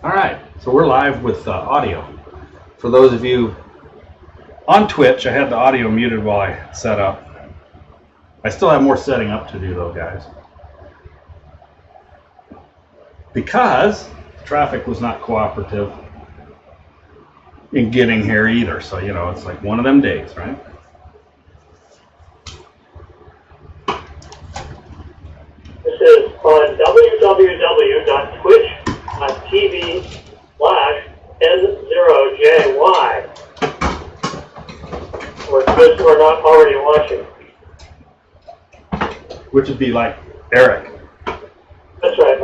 All right, so we're live with audio. For those of you on Twitch, I had the audio muted while I set up. I still have more setting up to do though, guys. Because traffic was not cooperative in getting here either. So, you know, it's like one of them days, right? This is on www.twitch.tv/N0JY. For those who are not already watching. Which would be like Eric. That's right.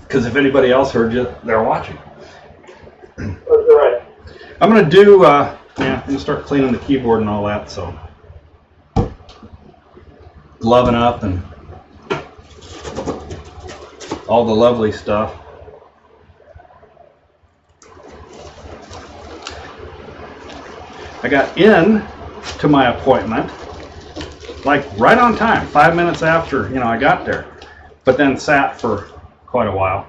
Because if anybody else heard you, they're watching. That's right. I'm going to do, I'm going to start cleaning the keyboard and all that, so. Gloving up and all the lovely stuff. I got in to my appointment like right on time, 5 minutes after, you know, I got there, but then sat for quite a while.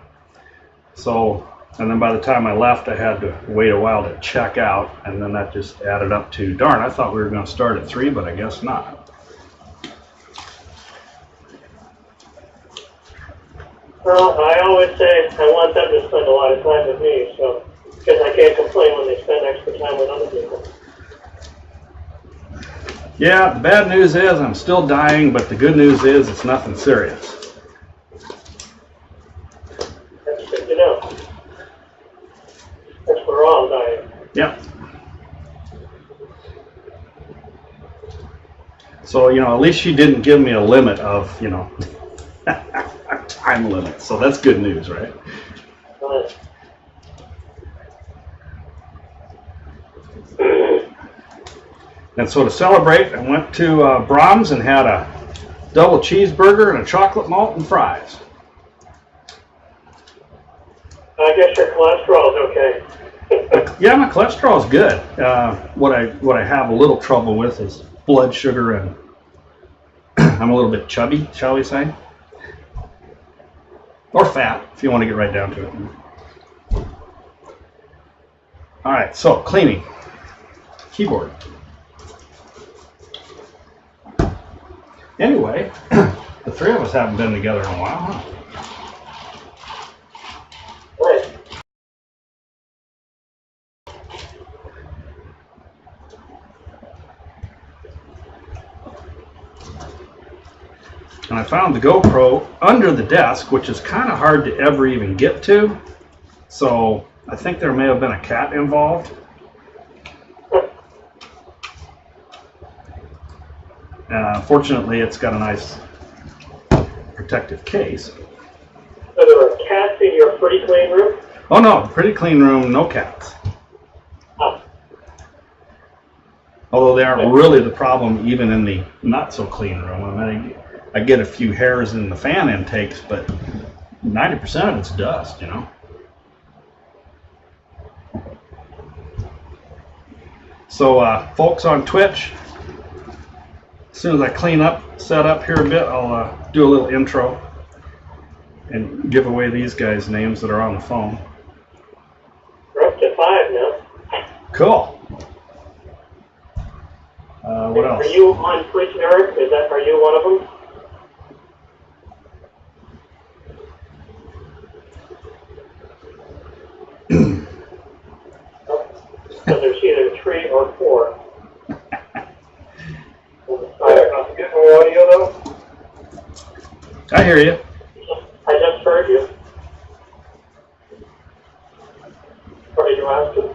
So, and then by the time I left, I had to wait a while to check out, and then that just added up to, darn, I thought we were going to start at 3, but I guess not. Well, I always say I want them to spend a lot of time with me, so because I can't complain when they spend extra time with other people. Yeah, the bad news is I'm still dying, but the good news is it's nothing serious. That's good to know. That's we're all dying. Yep. So, you know, at least she didn't give me a limit of, you know, a time limit. So that's good news, right? And so to celebrate, I went to Brahms and had a double cheeseburger and a chocolate malt and fries. I guess your cholesterol is okay. Yeah, my cholesterol is good. What I have a little trouble with is blood sugar, and I'm a little bit chubby, shall we say, or fat, if you want to get right down to it. All right, so cleaning keyboard. Anyway, the three of us haven't been together in a while, huh? Right. And I found the GoPro under the desk, which is kind of hard to ever even get to. So I think there may have been a cat involved. Fortunately, it's got a nice protective case. So there are cats in your pretty clean room? Oh no, pretty clean room, no cats. Oh. Although they aren't really the problem even in the not so clean room. I mean, I get a few hairs in the fan intakes, but 90% of it's dust, you know. So folks on Twitch, as soon as I clean up, set up here a bit, I'll do a little intro and give away these guys' names that are on the phone. We're up to 5 now. Cool. What else? Are you on Twitch, Eric? Are you one of them? Because there's either 3 or 4. Getting audio though? I hear you. I just heard you. What did you ask him?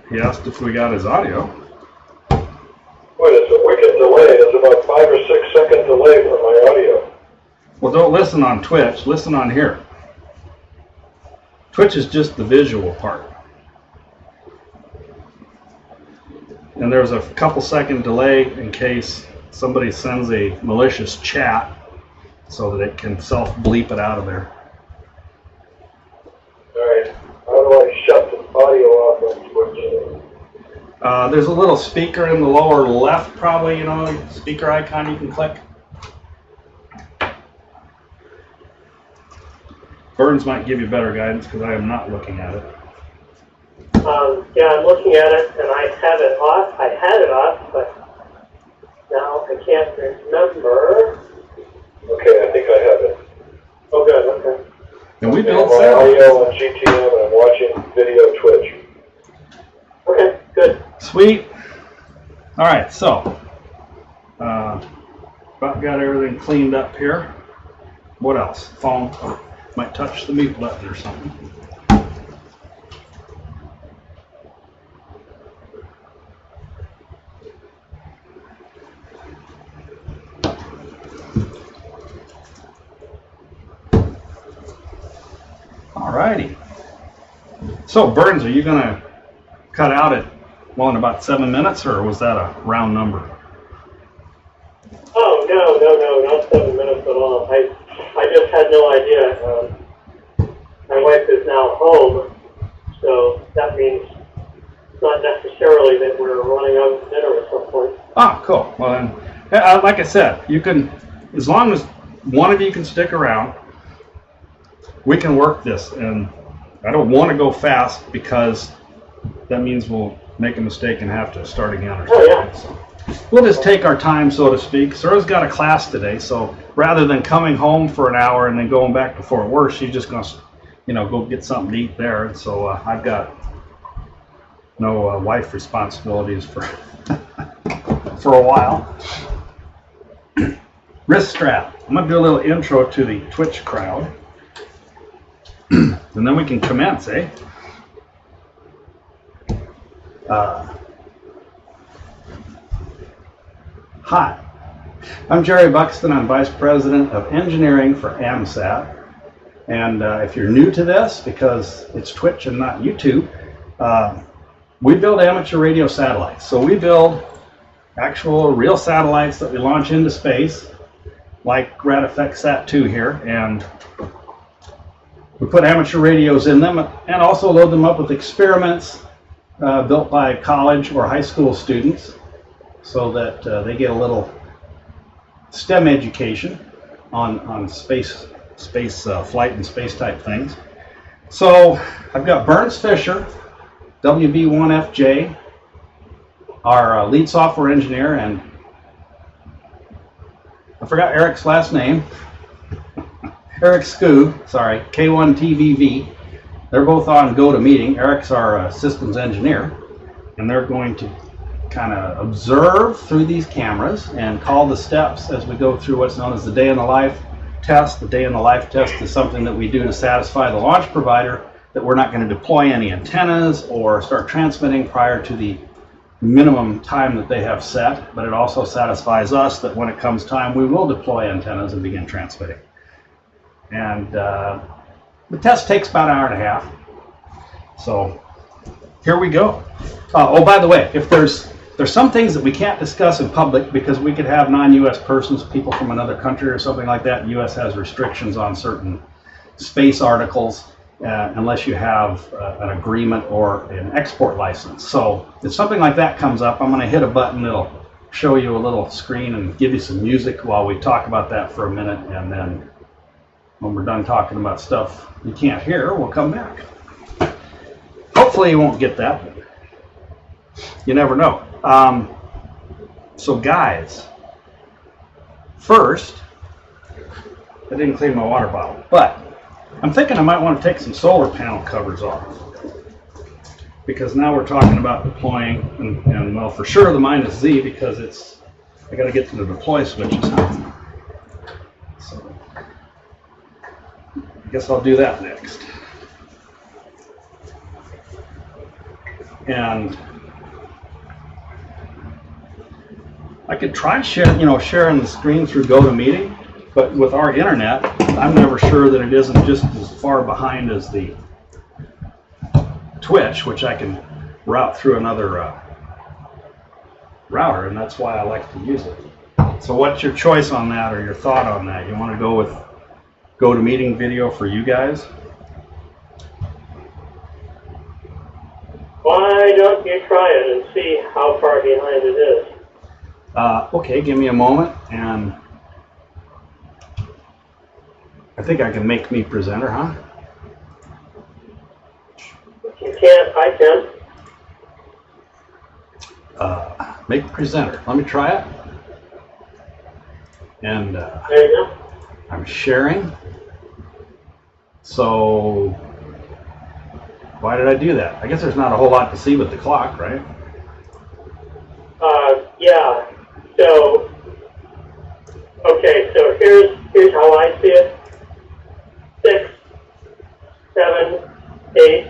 He asked if we got his audio. Boy, it's a wicked delay. It's about 5 or 6 second delay for my audio. Well, don't listen on Twitch. Listen on here. Twitch is just the visual part. And there's a couple second delay in case somebody sends a malicious chat so that it can self-bleep it out of there. Alright, how do I shut the audio off on Twitch? There's a little speaker in the lower left, probably, you know, speaker icon you can click. Burns might give you better guidance because I am not looking at it. Yeah, I'm looking at it, and I have it off. I had it off, but now I can't remember. Okay, I think I have it. Oh, good. Okay. And we I'm built on satellites. audio on GTM and I'm watching video Twitch. Okay. Good. Sweet. All right, so about got everything cleaned up here. What else? Phone. Oh, might touch the mute button or something. Alrighty. So Burns, are you gonna cut out at in about 7 minutes, or was that a round number? Oh, no, not 7 minutes at all. I just had no idea. My wife is now home, so that means not necessarily that we're running out of dinner at some point. Ah, cool. Well then, like I said, you can, as long as one of you can stick around, we can work this. And I don't want to go fast because that means we'll make a mistake and have to start again or something. Oh, yeah. So we'll just take our time, so to speak. Sarah's got a class today, so rather than coming home for an hour and then going back to Fort Worth, she's just going to, go get something to eat there. And so I've got no wife responsibilities for for a while. Wrist strap. I'm going to do a little intro to the Twitch crowd. And then we can commence, eh? Hi, I'm Jerry Buxton. I'm Vice President of Engineering for AMSAT. And if you're new to this, because it's Twitch and not YouTube, we build amateur radio satellites. So we build actual real satellites that we launch into space, like RadFxSat-2 here, and we put amateur radios in them and also load them up with experiments built by college or high school students so that they get a little STEM education on space flight and space type things. So I've got Burns Fisher, WB1FJ, our lead software engineer, and I forgot Eric's last name. Eric Skoo, sorry, K1TVV. They're both on GoToMeeting. Eric's our systems engineer, and they're going to kind of observe through these cameras and call the steps as we go through what's known as the day in the life test. The day in the life test is something that we do to satisfy the launch provider that we're not going to deploy any antennas or start transmitting prior to the minimum time that they have set, but it also satisfies us that when it comes time, we will deploy antennas and begin transmitting. And the test takes about an hour and a half. So here we go. Oh, by the way, if there's some things that we can't discuss in public because we could have non-U.S. persons, people from another country or something like that. The U.S. has restrictions on certain space articles unless you have an agreement or an export license. So if something like that comes up, I'm going to hit a button that'll show you a little screen and give you some music while we talk about that for a minute, and then when we're done talking about stuff you can't hear, we'll come back. Hopefully you won't get that, but you never know. So guys, first, I didn't clean my water bottle, but I'm thinking I might want to take some solar panel covers off, because now we're talking about deploying, and well, for sure the -Z, because I got to get to the deploy switches. So I guess I'll do that next. And I could try sharing the screen through GoToMeeting, but with our internet, I'm never sure that it isn't just as far behind as the Twitch, which I can route through another router, and that's why I like to use it. So what's your choice on that, or your thought on that? You want to go with GoToMeeting video for you guys? Why don't you try it and see how far behind it is? Okay, give me a moment, and I think I can make me presenter, huh? You can't, I can. Make presenter. Let me try it. And There you go. I'm sharing. So why did I do that? I guess there's not a whole lot to see with the clock, right? Yeah. So, okay, so here's how I see it. 6, 7, 8,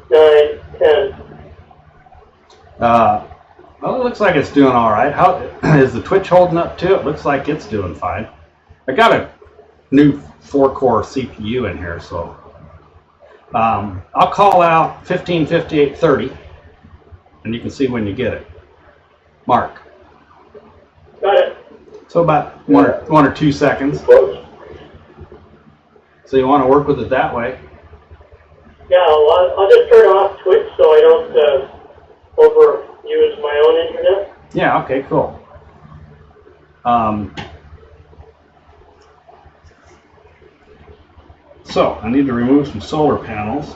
9, 10. Well, it looks like it's doing all right. How is the Twitch holding up too? It looks like it's doing fine. I got a new 4-core CPU in here, so I'll call out 155830, and you can see when you get it. Mark. Got it. So about one or 2 seconds. Close. So you want to work with it that way. Yeah, I'll just turn off Twitch so I don't overuse my own internet. Yeah. Okay. Cool. So I need to remove some solar panels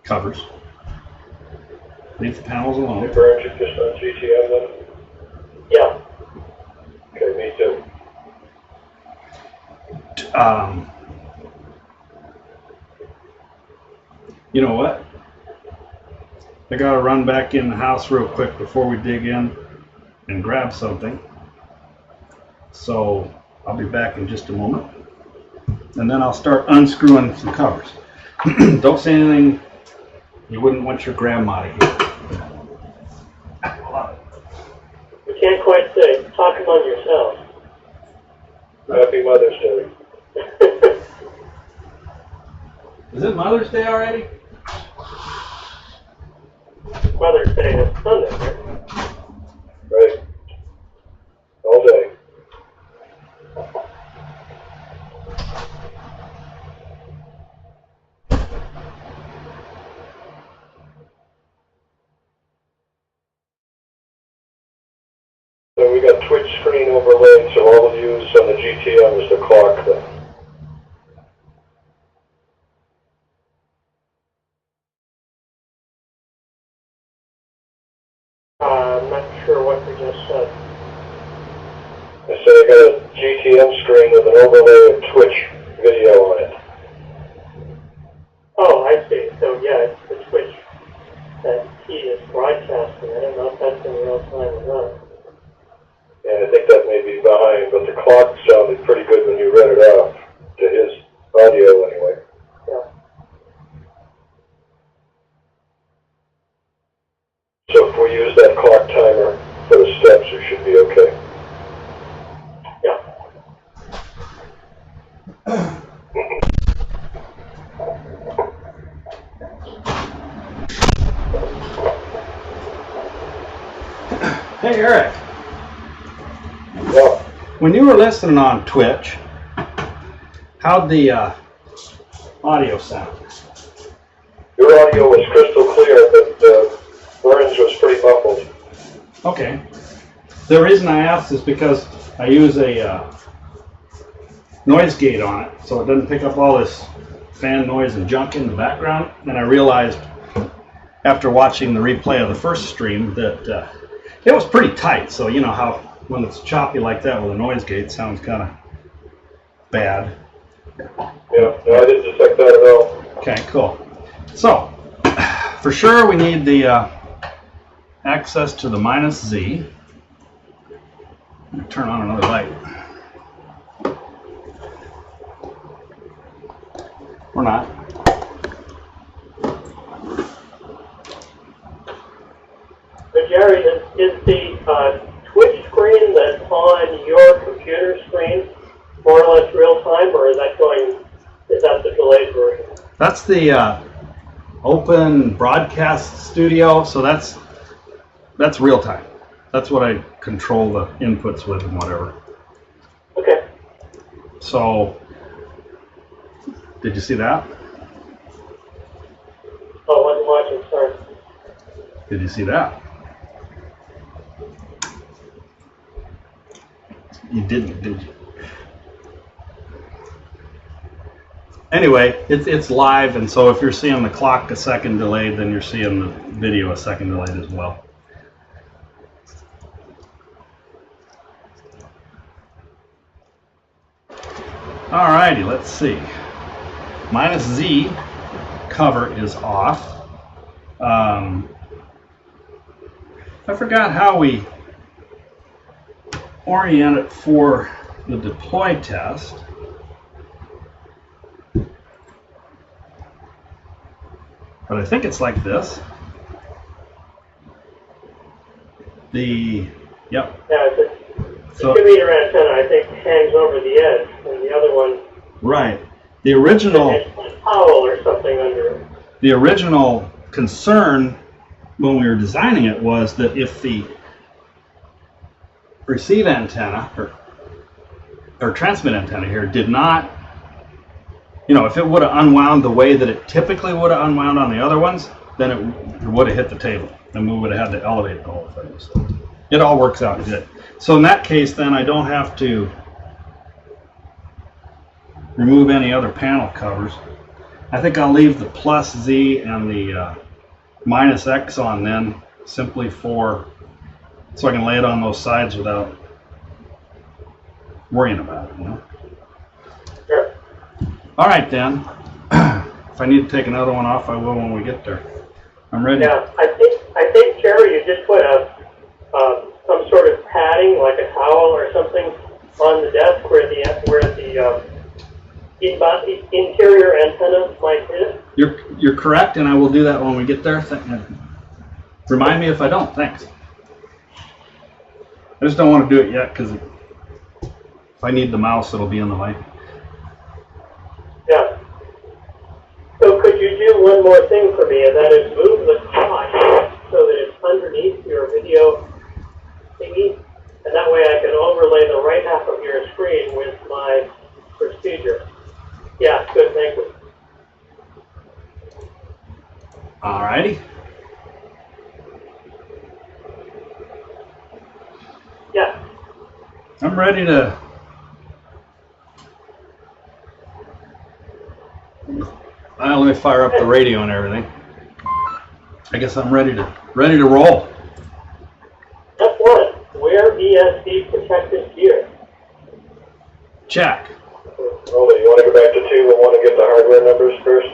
covers. Leave the panels You alone. burned it just on GTM then? Yeah. Okay, me too. You know what? I gotta run back in the house real quick before we dig in and grab something. So I'll be back in just a moment. And then I'll start unscrewing some covers. Don't say anything you wouldn't want your grandma to hear. You can't quite say. Talk among yourselves. Happy Mother's Day. Is it Mother's Day already? Mother's Day is Sunday, right? Right. All day. So we got Twitch screen overlaid, so all we'll use on the GTM is the clock then. I'm not sure what you just said. I said I got a GTM screen with an overlay of Twitch video on it. Oh, I see. So yeah, it's the Twitch that he is broadcasting. I don't know if that's in real time or not. And I think that may be behind, but the clock sounded pretty good when you read it off, to his audio anyway. Yeah. So if we use that clock timer for the steps, we should be okay. Yeah. Hey Eric, Well, when you were listening on Twitch, how'd the audio sound? your audio was crystal clear, but Vern's was pretty muffled. Okay. The reason I asked is because I use a noise gate on it, so it doesn't pick up all this fan noise and junk in the background. And I realized after watching the replay of the first stream that it was pretty tight. So you know how when it's choppy like that with a noise gate, it sounds kind of bad. Yeah, no, I didn't detect that at all. Okay, cool. So for sure we need the access to the -Z. Let me turn on another light. Or not. So Jerry, is the Twitch screen that's on your computer screen more or less real time, or is that the delayed version? That's the open broadcast studio, so that's real time. That's what I control the inputs with and whatever. Okay. So, did you see that? Oh, I wasn't watching, sorry. Did you see that? You didn't, did you? Anyway, it's live, and so if you're seeing the clock a second delayed, then you're seeing the video a second delayed as well. Alrighty, let's see. -Z cover is off. I forgot how we orient it for the deploy test. But I think it's like this. Yep. Yeah, the 2-meter antenna, I think, hangs over the edge, and the other one... Right. The original... It's a towel or something under it. The original concern when we were designing it was that if the receive antenna, or transmit antenna here, did not, if it would have unwound the way that it typically would have unwound on the other ones, then it would have hit the table, and we would have had to elevate the whole thing. So it all works out good. So in that case, then I don't have to remove any other panel covers. I think I'll leave the +Z and the -X on then, simply so I can lay it on those sides without worrying about it, Sure. All right then. If I need to take another one off, I will when we get there. I'm ready. Yeah, I think, Jerry, you just put some sort of padding, like a towel or something, on the desk where the interior antenna might hit. You're correct, and I will do that when we get there. Remind me if I don't. Thanks. I just don't want to do it yet because if I need the mouse, it'll be in the way. Yeah. So could you do one more thing for me, and that is move the clock so that it's underneath your video thingy, and that way I can overlay the right half of your screen with my procedure. Yeah, good, thank you. Alrighty. Yeah. I'm ready to. Let me fire up the radio and everything. I guess I'm ready to roll. Step 1, wear ESD protective gear. Check. Well, you want to go back to 2 and want to get the hardware numbers first?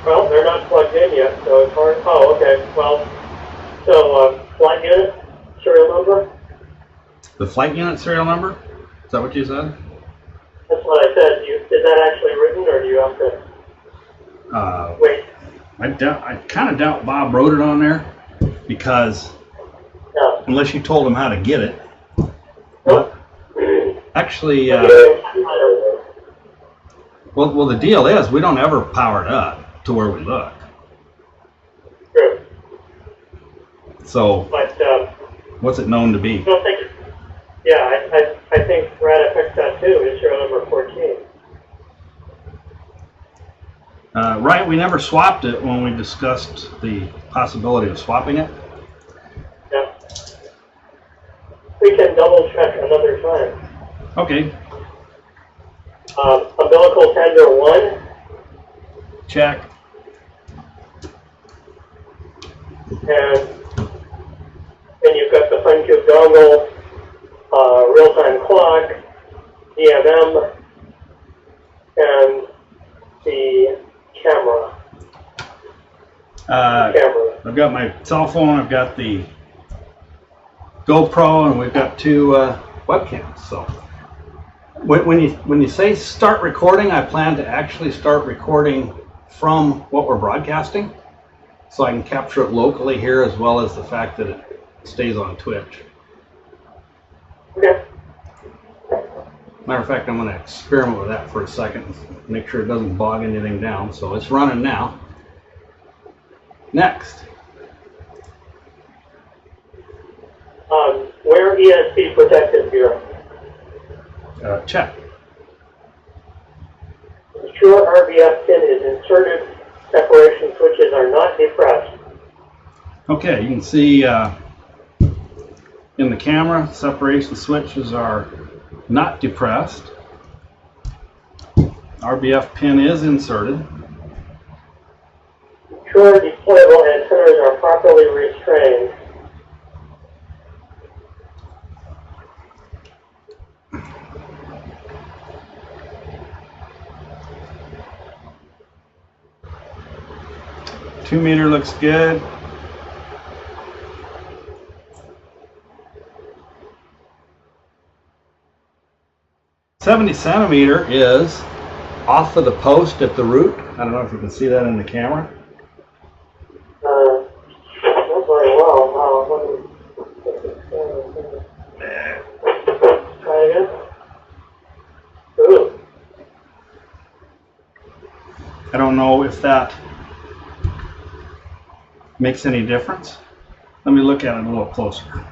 Well, they're not plugged in yet, so it's hard. Oh, okay. Well, so flight unit, serial number? The flight unit serial number? Is that what you said? That's what I said. Is that actually written, or do you have to wait? I kind of doubt Bob wrote it on there because unless you told him how to get it. Nope. Actually, well, the deal is we don't ever power it up to where we look. True. So, But what's it known to be? I don't think. Yeah, I think RadFxSat-2 is serial number 14. Right, we never swapped it when we discussed the possibility of swapping it. Yeah. We can double check another time. Okay. Umbilical tender 1. Check. And then you've got the FunCube dongle, real-time clock, DMM, and the camera. I've got my cell phone, I've got the GoPro, and we've got 2 webcams. So when you say start recording, I plan to actually start recording from what we're broadcasting, so I can capture it locally here as well as the fact that it stays on Twitch. Okay. Matter of fact, I'm going to experiment with that for a second, make sure it doesn't bog anything down. So it's running now. Next. Wear ESP protective gear. Check. Ensure RBF pin is inserted. Separation switches are not depressed. Okay, you can see In the camera, separation switches are not depressed. RBF pin is inserted. Sure, deployable antennas are properly restrained. Two meter looks good. $70 is off of the post at the root. I don't know if you can see that in the camera. Not very well. Try again. Ooh. I don't know if that makes any difference. Let me look at it a little closer.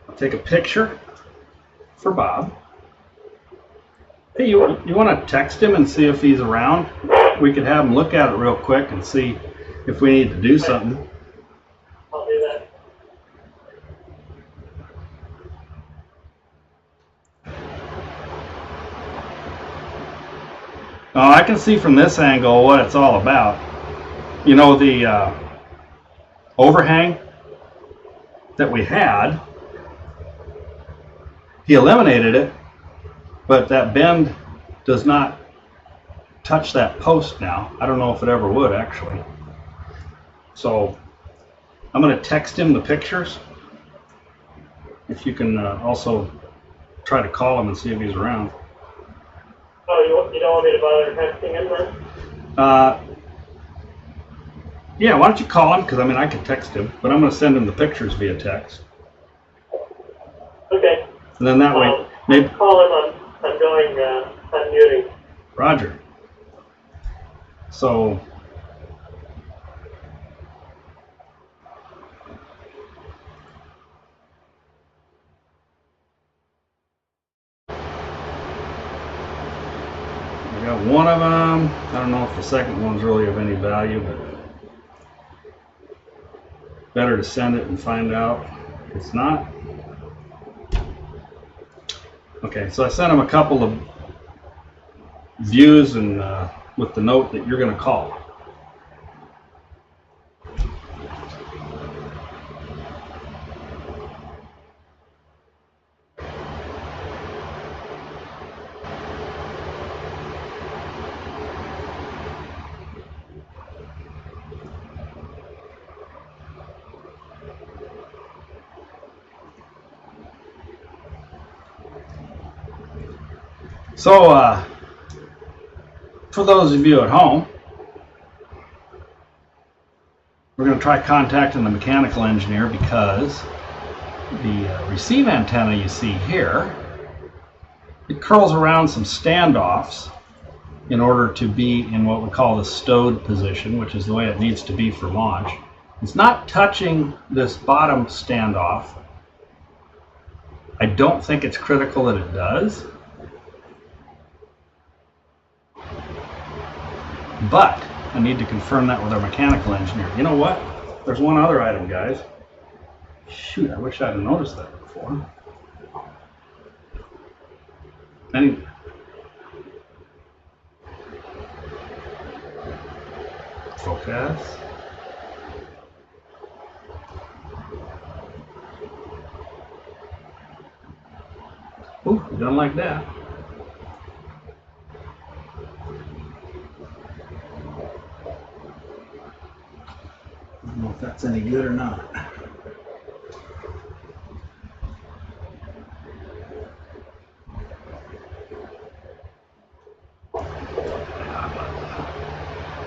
I'll take a picture for Bob. Hey, you want to text him and see if he's around? We could have him look at it real quick and see if we need to do something. I'll do that. Oh, I can see from this angle what it's all about. You know, the overhang that we had, he eliminated it, but that bend does not touch that post now. I don't know if it ever would, actually. So I'm going to text him the pictures. If you can also try to call him and see if he's around. Oh, you don't want me to bother texting him then? Yeah, why don't you call him? Because I mean, I can text him, but I'm going to send him the pictures via text. Okay. And then that way, maybe. Call him. I'm going unmuting. Roger. So. I got one of them. I don't know if the second one's really of any value, but better to send it and find out if it's not. Okay, so I sent him a couple of views and with the note that you're going to call. So, for those of you at home, we're going to try contacting the mechanical engineer because the receive antenna you see here, it curls around some standoffs in order to be in what we call the stowed position, which is the way it needs to be for launch. It's not touching this bottom standoff. I don't think it's critical that it does. But I need to confirm that with our mechanical engineer. You know what? There's one other item, guys. Shoot, I wish I'd have noticed that before. Focus. Ooh, you don't like that. I don't know if that's any good or not.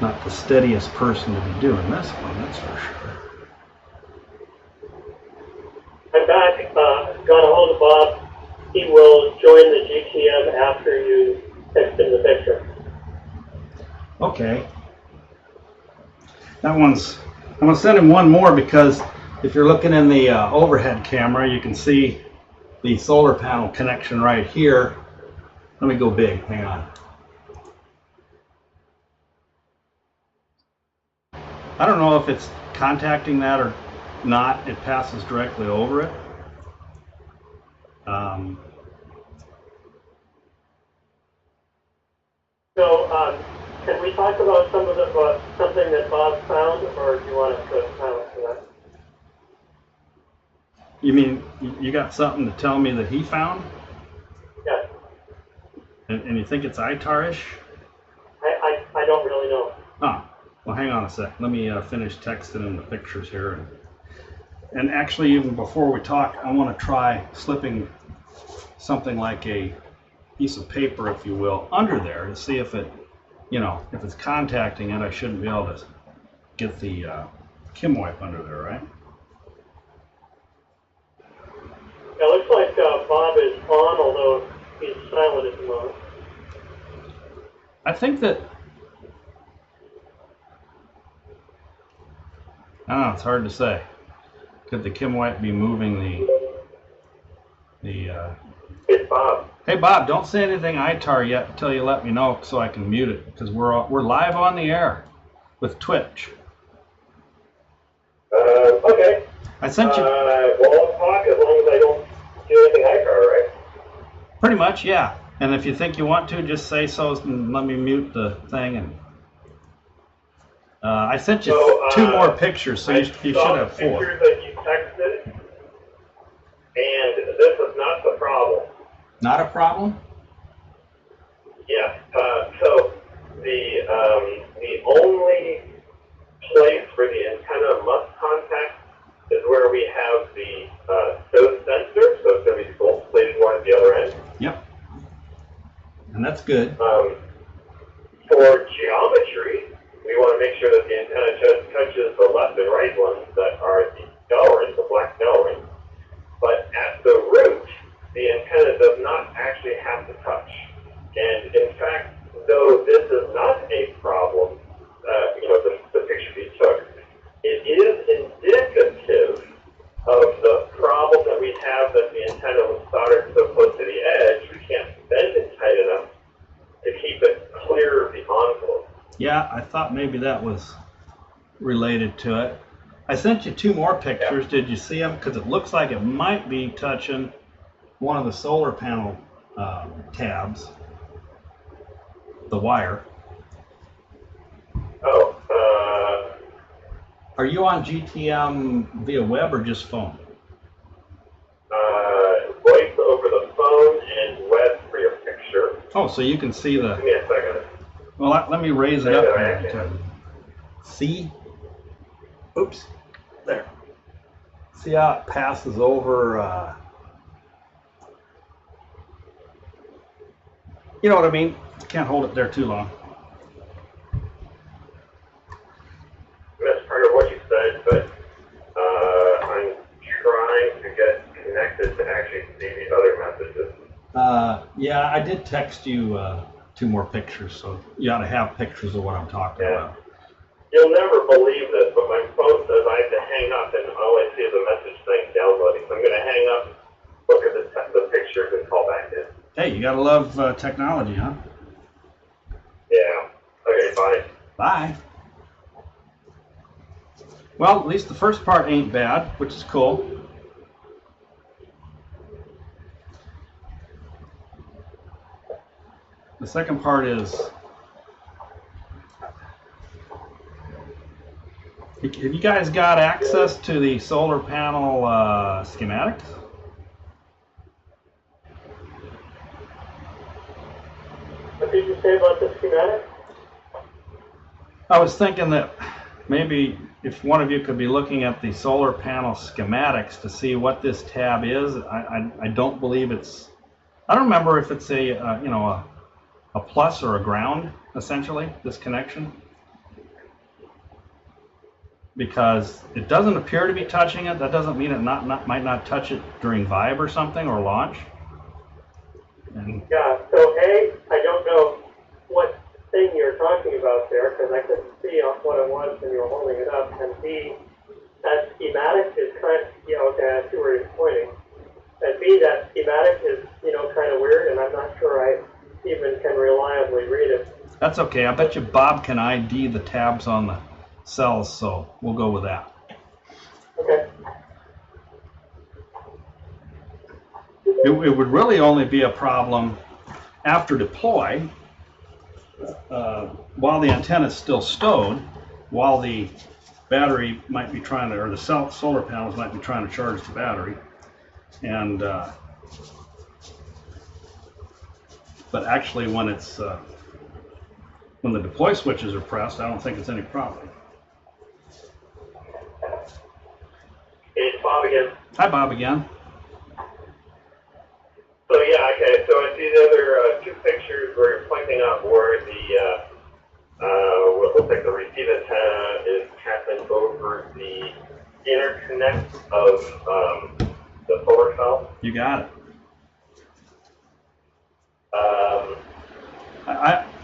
Not the steadiest person to be doing this one, that's for sure. I'm back. Got a hold of Bob. He will join the GTM after you text him the picture. Okay. That one's, I'm going to send him one more because if you're looking in the overhead camera, you can see the solar panel connection right here. Let me go big, hang on. I don't know if it's contacting that or not. It passes directly over it. So, can we talk about some of the something that Bob found, or do you want us to silence that? You mean you got something to tell me that he found? Yes. And you think it's ITAR-ish? I don't really know. Oh, well, hang on a sec. Let me finish texting him the pictures here. And actually, even before we talk, I want to try slipping something like a piece of paper, if you will, under there to see if it, you know, if it's contacting it. I shouldn't be able to get the Kim wipe under there, right? It looks like Bob is on, although he's silent at the moment. I think that, I don't know, it's hard to say. Could the Kim wipe be moving the It's Bob. Hey Bob, don't say anything ITAR yet until you let me know so I can mute it, because we're live on the air with Twitch. Okay. I sent you Well, I'll talk as long as I don't do anything ITAR, right? pretty much, yeah. And if you think you want to, just say so and let me mute the thing. And I sent you two more pictures, so you should have 4. Pictures that you texted, and this is not the problem. Not a problem? Yeah. So the only place where the antenna must contact is where we have the SOS sensor, so it's going to be gold-plated one at the other end. Yep. And that's good. For geometry, we want to make sure that the antenna just touches the left and right ones that are the bell rings, the black bell rings. But at the root, the antenna does not actually have to touch. And in fact, though this is not a problem, the picture he took, it is indicative of the problem that we have that the antenna was soldered so close to the edge, we can't bend it tight enough to keep it clear of the envelope. Yeah, I thought maybe that was related to it. I sent you 2 more pictures. Yeah. Did you see them? Because it looks like it might be touching one of the solar panel tabs, the wire. Oh, are you on GTM via web or just phone? Voice over the phone and web for your picture. Oh, so you can see the... Give me a second. Well, let me raise it up here. See? Oops. There. See how it passes over... you know what I mean? Can't hold it there too long. That's part of what you said, but I'm trying to get connected to actually see the other messages. Yeah, I did text you 2 more pictures, so you ought to have pictures of what I'm talking about. You'll never believe this, but my phone says I have to hang up, and all I see is a message saying downloading. So I'm going to hang up, look at the pictures, and call back in. Hey, you gotta love technology, huh? Yeah. Okay, bye. Bye. Well, at least the first part ain't bad, which is cool. The second part is, have you guys got access to the solar panel schematics? What did you say about the schematic? I was thinking that maybe if one of you could be looking at the solar panel schematics to see what this tab is. I don't believe it's, I don't remember if it's a, a plus or a ground, essentially, this connection. Because it doesn't appear to be touching it. That doesn't mean it might not touch it during vibe or something, or launch. And yeah, so A, I don't know what thing you're talking about there, because I couldn't see what it was when you were holding it up. And B, that schematic is kind of, okay, I see where you're pointing. And B, that schematic is, kind of weird, and I'm not sure I even can reliably read it. that's okay. I bet you Bob can ID the tabs on the cells, so we'll go with that. Okay. it would really only be a problem after deploy, while the antenna is still stowed, while the battery might be trying to, or the solar panels might be trying to charge the battery. And but actually, when it's when the deploy switches are pressed, I don't think it's any problem. It's Bob again. Hi, Bob again. So yeah, okay. So I see the other two pictures where you're pointing out where the what looks like the receive antenna is passing over the interconnect of the solar cell. You got it.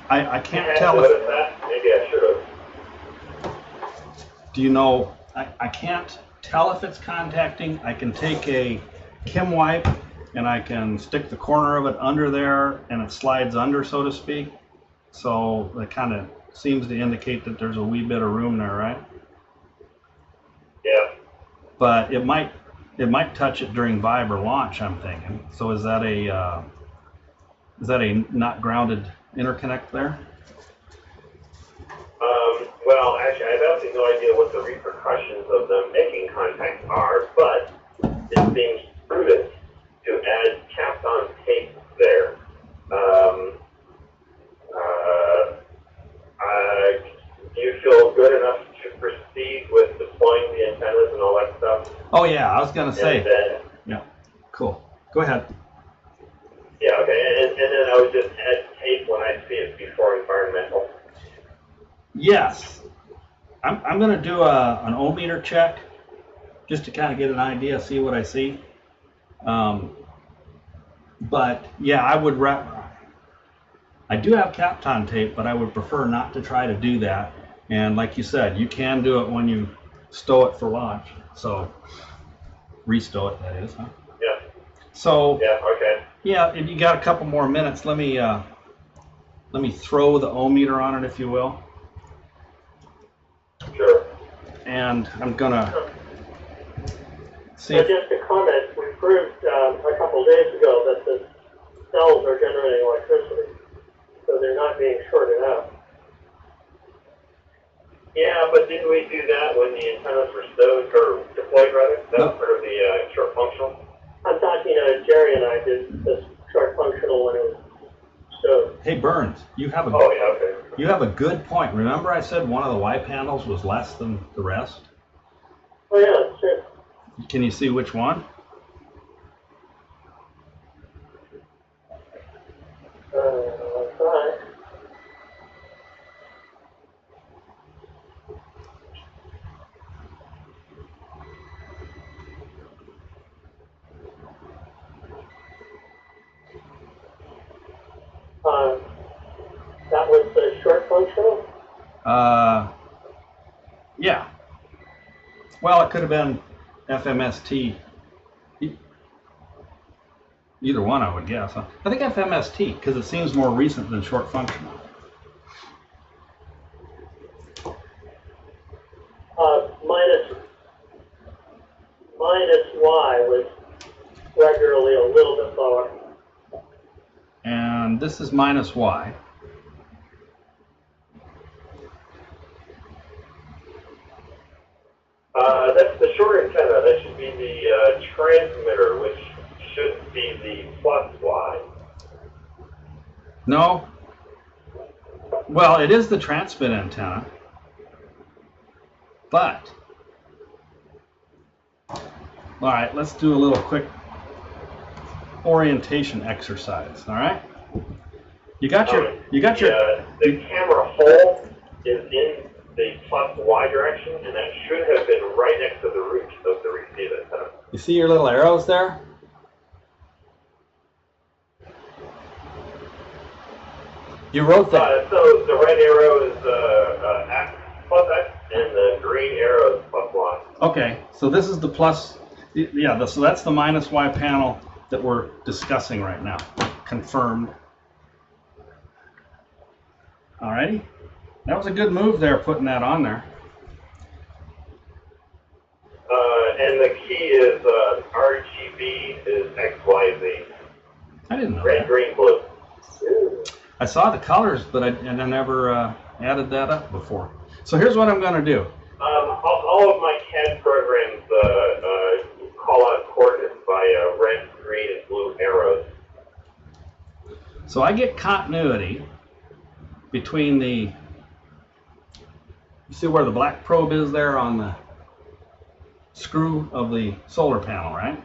I can't tell if. That. Maybe I should have. Do you know? I can't tell if it's contacting. I can take a Kim wipe and I can stick the corner of it under there and it slides under, so to speak. So it kind of seems to indicate that there's a wee bit of room there, right? Yeah. But it might touch it during vibe or launch, I'm thinking. So is that a not grounded interconnect there? Well, actually, I have absolutely no idea what the repercussions of them making contact are, but it seems prudent to add Kapton tape there. Do you feel good enough to proceed with deploying the antennas and all that stuff? Oh yeah, I was gonna say. And then, yeah, cool. Go ahead. yeah, okay, and then I would just add tape when I see it before environmental. Yes, I'm gonna do an ohmmeter check just to kind of get an idea, see what I see. But yeah, I do have Kapton tape, but I would prefer not to try to do that. And like you said, you can do it when you stow it for launch. So restow it, that is, huh? Yeah. So yeah, okay. Yeah, if you got a couple more minutes, let me throw the ohmmeter on it, if you will. Sure. And I'm gonna see. So just a comment, we proved a couple of days ago that the cells are generating electricity, so they're not being shorted out. Yeah, but didn't we do that when the antennas were stowed, or deployed rather? That was part of the short functional? I'm talking, Jerry and I did this short functional when it was stowed. Hey Burns, you have a good point. Remember I said one of the Y panels was less than the rest? Oh yeah, sure. Can you see which one? I'll try. That was the short functional? Yeah. Well, it could have been FMST. Either one, I would guess. Huh? I think FMST, because it seems more recent than short functional. Minus Y was regularly a little bit lower. And this is minus Y. That's the short antenna. That should be the transmitter, which should be the plus Y. No. Well, it is the transmit antenna. But, all right, let's do a little quick orientation exercise. All right. The camera hole is in the plus Y direction, and that should have been right next to the root of the receive antenna. You see your little arrows there? You wrote that. So the red arrow is X plus X, and the green arrow is plus Y. Okay, so this is the plus. Yeah, so that's the minus Y panel that we're discussing right now. Confirmed. Alrighty. That was a good move there, putting that on there. and the key is RGB is XYZ. I didn't know Red, that. green, blue. I saw the colors, but I never added that up before. So here's what I'm going to do. All of my CAD programs call out coordinates by red, green, and blue arrows. So I get continuity between the, you see where the black probe is there on the screw of the solar panel, right?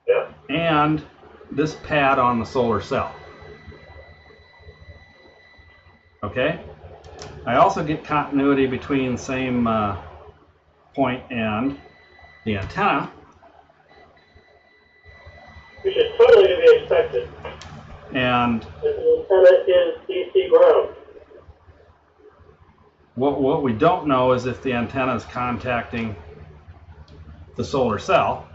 Yeah. And this pad on the solar cell. Okay? I also get continuity between same point and the antenna. Which is totally to be expected. And The antenna is DC ground. what we don't know is if the antenna is contacting the solar cell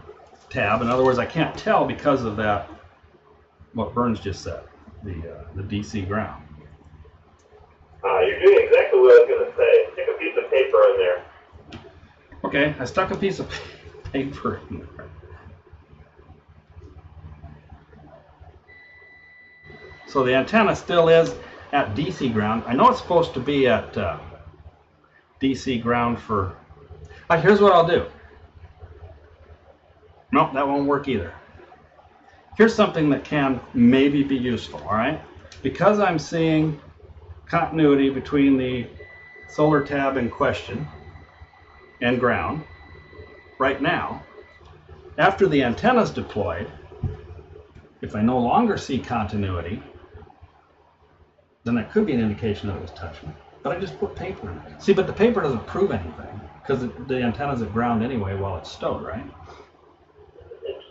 tab. In other words, I can't tell because of that, what Burns just said, the DC ground. You're doing exactly what I was going to say. Stick a piece of paper in there. Okay, I stuck a piece of paper in there. So the antenna still is at DC ground. I know it's supposed to be at DC ground for... here's what I'll do. Nope, that won't work either. Here's something that can maybe be useful, all right? Because I'm seeing continuity between the solar tab in question and ground right now, after the antenna is deployed, if I no longer see continuity, then that could be an indication that it was touching. But I just put paper in it. See, but the paper doesn't prove anything because the antenna's at ground anyway while it's stowed, right?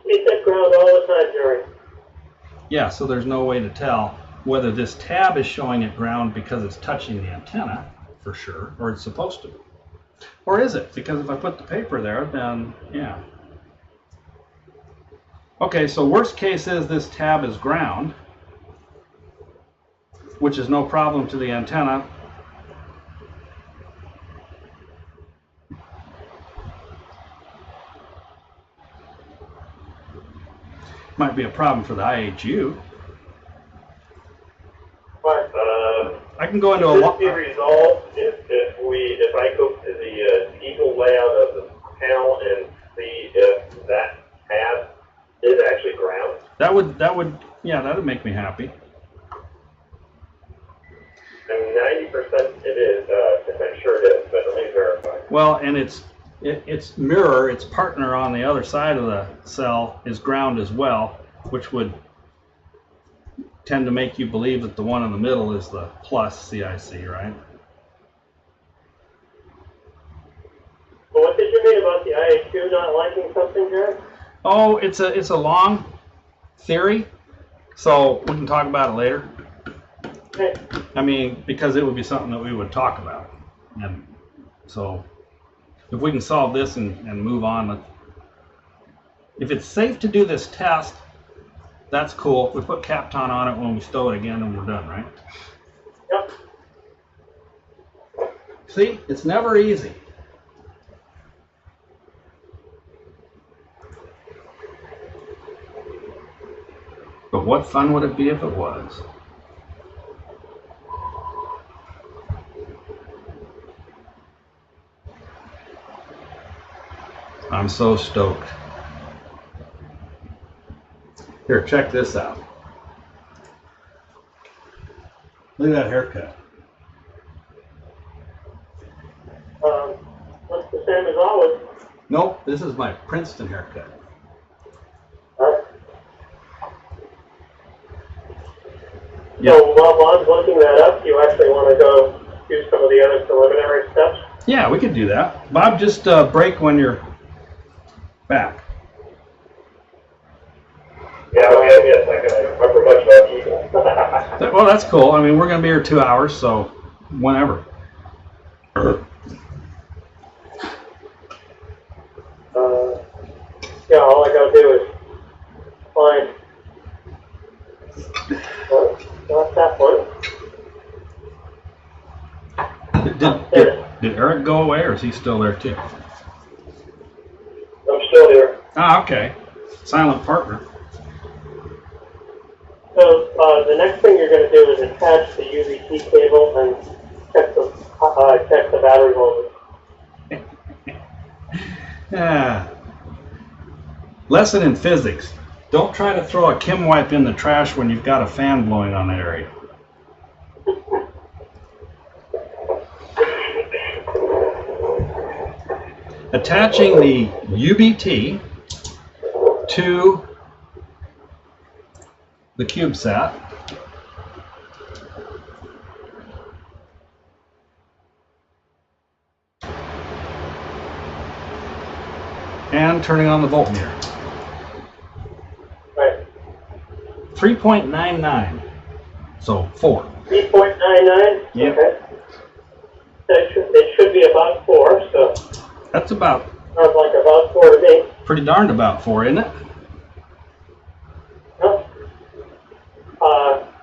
It's at ground all the time, Jerry. Yeah, so there's no way to tell whether this tab is showing at ground because it's touching the antenna, for sure, or it's supposed to be. Or is it? Because if I put the paper there, then, yeah. Okay, so worst case is this tab is ground, which is no problem to the antenna. Might be a problem for the IHU. But I can go into a This lot. be resolved if I go to the Eagle layout of the panel and see if that tab is actually ground. That would, yeah, that would make me happy. I mean, 90% it is. I'm sure it is, but let me verify. Well, and its mirror, its partner on the other side of the cell is ground as well, which would tend to make you believe that the one in the middle is the plus CIC, right? Well, what did you mean about the IHU not liking something, Jerry? Oh, it's a long theory, so we can talk about it later. Okay. I mean, because it would be something that we would talk about, and so if we can solve this and move on. If it's safe to do this test, that's cool. We put Kapton on it when we stow it again and we're done, right? Yep. See, it's never easy. But what fun would it be if it was? I'm so stoked. Here, check this out. Look at that haircut. Looks the same as always. Nope, this is my Princeton haircut. Yep. So while I'm looking that up, do you actually want to go do some of the other preliminary steps? Yeah, we could do that. Bob, just break when you're back. Yeah, give me a second. I don't remember much about Eagle. Well, that's cool. I mean, we're going to be here 2 hours, so whenever. Yeah, all I gotta do is find. Oh, not that one. Did Eric go away, or is he still there too? Ah, okay. Silent partner. So the next thing you're going to do is attach the UVT cable and check the battery voltage. Yeah. Lesson in physics. Don't try to throw a Kim wipe in the trash when you've got a fan blowing on the area. Attaching the UBT to the CubeSat. And turning on the voltmeter. Right. 3.99. So 4. 3.99? Yep. Okay. It should be about 4, so That's about sounds like about 4 to me. pretty darned about 4, isn't it? No.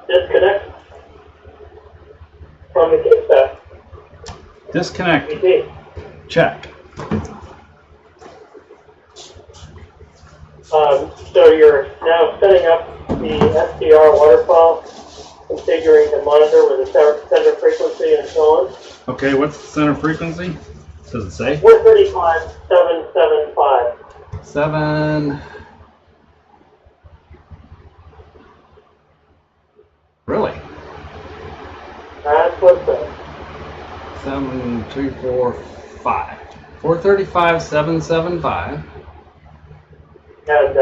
Disconnect from the CubeSat. Disconnect. UVT. Check. So you're now setting up the SDR waterfall, configuring the monitor with the center frequency and so on. Okay, what's the center frequency? Does it say? 135.775. 7. Really? That's what's up. 7, 2, 4, 5. 435.775. And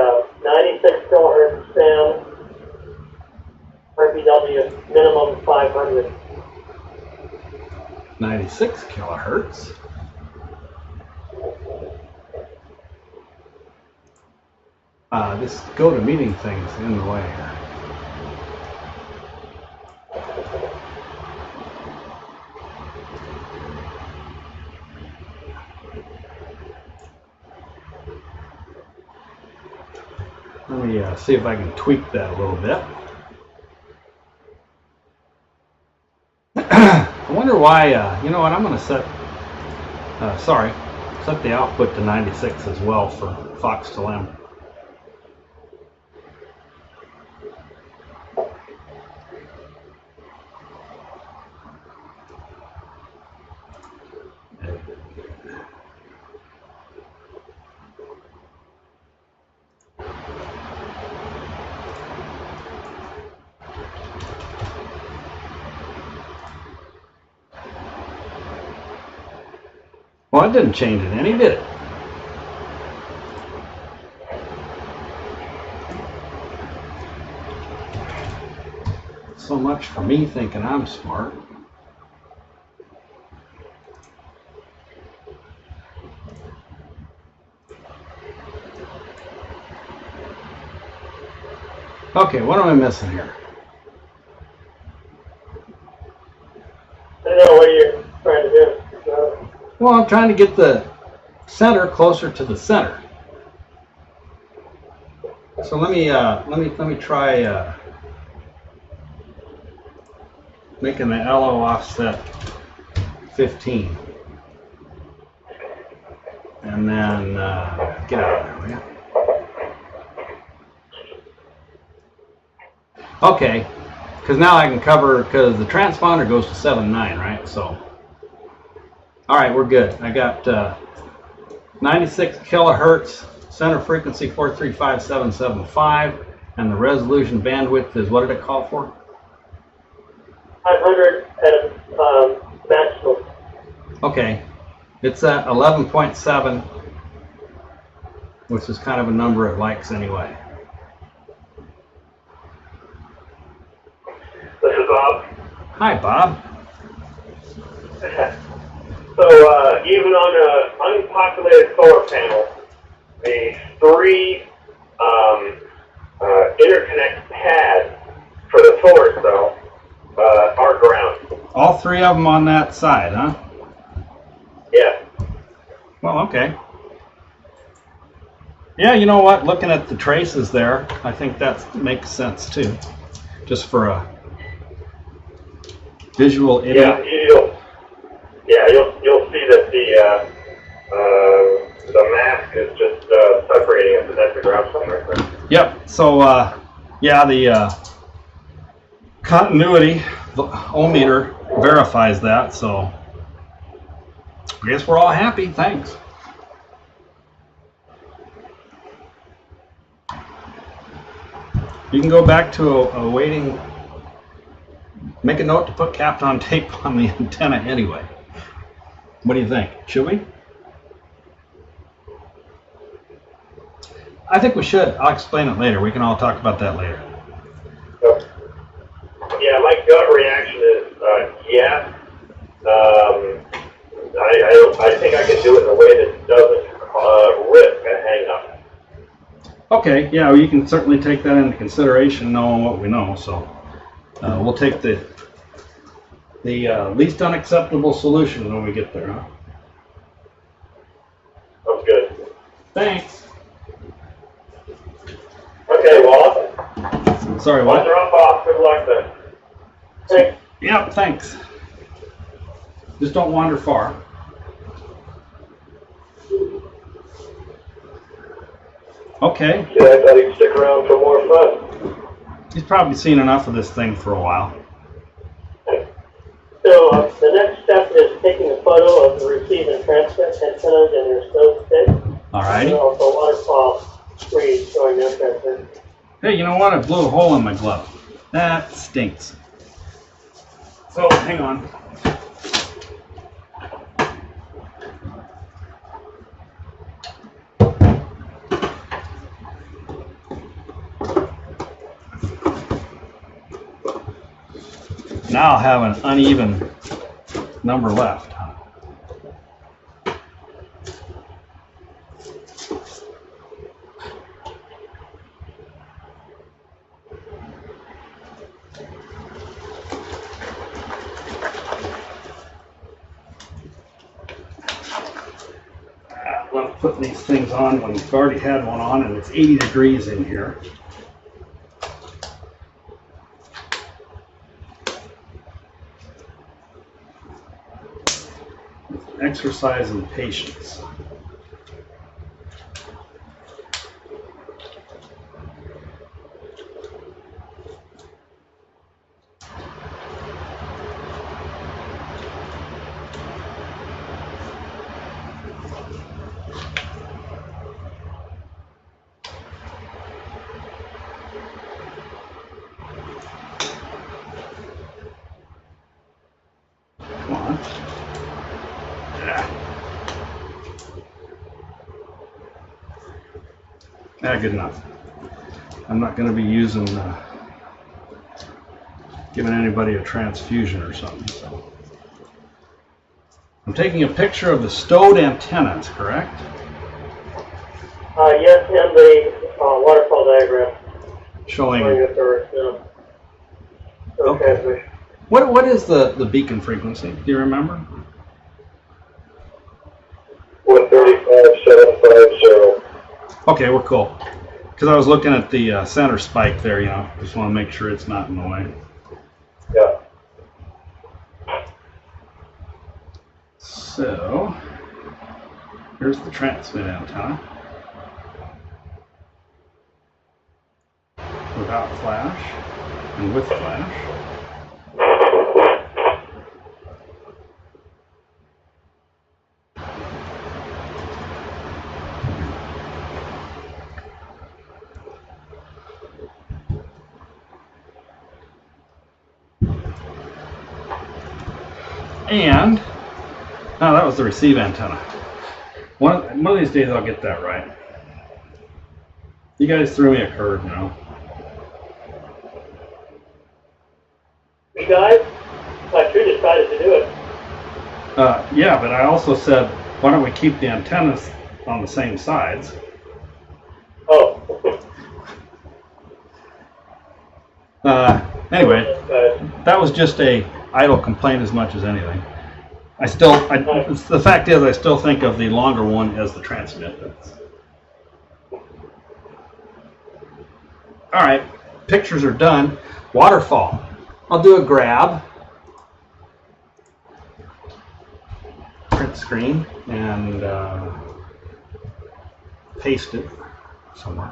96 kilohertz span, RPW minimum 500. 96 kilohertz. This go-to-meeting thing's in the way here. Let me see if I can tweak that a little bit. I wonder why, you know what, I'm going to set the output to 96 as well for Fox to Lim. Well, it didn't change it any, did it? So much for me thinking I'm smart. Okay, what am I missing here? I don't know what you're trying to do. Well, I'm trying to get the center closer to the center. So let me try making the LO offset 15, and then get out of there, will you? Okay, because now I can cover, because the transponder goes to 7.9, right? So, all right, we're good. I got 96 kilohertz, center frequency 435.775, and the resolution bandwidth is, what did it call for? 500 at maximum. Okay, it's at 11.7, which is kind of a number it likes anyway. This is Bob. Hi, Bob. So even on an unpopulated solar panel, the 3 interconnect pads for the solar cell are ground. All 3 of them on that side, huh? Yeah. Well, okay. Yeah, you know what? Looking at the traces there, I think that makes sense too. Just for a visual idiot. Yeah, you'll see that the mask is just separating at the Yep. So yeah, the continuity ohmmeter verifies that. So I guess we're all happy. Thanks. You can go back to a waiting. Make a note to put Kapton tape on the antenna anyway. What do you think? Should we? I think we should. I'll explain it later. We can all talk about that later. Yeah, my gut reaction is yes. I think I can do it in a way that doesn't risk a hang-up. Okay, yeah, well, you can certainly take that into consideration, knowing what we know. So we'll take the least unacceptable solution when we get there, huh? Sounds good. Thanks. Okay, well, Sorry, what? I'll drop off. Good luck then. Thanks. Yep, thanks. Just don't wander far. Okay. Yeah, I thought he'd stick around for more fun. He's probably seen enough of this thing for a while. So the next step is taking a photo of the receive and transmit antennas in your stove stick. Alrighty. And also waterfall screen showing their transmit. Hey, you know what? I blew a hole in my glove. That stinks. So, hang on. Now I'll have an uneven number left. I love putting these things on when you've already had one on and it's 80 degrees in here. Exercise in patience. Come on. Good enough. I'm not going to be using, giving anybody a transfusion or something. So. I'm taking a picture of the stowed antennas, correct? Yes, and the waterfall diagram Showing. that there is no transmission. What is the beacon frequency? Do you remember? 135.750. Okay, we're cool. Because I was looking at the center spike there, you know, just want to make sure it's not in the way. Yeah. So, here's the transmit antenna. Without flash and with flash. And that was the receive antenna. One of these days I'll get that right. You guys threw me a curve now. You guys, you decided to do it. Yeah, but I also said, why don't we keep the antennas on the same sides? Oh. Anyway, that was just a idle complaint as much as anything. The fact is, I still think of the longer one as the transmit. All right, pictures are done. Waterfall. I'll do a grab, print screen, and paste it somewhere.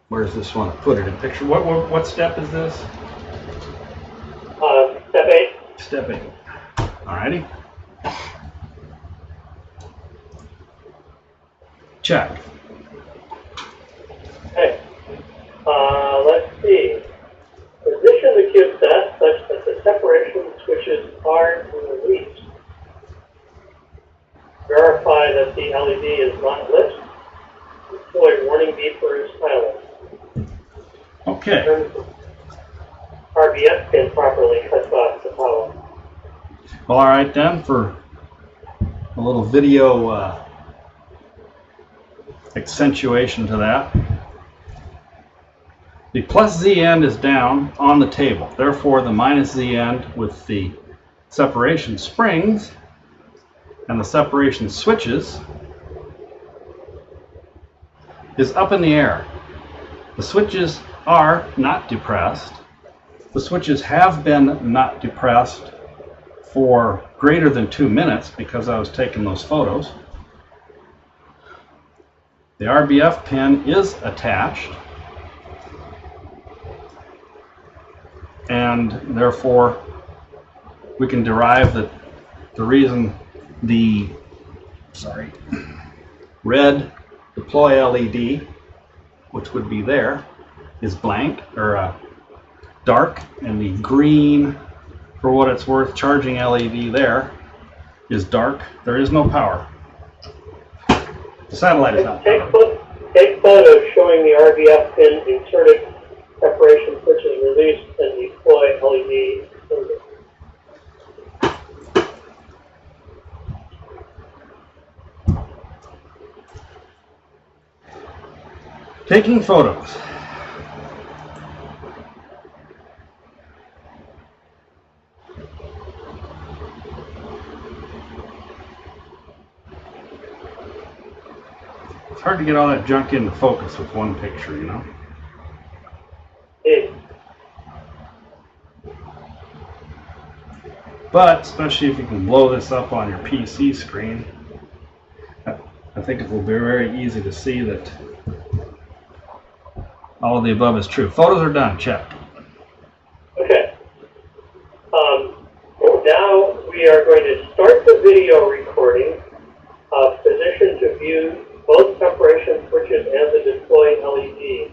Where's this one? Put it in picture. What step is this? Step 8. Step 8. Alrighty. Check. Okay. Let's see. Position the CubeSat such that the separation switches are released. Verify that the LED is not lit. Deploy warning beeper silent. Okay. Turn the RBF pin properly cuts off the power. Well, all right then. For a little video accentuation to that, the plus Z end is down on the table. Therefore, the minus Z end with the separation springs and the separation switches is up in the air. The switches are not depressed. The switches have been not depressed for greater than 2 minutes because I was taking those photos. The RBF pin is attached, and therefore we can derive that the reason the red deploy LED, which would be there, is blank or dark, and the green, for what it's worth, charging LED there is dark. There is no power. The satellite is not powered. Take photos showing the RBF pin inserted, separation switches released, and deploy LED extended. Taking photos. It's hard to get all that junk into focus with one picture, you know? But especially if you can blow this up on your PC screen, I think it will be very easy to see that all of the above is true. Photos are done. Check. Okay. Now we are going to start the video recording. Position to view both separation switches and the deploying LED.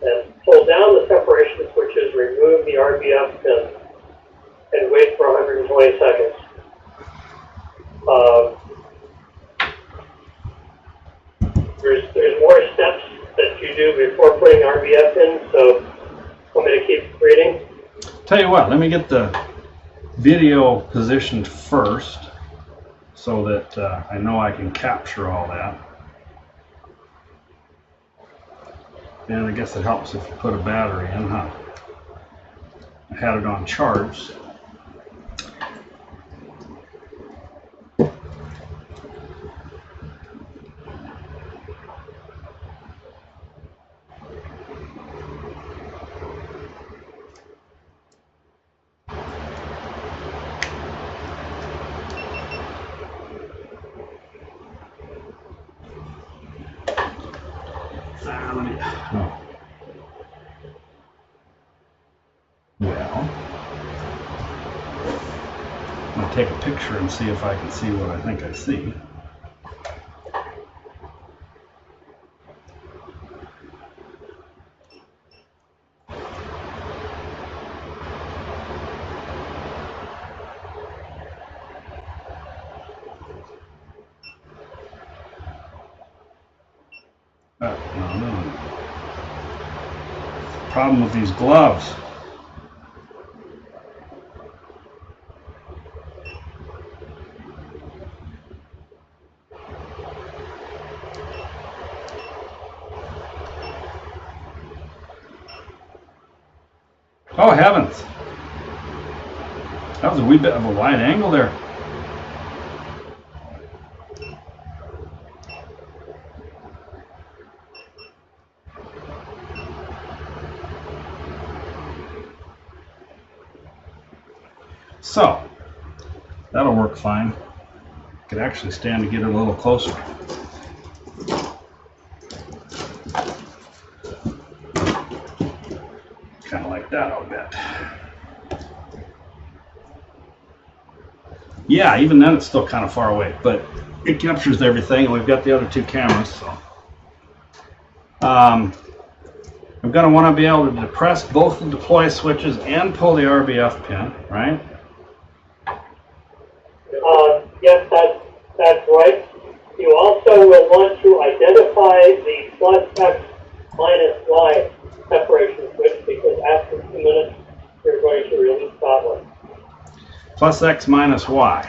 And pull down the separation switches, remove the RBF pin, and wait for 120 seconds. There's more steps that you do before putting RBF in, so want me to keep reading? Tell you what, let me get the video positioned first so that I know I can capture all that. And I guess it helps if you put a battery in, huh? I had it on charge. I'm going to take a picture and see if I can see what I think I see. No. Problem with these gloves. Oh heavens! That was a wee bit of a wide angle there. So, that'll work fine. Could actually stand to get it a little closer. kind of like that, I'll bet. Yeah, even then it's still kind of far away, but it captures everything, and we've got the other two cameras, so. I'm going to want to be able to depress both the deploy switches and pull the RBF pin, right? Yes, that's right. You also will want to identify the +X - Y separation switch, because after 2 minutes, you're going to release that one. +X - Y.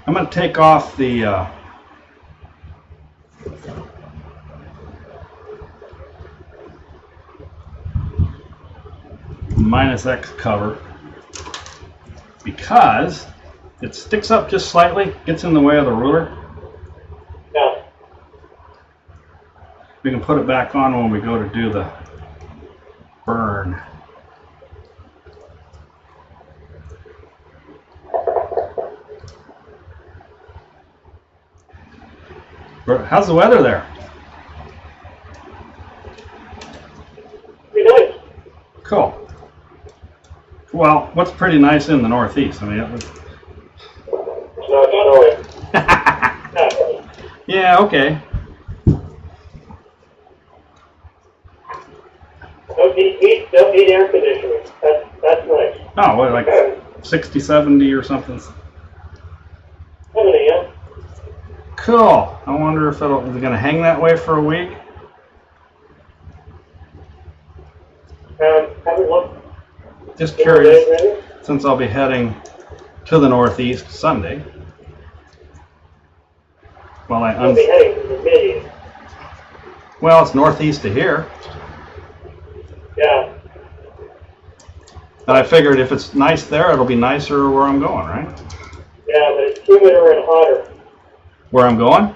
I'm going to take off the -X cover because it sticks up just slightly, gets in the way of the ruler. Yeah. We can put it back on when we go to do the burn. How's the weather there? Pretty nice. Cool. Well, what's pretty nice in the Northeast? I mean, It's not snowing. yeah, okay. Don't need heat, don't need air conditioning. That's nice. Oh, what, like 60, 70 or something? 70, yeah. Cool. I wonder if is it going to hang that way for a week? Haven't looked. Just curious, since I'll be heading to the Northeast Sunday. Well, I'll be heading to the Mid-East. well, it's northeast of here. Yeah. And I figured if it's nice there, it'll be nicer where I'm going, right? Yeah, but it's humider and hotter. Where I'm going?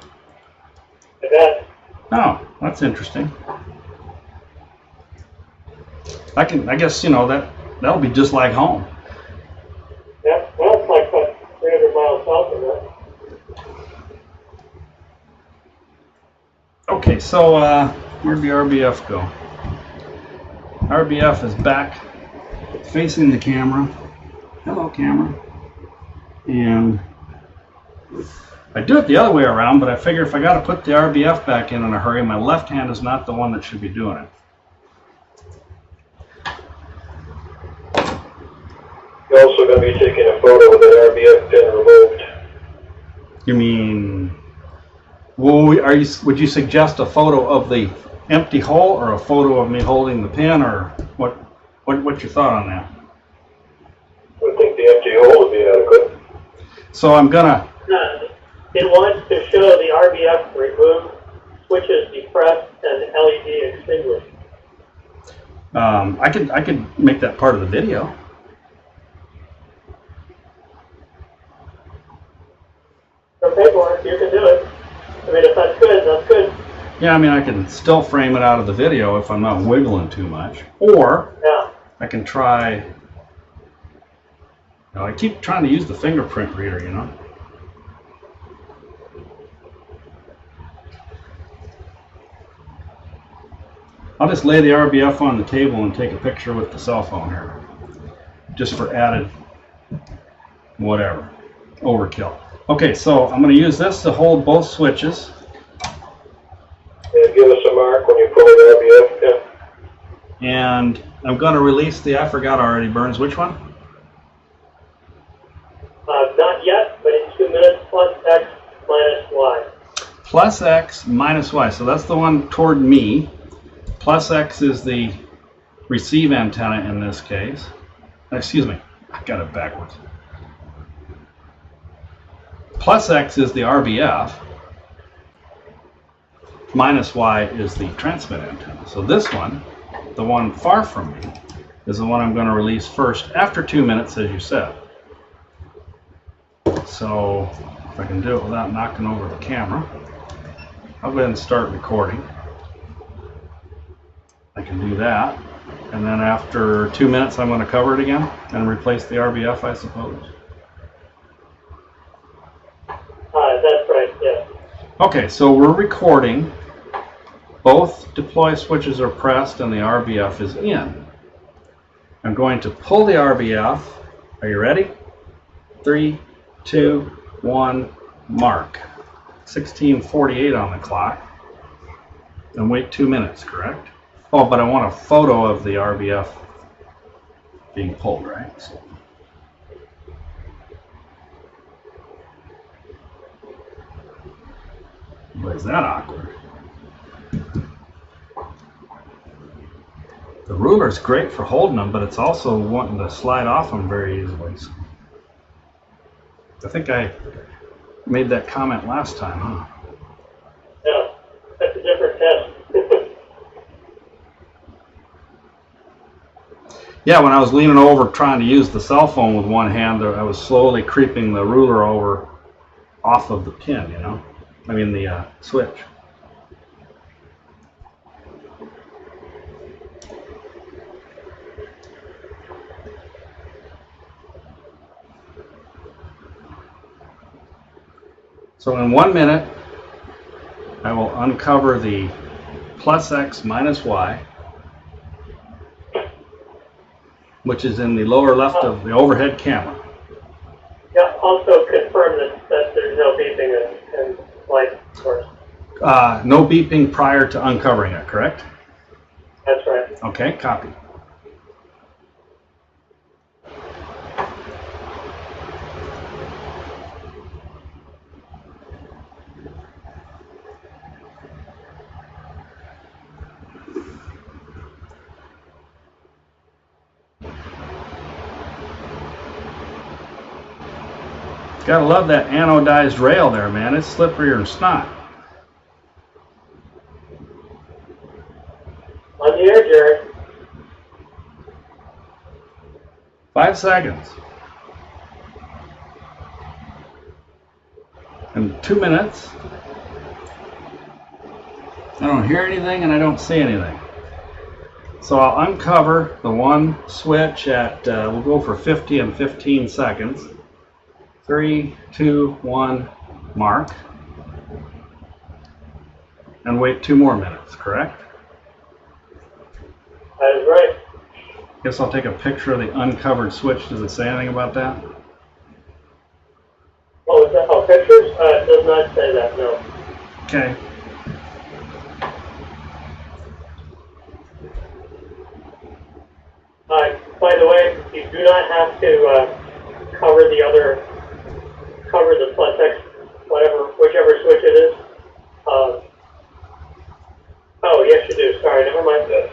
I bet. Oh, that's interesting. I guess, you know, that'll be just like home. Yeah, well, it's like what, 300 miles south of that. Okay, so where'd the RBF go? RBF is back facing the camera. Hello, camera. And I do it the other way around, but I figure if I got to put the RBF back in a hurry, my left hand is not the one that should be doing it. You're also going to be taking a photo with an RBF pin removed. You mean, well, would you suggest a photo of the empty hole or a photo of me holding the pin, or what's your thought on that? I think the empty hole would be adequate. So I'm gonna, It wants to show the RBF removed, switches depressed, and LED extinguished. I could make that part of the video. For paperwork, you can do it. I mean, if that's good, that's good. Yeah, I mean, I can still frame it out of the video if I'm not wiggling too much. Or Yeah. I can try, I keep trying to use the fingerprint reader, you know. I'll just lay the RBF on the table and take a picture with the cell phone here. Just for added, whatever, overkill. Okay, so I'm going to use this to hold both switches. And give us a mark when you pull the RBF pin. And I'm going to release the, I forgot already, Burns, which one? Not yet, but in 2 minutes, +X - Y. +X - Y, so that's the one toward me. +X is the receive antenna in this case. Excuse me, I got it backwards. +X is the RBF. -Y is the transmit antenna. So this one, the one far from me, is the one I'm going to release first after 2 minutes, as you said. So if I can do it without knocking over the camera, I'll go ahead and start recording. I can do that. And then after 2 minutes, I'm going to cover it again and replace the RBF, I suppose. Okay, so we're recording. Both deploy switches are pressed and the RBF is in. I'm going to pull the RBF. Are you ready? 3, 2, 1, mark. 16:48 on the clock. And wait 2 minutes, correct? Oh, but I want a photo of the RBF being pulled, right? So. Boy, is that awkward. The ruler's great for holding them, but it's also wanting to slide off them very easily. So I think I made that comment last time, huh? Yeah, that's a different test. Yeah, when I was leaning over trying to use the cell phone with one hand, I was slowly creeping the ruler over off of the pin, you know? I mean the switch. So in 1 minute, I will uncover the plus X minus Y, which is in the lower left of the overhead camera. Yeah, also confirm that there's no beeping and light, of course. No beeping prior to uncovering it, correct? That's right. Okay, copy. Gotta love that anodized rail there, man. It's slipperier than snot. On the air, Jared. 5 seconds. In 2 minutes, I don't hear anything and I don't see anything. So I'll uncover the one switch at, we'll go for 50 and 15 seconds. 3, 2, 1, mark. And wait 2 more minutes, correct? That is right. Guess I'll take a picture of the uncovered switch. Does it say anything about that? Oh, is that, oh, pictures? It does not say that, no. Okay. By the way, you do not have to cover the plus X, whichever switch it is. Oh, yes you do. Sorry, never mind that.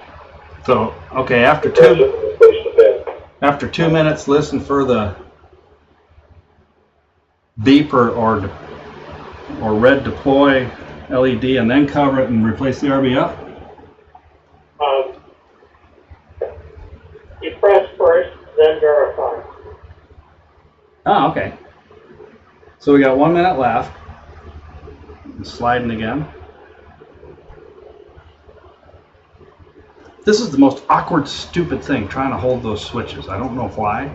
So, okay, after 2 minutes, listen for the beep or red deploy LED and then cover it and replace the RBF? You press first, then verify. Oh, okay. So we got 1 minute left. I'm sliding again. This is the most awkward, stupid thing, trying to hold those switches. I don't know why,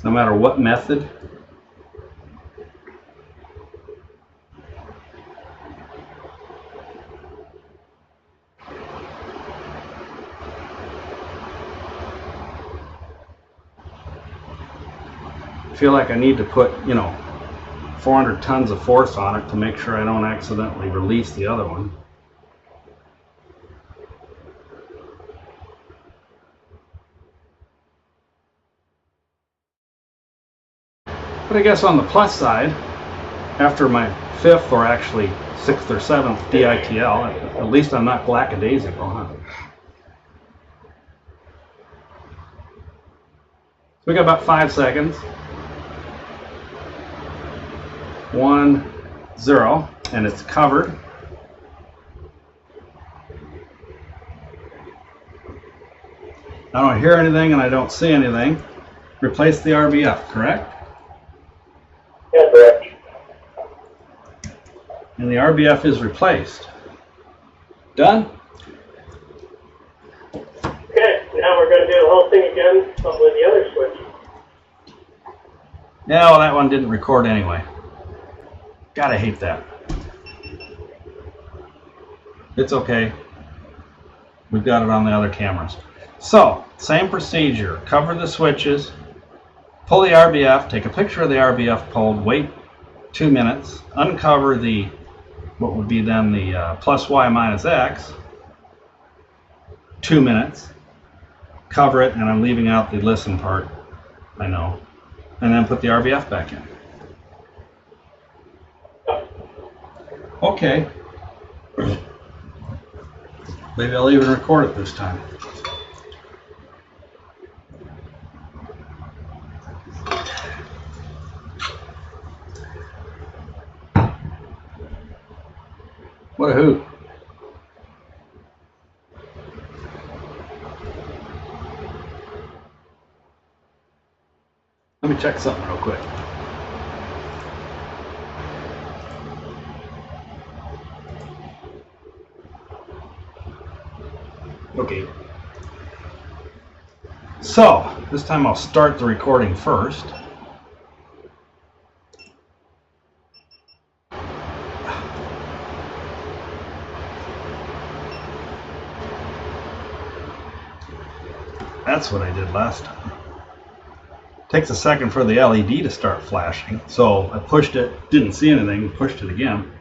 no matter what method. I feel like I need to put, 400 tons of force on it to make sure I don't accidentally release the other one. But I guess on the plus side, after my 5th or actually 6th or 7th DITL, at least I'm not lackadaisical, huh? So we got about 5 seconds. 1, 0, and it's covered. I don't hear anything and I don't see anything. Replace the RBF, correct? Yeah, correct. And the RBF is replaced. Done? Okay, now we're going to do the whole thing again, but with the other switch. Yeah, well, that one didn't record anyway. Gotta hate that. It's okay. We've got it on the other cameras. So, same procedure. Cover the switches, pull the RBF, take a picture of the RBF pulled, wait 2 minutes, uncover the, what would be then the plus Y minus X, 2 minutes, cover it, and I'm leaving out the listen part, I know, and then put the RBF back in. Okay. Maybe I'll even record it this time. What a hoot. Let me check something real quick. Okay. So, this time I'll start the recording first. That's what I did last time. Takes a second for the LED to start flashing. So I pushed it, didn't see anything, pushed it again.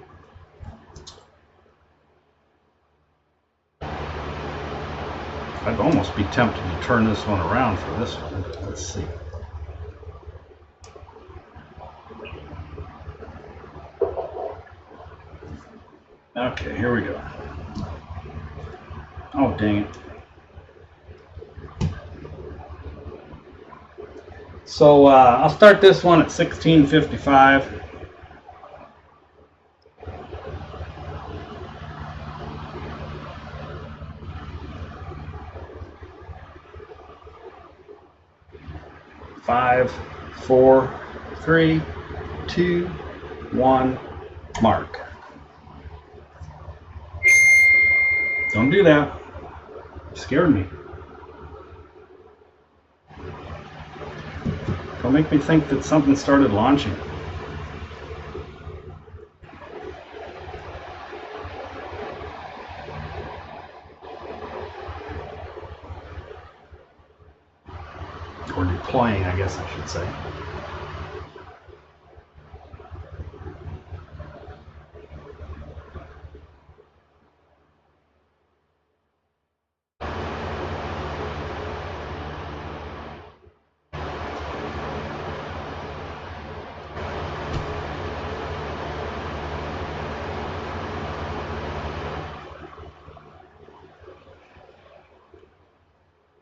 I'd almost be tempted to turn this one around for this one. Let's see. Okay, here we go. Oh, dang it. So I'll start this one at 1655. Five, four, three, two, one, mark. Don't do that. You scared me. Don't make me think that something started launching. Or deploying, I guess I should say.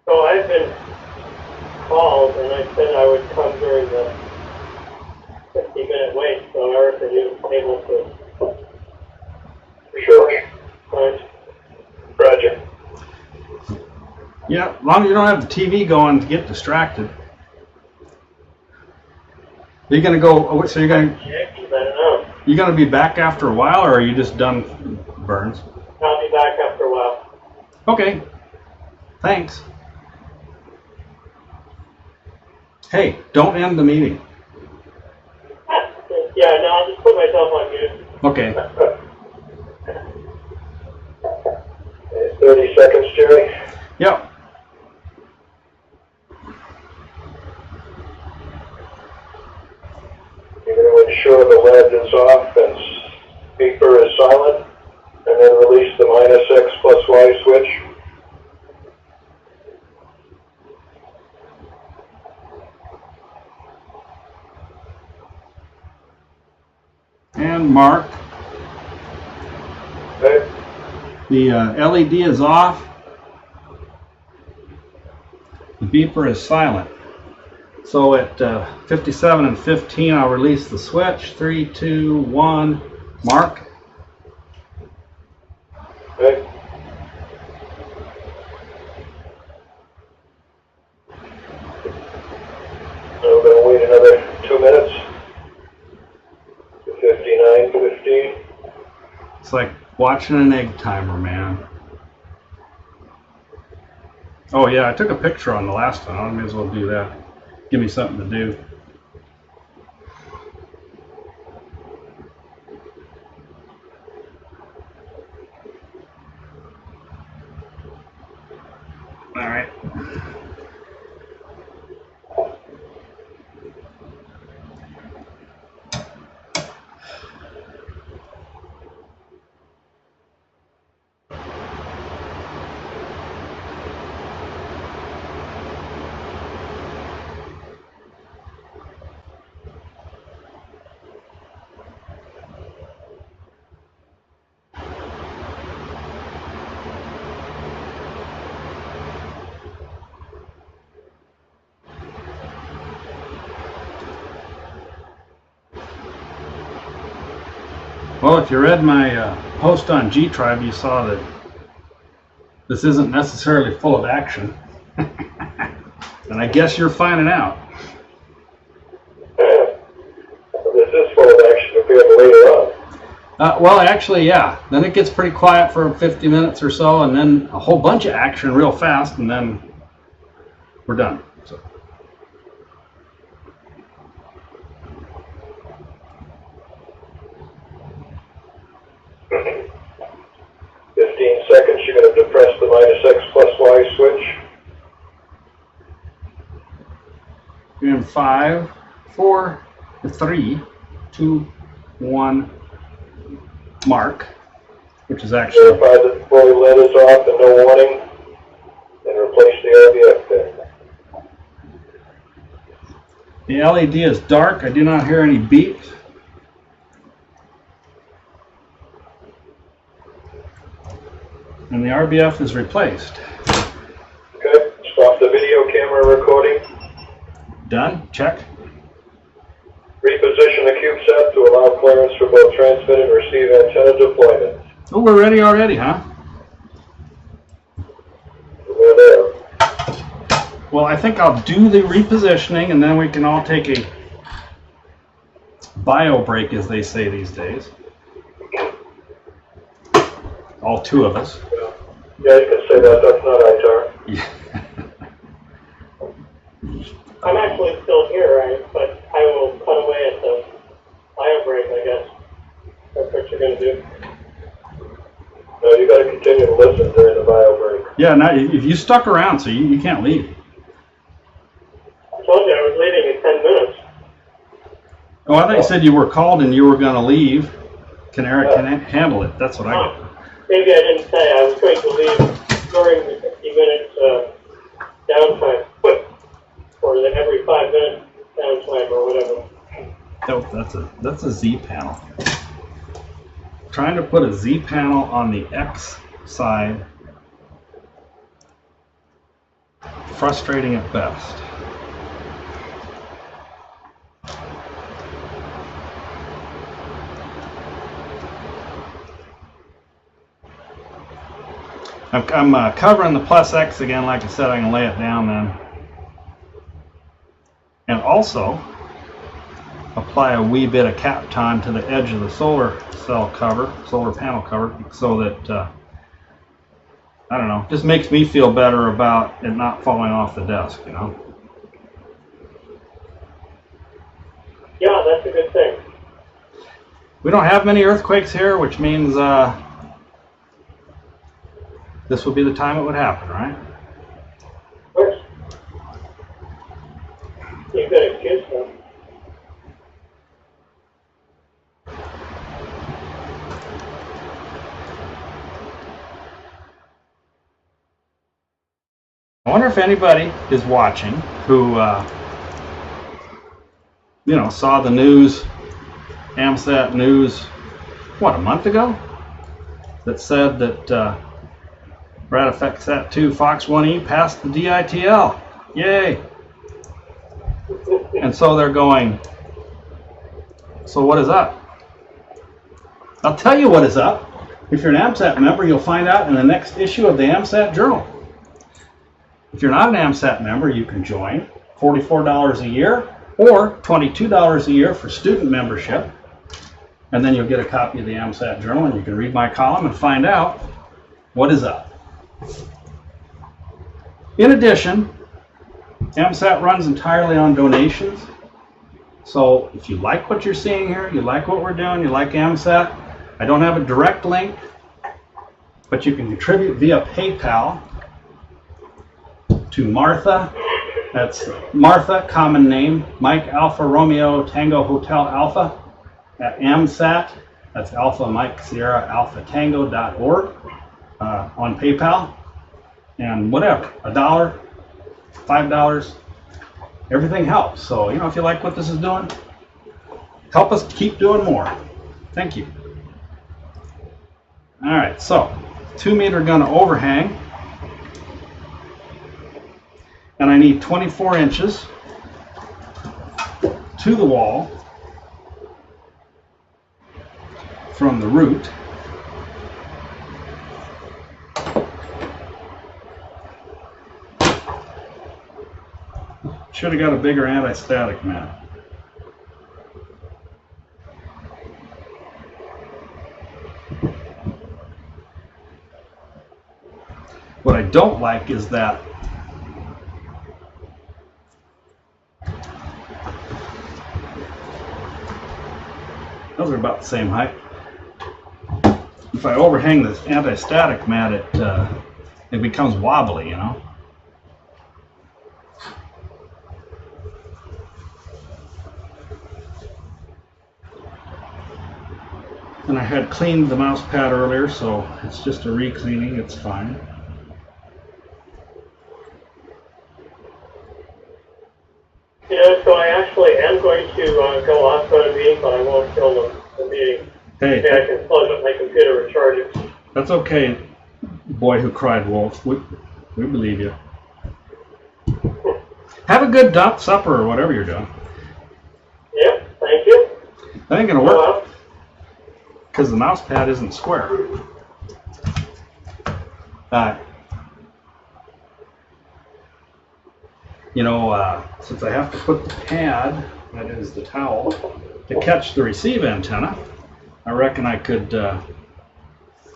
So I've been called and I said I would come during the 50-minute wait, so Eric, are you able to? Sure. Right. Roger. Yeah, as long as you don't have the TV going to get distracted. Are you gonna go? So you're gonna? Yankees, I don't know. You gonna be back after a while, or are you just done, Burns? I'll be back after a while. Okay. Thanks. Hey, don't end the meeting. Yeah, no, I'll just put myself on mute. Okay. 30 seconds, Jerry. Yep. You're going to ensure the LED is off and beeper is silent, and then release the minus X plus Y switch. And mark. Okay. The LED is off. The beeper is silent. So at 57 and 15, I'll release the switch. 3, 2, 1, mark. Okay. So we're going to wait another 2 minutes. 59:15. It's like watching an egg timer, man. Oh yeah, I took a picture on the last one. I may as well do that. Give me something to do. Well, if you read my post on G-Tribe, you saw that this isn't necessarily full of action. And I guess you're finding out. This is full of action compared to later on. Well, actually, yeah. Then it gets pretty quiet for 50 minutes or so, and then a whole bunch of action real fast, and then we're done. So. -15 seconds, you're going to depress the -X plus Y switch. You're in 5, 4, 3, 2, 1, mark, which is actually... Verify that the fully LED is off and no warning, and replace the RBF pin. The LED is dark. I do not hear any beep. And the RBF is replaced. Okay, stop the video camera recording. Done. Check. Reposition the CubeSat to allow clearance for both transmit and receive antenna deployment. Oh, we're ready already, huh? We're there. Well, I think I'll do the repositioning, and then we can all take a bio break, as they say these days. All 2 of us. Yeah, you can say that. That's not ITAR. Yeah. I'm actually still here, right? But I will cut away at the bio break, I guess. That's what you're going to do. No, you got to continue to listen during the bio break. Yeah, now if you stuck around, so you can't leave. I told you I was leaving in 10 minutes. Oh, I thought you said you were called and you were going to leave. Can Eric handle it? That's what I got. Maybe I didn't say I was going to leave during the 50 minutes downtime, or the every 5 minutes downtime, or whatever. Oh, that's a Z panel. Trying to put a Z panel on the X side. Frustrating at best. I'm covering the plus X again. Like I said, I can lay it down then. And also apply a wee bit of Kapton to the edge of the solar cell cover, solar panel cover, so that, I don't know, just makes me feel better about it not falling off the desk, you know? Yeah, that's a good thing. We don't have many earthquakes here, which means this would be the time it would happen, right? Of course. You could excuse them. I wonder if anybody is watching who, you know, saw the news, AMSAT news, what, a month ago? That said that RadFxSat-2 Fox 1E passed the DITL. Yay! And so they're going, so what is up? I'll tell you what is up. If you're an AMSAT member, you'll find out in the next issue of the AMSAT Journal. If you're not an AMSAT member, you can join. $44 a year or $22 a year for student membership. And then you'll get a copy of the AMSAT Journal and you can read my column and find out what is up. In addition, AMSAT runs entirely on donations. So if you like what you're seeing here, you like what we're doing, you like AMSAT, I don't have a direct link, but you can contribute via PayPal to Martha. That's Martha, common name, Mike Alpha Romeo Tango Hotel Alpha at AMSAT. That's Alpha Mike Sierra Alpha Tango.org on PayPal. And whatever, $1, $5, everything helps. So, you know, if you like what this is doing, help us keep doing more. Thank you. All right, so 2 meter gun overhang. And I need 24 inches to the wall from the root. Should have got a bigger anti-static mat. What I don't like is that those are about the same height. If I overhang this anti-static mat, it becomes wobbly, you know. And I had cleaned the mouse pad earlier, so it's just a re-cleaning, it's fine. You know, so I actually am going to go off on a meeting, but I won't film the meeting. Hey, Maybe I can plug up my computer and charge it. that's okay, boy who cried wolf. We believe you. Have a good supper or whatever you're doing. Yep, thank you. That ain't gonna work because the mouse pad isn't square. You know, since I have to put the pad, that is the towel, to catch the receive antenna, I reckon I could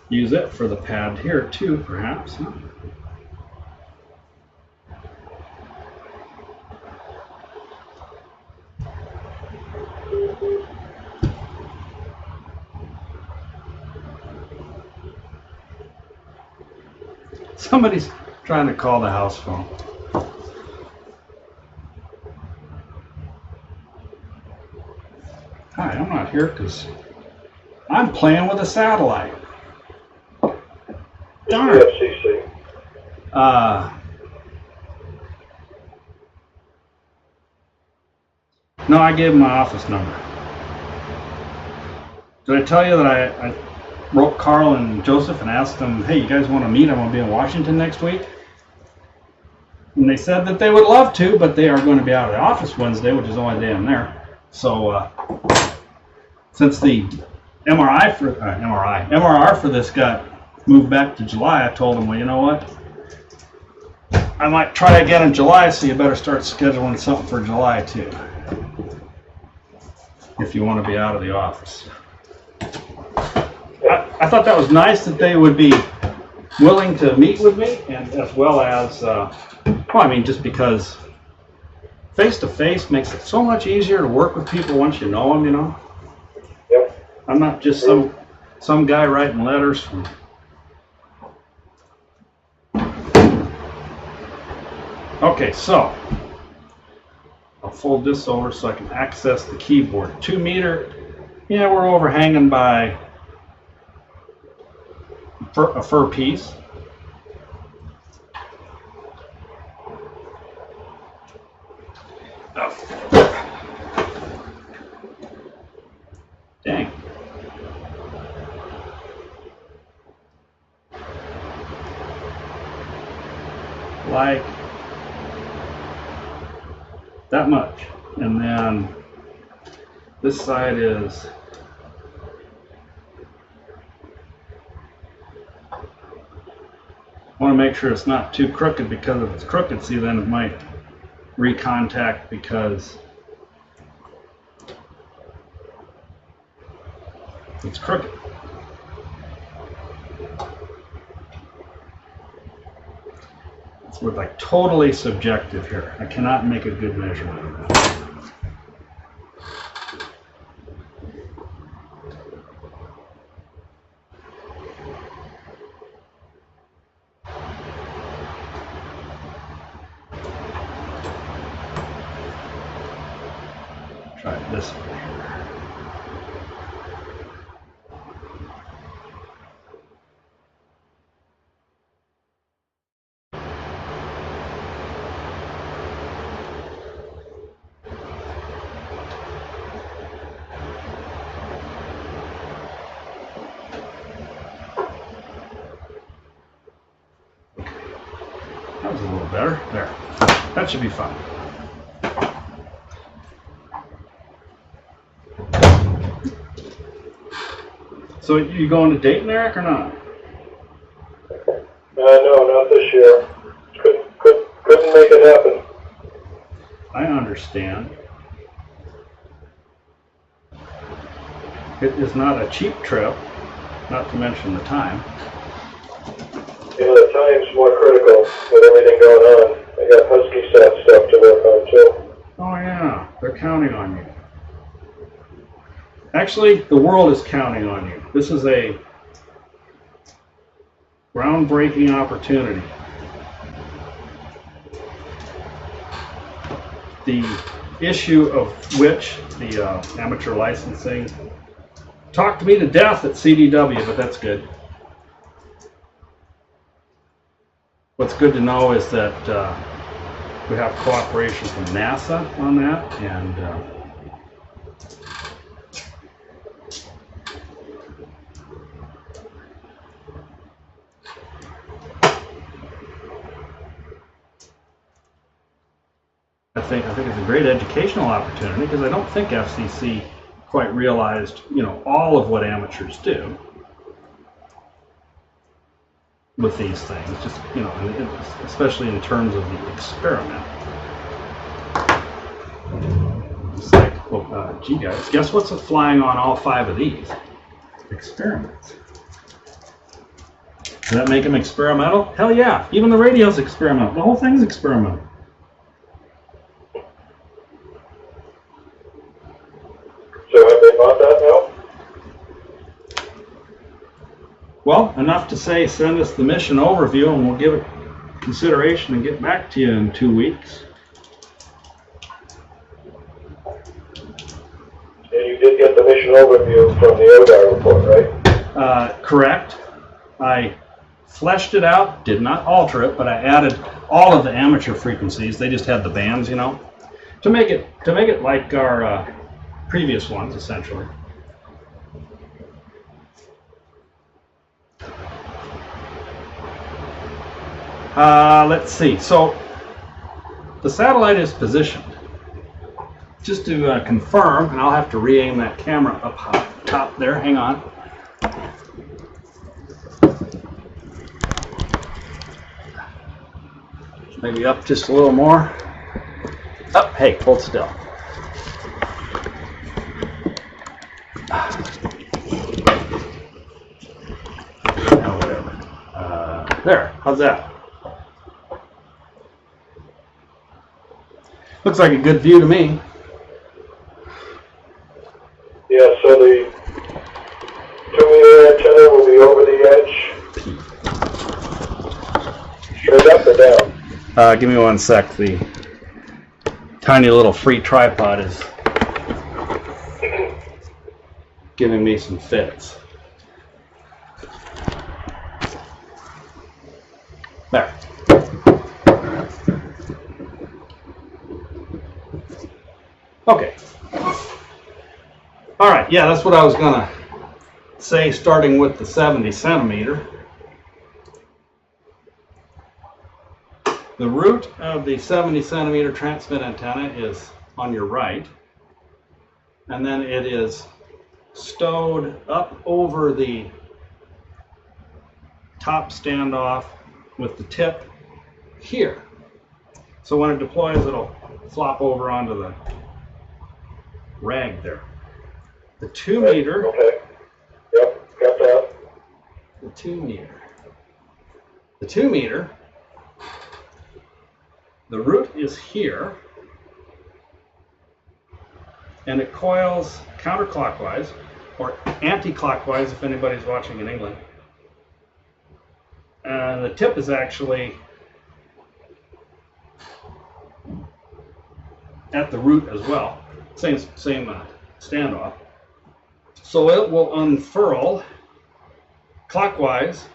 use it for the pad here too, perhaps. Huh? Somebody's trying to call the house phone. Hi, I'm not here because I'm playing with a satellite. Darn. FCC. No, I gave him my office number. Did I tell you that I wrote Carl and Joseph and asked them, hey, you guys want to meet? I'm going to be in Washington next week. And they said that they would love to, but they are going to be out of the office Wednesday, which is the only day I'm there. So since the MRR for this got moved back to July, I told them, well, you know what? I might try again in July, so you better start scheduling something for July too, if you want to be out of the office. I thought that was nice that they would be willing to meet with me, and as well as, well, I mean, just because face-to-face makes it so much easier to work with people once you know them, you know? Yep. I'm not just some guy writing letters from... Okay, so I'll fold this over so I can access the keyboard. 2 meter, yeah, we're overhanging by a fur piece. Dang. Like that much. And then this side is I want to make sure it's not too crooked, because if it's crooked, see, then it might recontact because it's crooked. It's like totally subjective here. I cannot make a good measurement of that. Try it this way here. That was a little better. There. That should be fine. So you going to Dayton, Eric, or not? No, not this year. Couldn't make it happen. I understand. It is not a cheap trip, not to mention the time. You know, the time's more critical with everything going on. I got CubeSat stuff to work on too. Oh yeah, they're counting on you. Actually, the world is counting on you. This is a groundbreaking opportunity. The issue of which, the amateur licensing, talked me to death at CDW, but that's good. What's good to know is that we have cooperation from NASA on that, and I think it's a great educational opportunity, because I don't think FCC quite realized, you know, all of what amateurs do with these things. Just, you know, especially in terms of the experiment. It's like, well, gee guys, guess what's flying on all 5 of these? Experiments. Does that make them experimental? Hell yeah! Even the radio's experimental. The whole thing's experimental. So have they bought that now? Well, enough to say send us the mission overview and we'll give it consideration and get back to you in 2 weeks. And you did get the mission overview from the ODAR report, right? Correct. I fleshed it out, did not alter it, but I added all of the amateur frequencies. They just had the bands, you know, to make it like our previous ones, essentially. Let's see. So the satellite is positioned. Just to confirm, and I'll have to re-aim that camera up top there. Hang on. Maybe up just a little more. Up. Hey, hold still. Now whatever. There. How's that? Looks like a good view to me. Yeah, so the 2-meter antenna will be over the edge. Straight up or down? Give me 1 sec. The tiny little free tripod is giving me some fits. There. Okay. All right, yeah, that's what I was gonna say, starting with the 70 centimeter. The root of the 70 centimeter transmit antenna is on your right, and then it is stowed up over the top standoff with the tip here. So when it deploys, it'll flop over onto the rag there. The 2 meter. Okay. Yep, got that. The 2 meter. The 2 meter. The root is here, and it coils counterclockwise, or anti-clockwise if anybody's watching in England. And the tip is actually at the root as well. Same standoff. So it will unfurl clockwise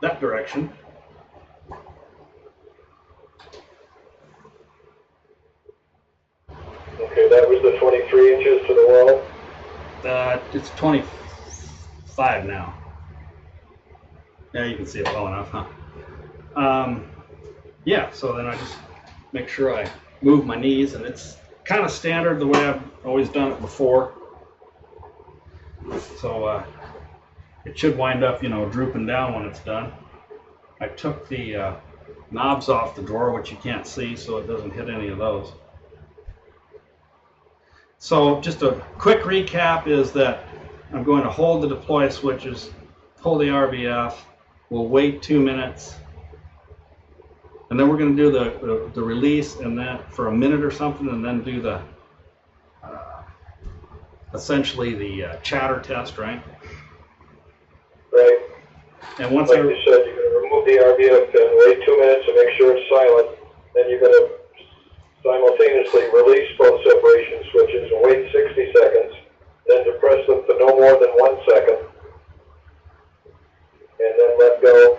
that direction. Okay, that was the 23 inches to the wall? It's 25 now. Yeah, you can see it well enough, huh? Yeah, so then I just make sure I move my knees, and it's kind of standard the way I've always done it before. So it should wind up, you know, drooping down when it's done. I took the knobs off the drawer, which you can't see, so it doesn't hit any of those. So just a quick recap is that I'm going to hold the deploy switches, pull the RBF, we'll wait 2 minutes, and then we're going to do the release and then for a minute or something, and then do the essentially the chatter test, right? Right. And once Like you said, you're going to remove the RBF pin, wait 2 minutes and make sure it's silent. Then you're going to simultaneously release both separation switches and wait 60 seconds. Then depress them for no more than 1 second. And then let go.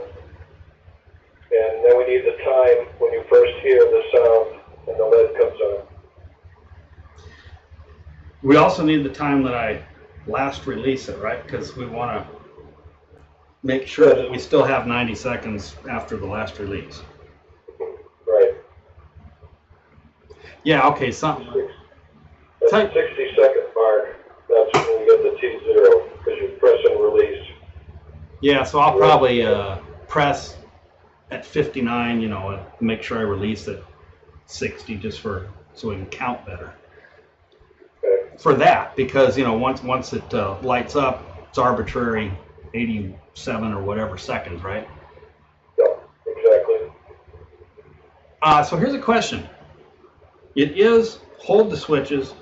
And then we need the time when you first hear the sound and the lead comes on. we also need the time that I last release it, right? Because we want to make sure that we still have 90 seconds after the last release. Right. Yeah, okay, something. That's the 60-second mark. That's when we get the T0 because you press and release. Yeah, so I'll probably press at 59, you know, and make sure I release at 60 just for so we can count better. Okay. For that, because you know, once it lights up, it's arbitrary 87 or whatever seconds, right? Yep, exactly. So here's a question. It is hold the switches,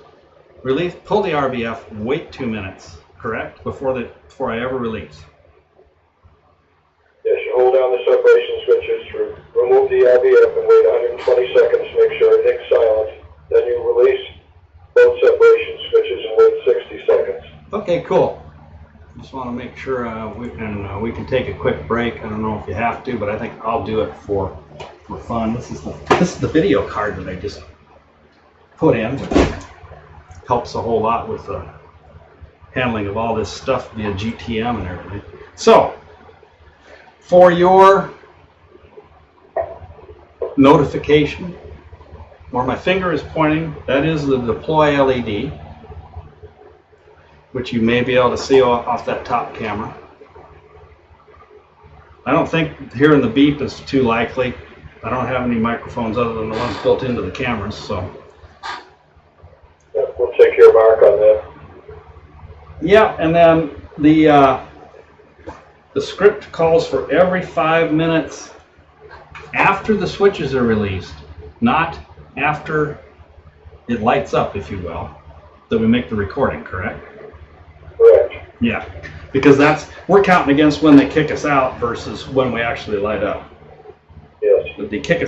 release, pull the RBF, wait 2 minutes, correct? Before I ever release. Yes, you hold down the separation switches, remove the RBF and wait 120 seconds to make sure everything's silent. Then you release both separation switches and wait 60 seconds. Okay, cool. Just want to make sure we can take a quick break. I don't know if you have to, but I think I'll do it for fun. This is the video card that I just put in. Helps a whole lot with the handling of all this stuff via GTM and everything. So, for your notification, where my finger is pointing, that is the deploy LED, which you may be able to see off that top camera. I don't think hearing the beep is too likely. I don't have any microphones other than the ones built into the cameras, so. Yeah, we'll take your mark on that. Yeah, and then the script calls for every 5 minutes after the switches are released, not after it lights up, if you will, that we make the recording, correct? Correct. Yeah, because we're counting against when they kick us out versus when we actually light up. Yes. But the kick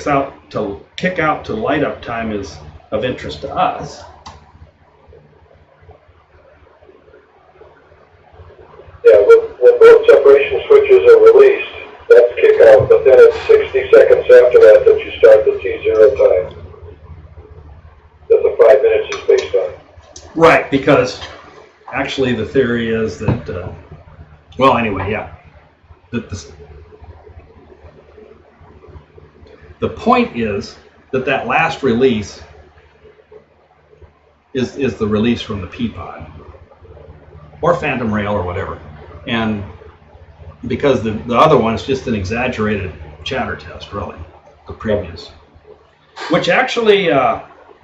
out to light up time is of interest to us. Yeah, when both separation switches are released, that's kick out, but then it's 60 seconds after that you start the T0 time that the 5 minutes is based on. Right, because actually the theory is that, well, anyway, yeah. The point is that last release is the release from the P-pod or Phantom Rail or whatever. And because the other one is just an exaggerated chatter test, really, the previous. Which actually, I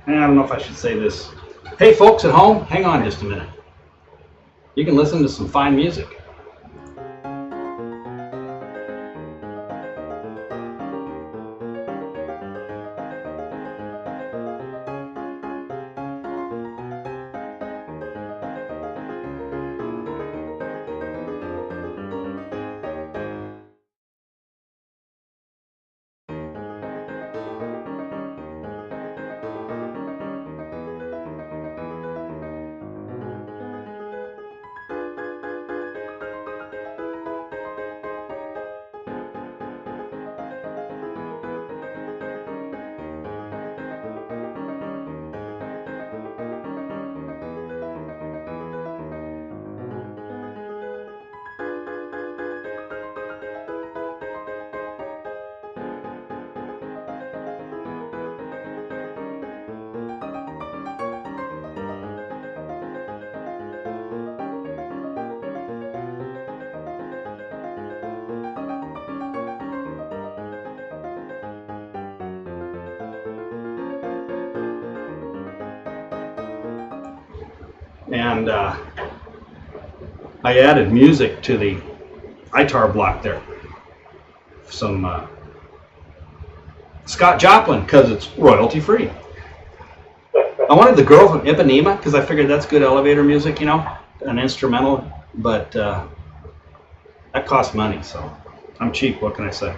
don't know if I should say this. Hey folks at home, hang on just a minute. You can listen to some fine music. and I added music to the ITAR block there. Some Scott Joplin, because it's royalty free. I wanted The Girl from Ipanema because I figured that's good elevator music, you know, an instrumental, but that costs money, so I'm cheap, what can I say?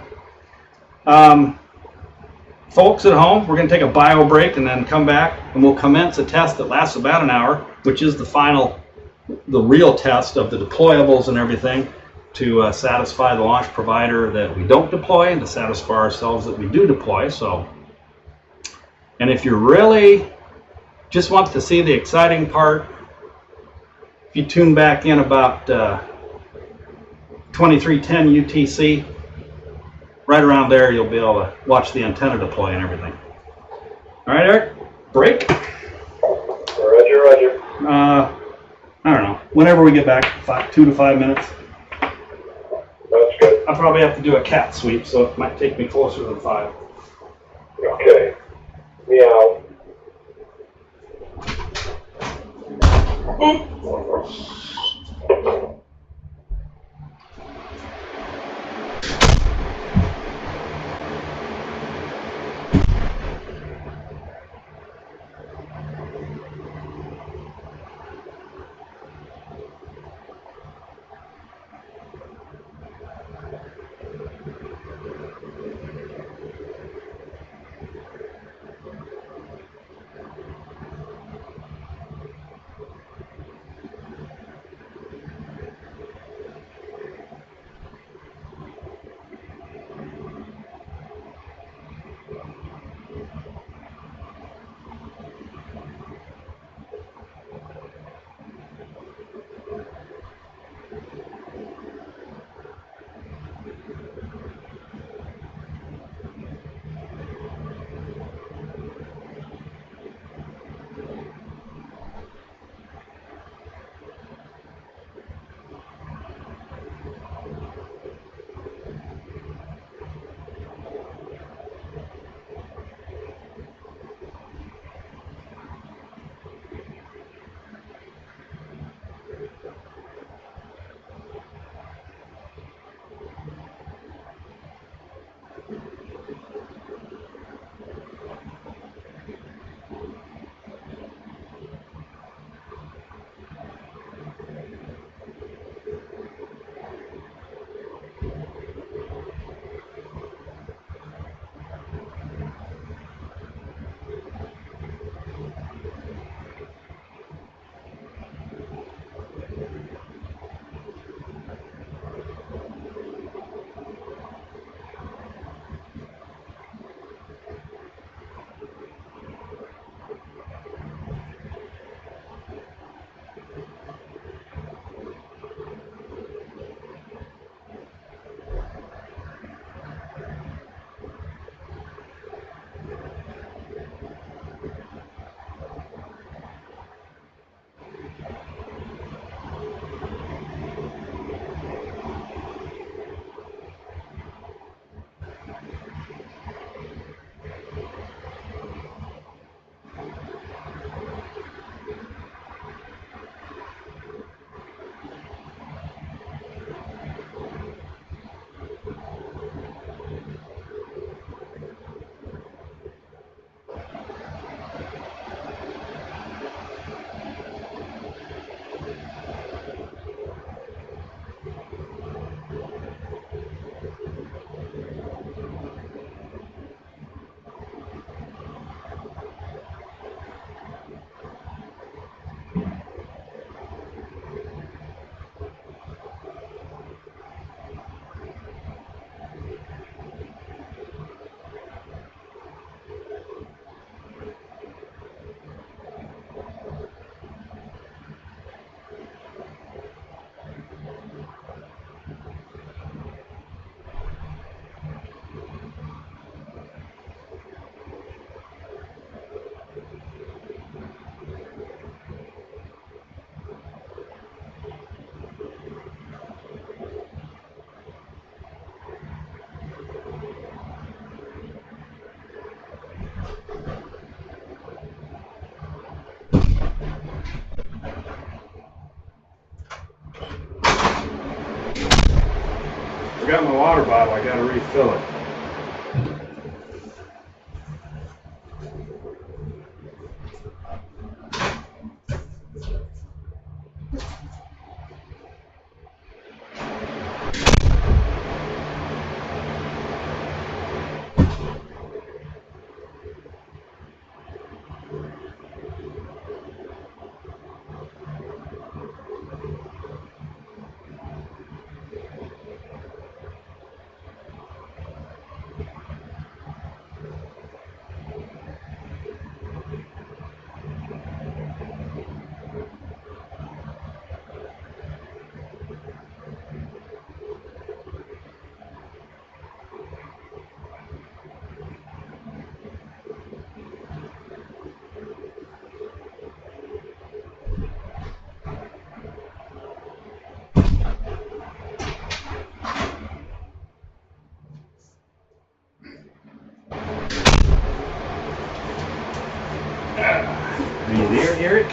Folks at home, we're going to take a bio break and then come back and we'll commence a test that lasts about an hour, which is the real test of the deployables and everything to satisfy the launch provider that we don't deploy and to satisfy ourselves that we do deploy. So, and if you really just want to see the exciting part, if you tune back in about 2310 UTC, right around there you'll be able to watch the antenna deploy and everything. All right, Eric, break? Roger, roger. I don't know, whenever we get back, 2 to 5 minutes. That's good. I'll probably have to do a cat sweep, so it might take me closer than 5. Okay. Meow. I got my water bottle, I gotta refill it. Are you there, Eric?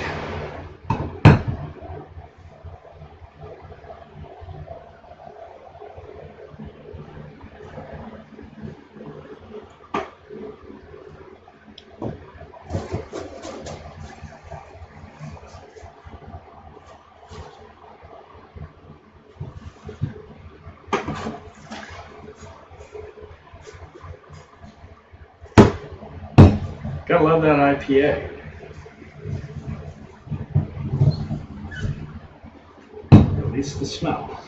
Gotta love that IPA. At least the smell.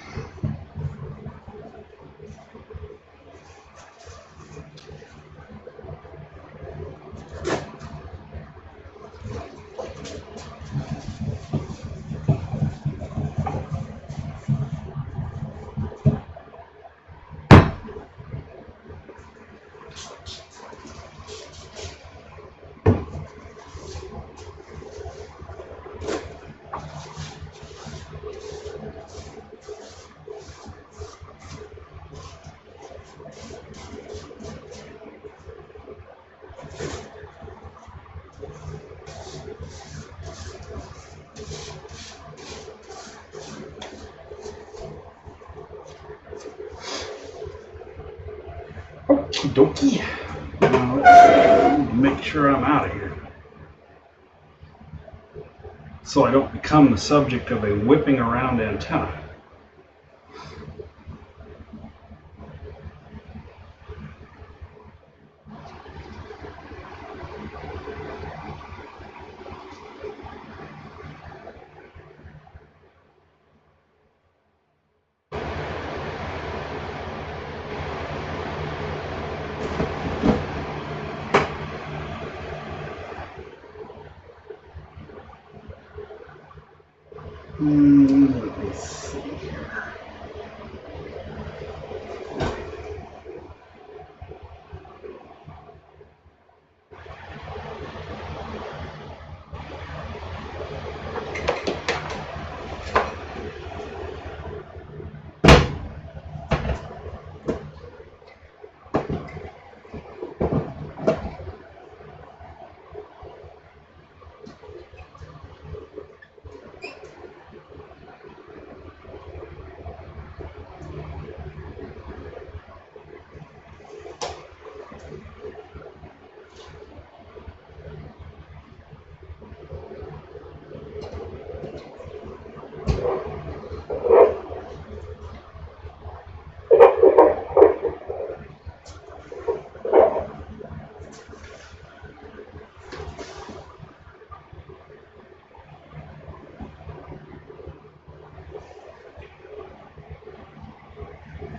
Okie dokie. Now let's make sure I'm out of here, so I don't become the subject of a whipping around antenna. Let me see here.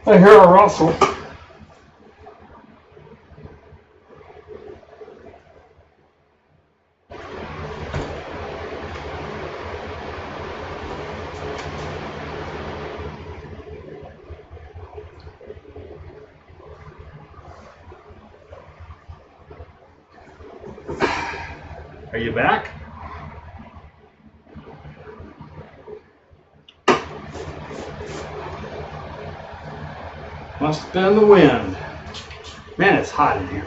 I hear a rustle. Are you back? Must have been the wind. Man, it's hot in here.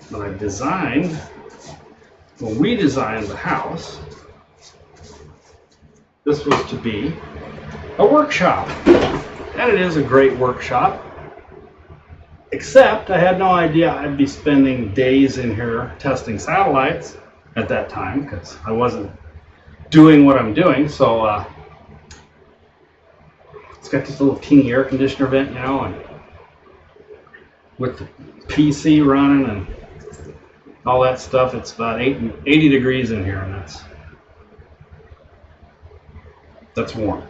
But I've designed when we designed the house, this was to be a workshop. And it is a great workshop. Except I had no idea I'd be spending days in here testing satellites at that time, because I wasn't doing what I'm doing. So it's got this little teeny air conditioner vent, you know, and with the PC running and all that stuff. It's about 80 degrees in here, and that's warm.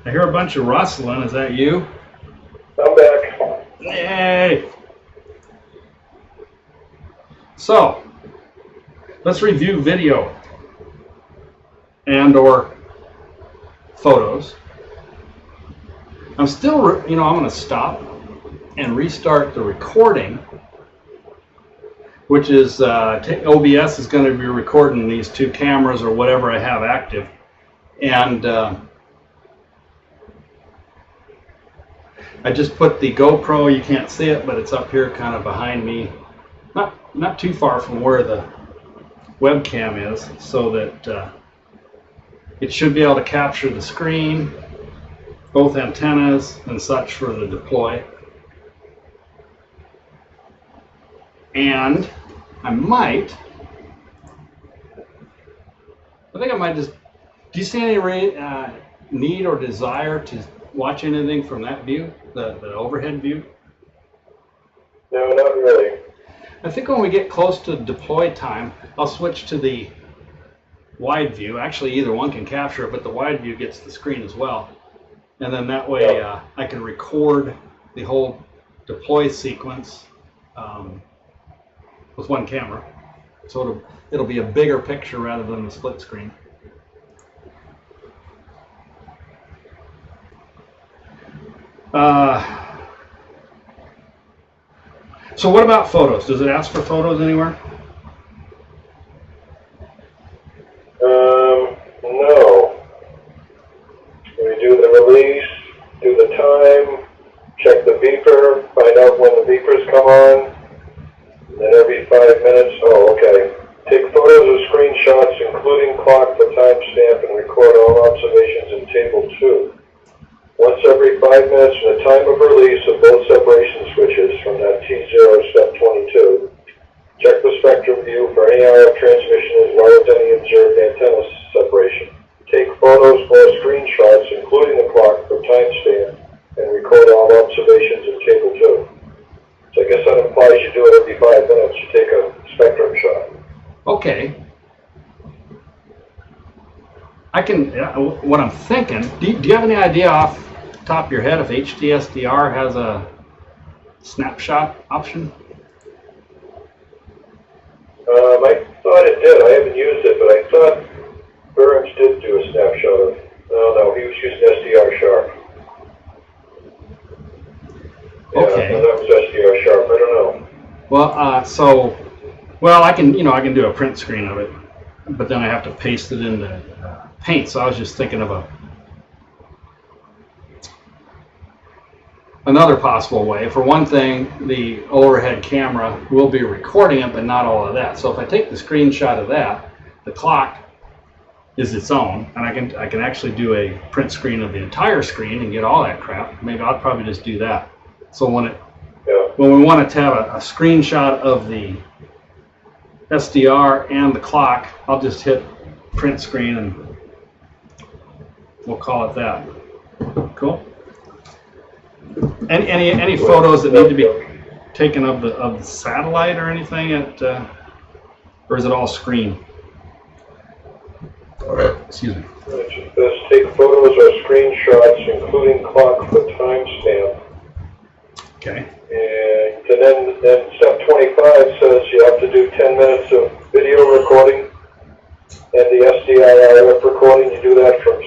I hear a bunch of rustling. Is that you? I'm back. Yay! So, let's review video and/or photos. I'm still, I'm going to stop and restart the recording, which is OBS is going to be recording these two cameras or whatever I have active, and I just put the GoPro. You can't see it, but it's up here, kind of behind me, not too far from where the webcam is, so that it should be able to capture the screen, both antennas and such for the deploy. And I think I might just, do you see any need or desire to watch anything from that view, the overhead view? No, not really. I think when we get close to deploy time, I'll switch to the wide view. Actually, either one can capture it, but the wide view gets the screen as well. And then that way I can record the whole deploy sequence with one camera. So it'll be a bigger picture rather than the split screen. So what about photos? Does it ask for photos anywhere? No. We do the release, do the time, check the beeper, find out when the beepers come on, and then every 5 minutes, okay. Take photos or screenshots, including clock for timestamp, and record all observations in Table 2. Once every 5 minutes from the time of release of both separation switches from that T0 step 22. Check the spectrum view for any RF transmission as well as any observed antenna separation. Take photos or screenshots, including the clock for timestamp, and record all observations in Table 2. So I guess that implies you do it every 5 minutes. You take a spectrum shot. Okay. I can, what I'm thinking, do you have any idea off the top of your head if HDSDR has a snapshot option? I thought it did. I haven't used it, but I thought Burns did do a snapshot of, no, he was using SDR Sharp. Yeah, Okay. that was SDR Sharp. I don't know. Well, I can do a print screen of it, but then I have to paste it into Paint. So I was just thinking of another possible way. For one thing, the overhead camera will be recording it, but not all of that. So if I take the screenshot of that, the clock is its own, and I can actually do a print screen of the entire screen and get all that crap. Maybe I'll probably just do that. So when we want to have a screenshot of the SDR and the clock, I'll just hit print screen and we'll call it that. Cool. Any photos that need to be taken of the satellite or anything or is it all screen? Excuse me. It says take photos or screenshots, including clock for timestamp. Okay. And then step 25 says you have to do 10 minutes of video recording and the SDIRF recording. You do that from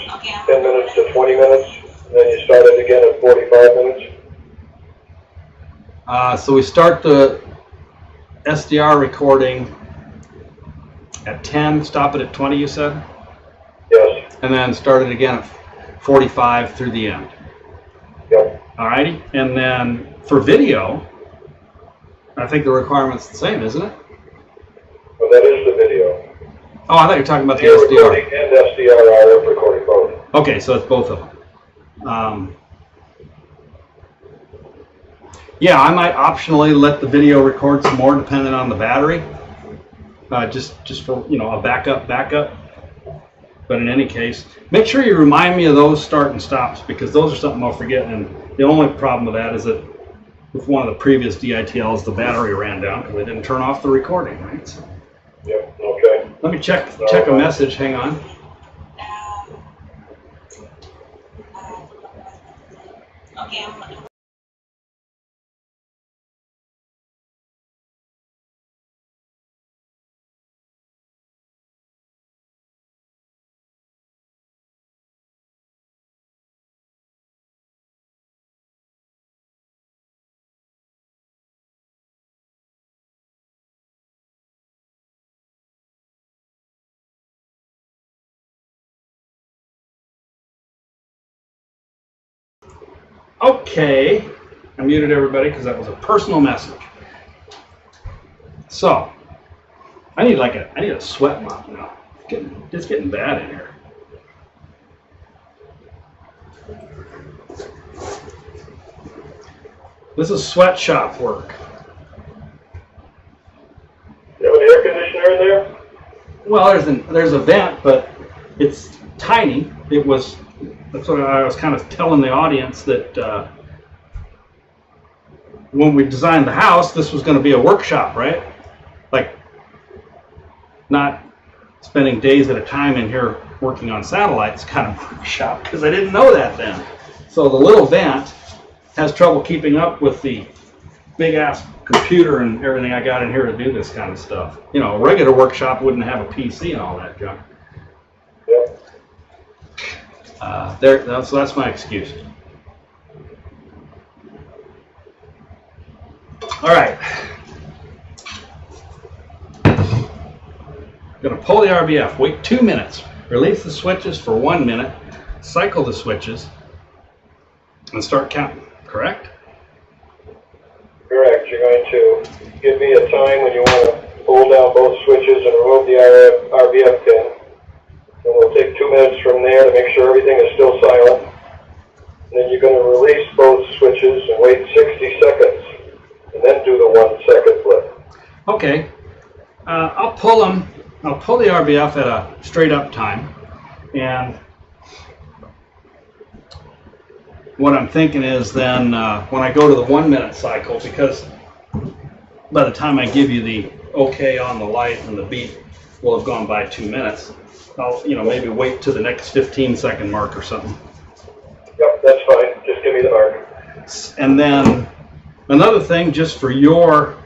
10 minutes to 20 minutes, and then you start it again at 45 minutes. So we start the SDR recording at 10, stop it at 20, you said? Yes. And then start it again at 45 through the end. Yep. Alrighty, and then for video, I think the requirement's the same, isn't it? Well, that is the video. Oh, I thought you were talking about the Video SDR. recording and SDR are recording both. Okay, so it's both of them. Yeah, I might optionally let the video record some more depending on the battery. Just for, you know, a backup. But in any case, make sure you remind me of those start and stops, because those are something I'll forget. And the only problem with that is that with one of the previous DITLs, the battery ran down because they didn't turn off the recording, right? So, Yep, okay. let me check a message. Hang on. Okay, Okay, I muted everybody because that was a personal message. So, I need a sweat mop now. It's getting bad in here. This is sweatshop work. You have an air conditioner in there? Well, there's a vent, but it's tiny. That's what I was kind of telling the audience, that when we designed the house, this was going to be a workshop, right? Like, not spending days at a time in here working on satellites kind of workshop, because I didn't know that then. So the little vent has trouble keeping up with the big ass computer and everything I got in here to do this kind of stuff. You know, a regular workshop wouldn't have a PC and all that junk. Yep. So that's my excuse. All right. Going to pull the RBF. Wait 2 minutes. Release the switches for 1 minute. Cycle the switches and start counting. Correct? Correct. You're going to give me a time when you want to pull down both switches and remove the RBF pin. And we'll take 2 minutes from there to make sure everything is still silent. And then you're going to release both switches and wait 60 seconds. And then do the 1 second flip. Okay. I'll pull the RBF at a straight up time. And what I'm thinking is then when I go to the 1 minute cycle, because by the time I give you the okay on the light and the beep will have gone by 2 minutes, I'll maybe wait to the next 15-second mark or something. Yep, that's fine. Just give me the mark. And then another thing, just for your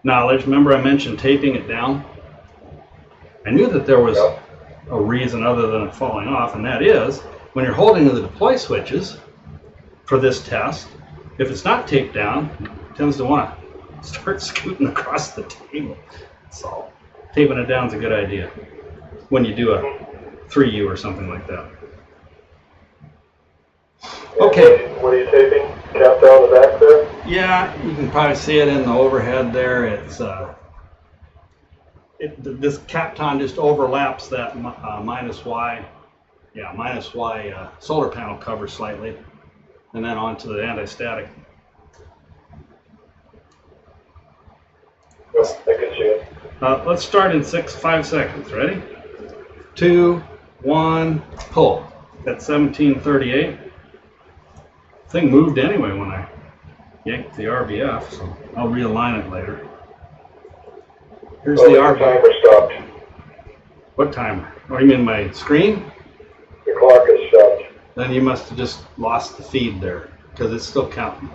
knowledge, remember I mentioned taping it down? I knew that there was a reason other than it falling off, and that is when you're holding the deploy switches for this test, if it's not taped down, it tends to want to start scooting across the table. So taping it down is a good idea when you do a 3U or something like that. Okay. What are you taping? Cap down the back there? Yeah, you can probably see it in the overhead there. It's this Kapton just overlaps that minus Y solar panel cover slightly, and then onto the anti-static. Yes, I can see it. Let's start in 5 seconds. Ready? 2, 1, pull. At 1738. Thing moved anyway when I yanked the RBF, so I'll realign it later. Here's the RBF. The timer stopped. What timer? Oh, you mean my screen? The clock has stopped. Then you must have just lost the feed there, because it's still counting.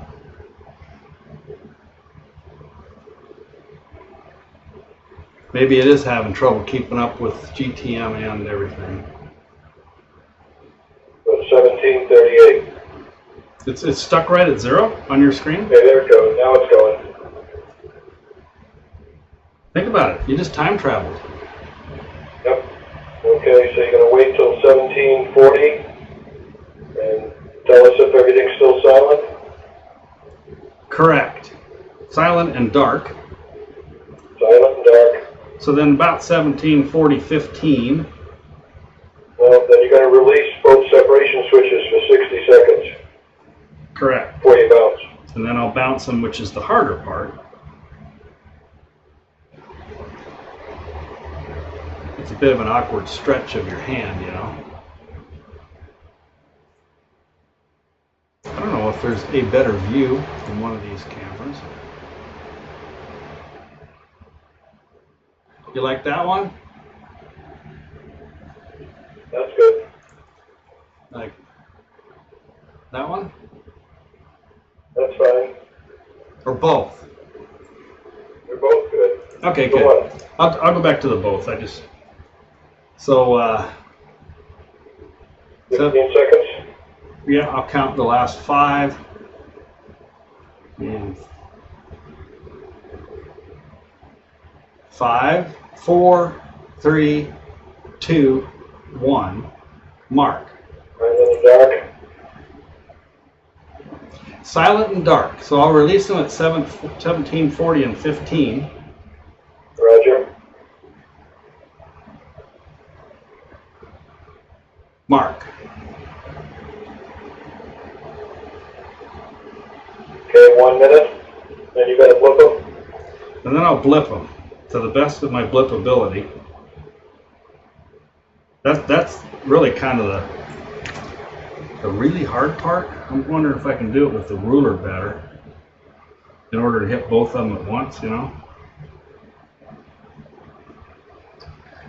Maybe it is having trouble keeping up with GTM and everything. 1738. It's stuck right at 0 on your screen? Okay, there it goes. Now it's going. Think about it. You just time traveled. Yep. Okay, so you're going to wait till 1740. Correct. Silent and dark. Silent and dark. So then about 17, 40, 15. Well, then you're going to release both separation switches for 60 seconds. Correct. Before you bounce. And then I'll bounce them, which is the harder part. It's a bit of an awkward stretch of your hand, you know. I don't know if there's a better view in one of these cameras. You like that one? That's good. Like that one? That's fine. Or both? They're both good. Okay, Go good. on. I'll go back to the both. So 15 seconds. yeah, I'll count the last 5. And 5, 4, 3, 2, 1. Mark. And then the dark. Silent and dark. So I'll release them at 17, 40, and 15. Roger. Mark. Okay, 1 minute. Then you got to blip them. And then I'll blip them to the best of my blip ability. That's really kind of the really hard part. I'm wondering if I can do it with the ruler better in order to hit both of them at once, you know?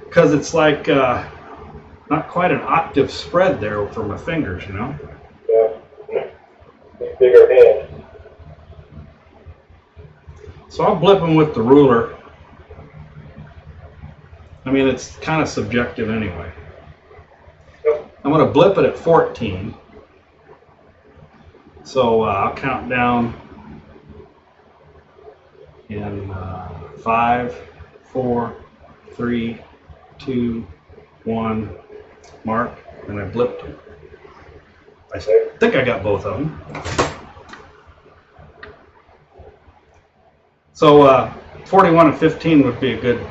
Because it's like not quite an octave spread there for my fingers, you know? Yeah. Bigger hand. So I'll blip them with the ruler. I mean, it's kind of subjective anyway. Yep. I'm going to blip it at 14. So I'll count down in 5, 4, 3, 2, 1, mark, and I blipped them. I think I got both of them. So 41 and 15 would be a good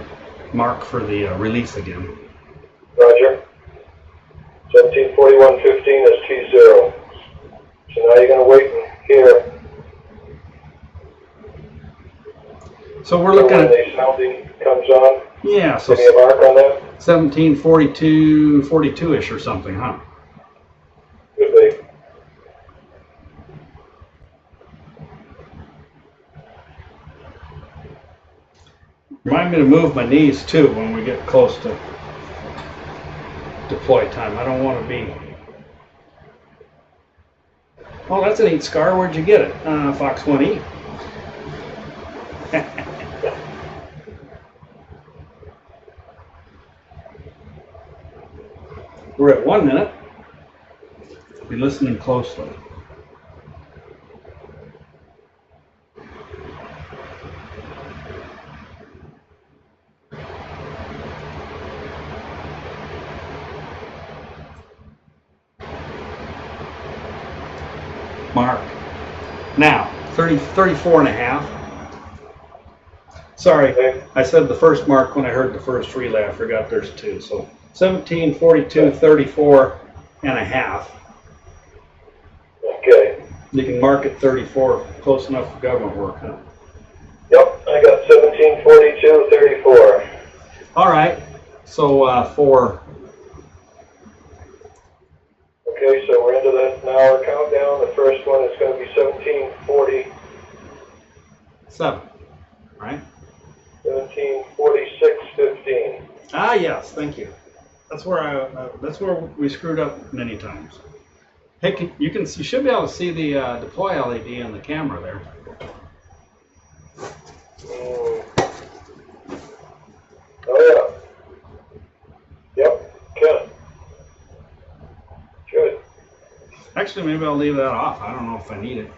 mark for the release again. Roger. 1741.15 is T0. So now you're going to wait and hear. So we're looking when at, the sounding comes on. yeah, so Give me a mark on that. 1742, 42-ish or something, huh? Could be. Remind me to move my knees too when we get close to deploy time. I don't want to be... Oh, that's a neat scar. Where'd you get it? Fox 1E. We're at 1 minute. Be listening closely. Mark. Now, 34 and a half. Sorry, Okay. I said the first mark when I heard the first relay. I forgot there's 2. So 17, 42, 34 and a half. Okay. You can mark it 34, close enough for government work, huh? Yep, I got 1742.34. All right, so for... Okay, so we're into that an hour countdown. The first one is going to be 1740. 7, right? 1746.15. Ah, yes, thank you. That's where we screwed up many times. Hey, you should be able to see the deploy LED in the camera there. Oh yeah. Yep, can. Good. Actually, maybe I'll leave that off. I don't know if I need it.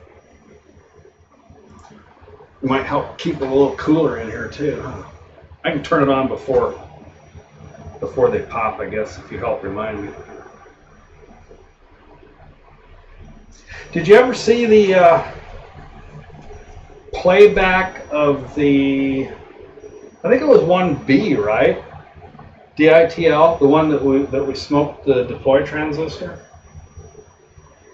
It might help keep it a little cooler in here too. I can turn it on before they pop, I guess, if you help remind me. Did you ever see the playback of the, I think it was 1B, right? DITL, the one that we smoked the deploy transistor?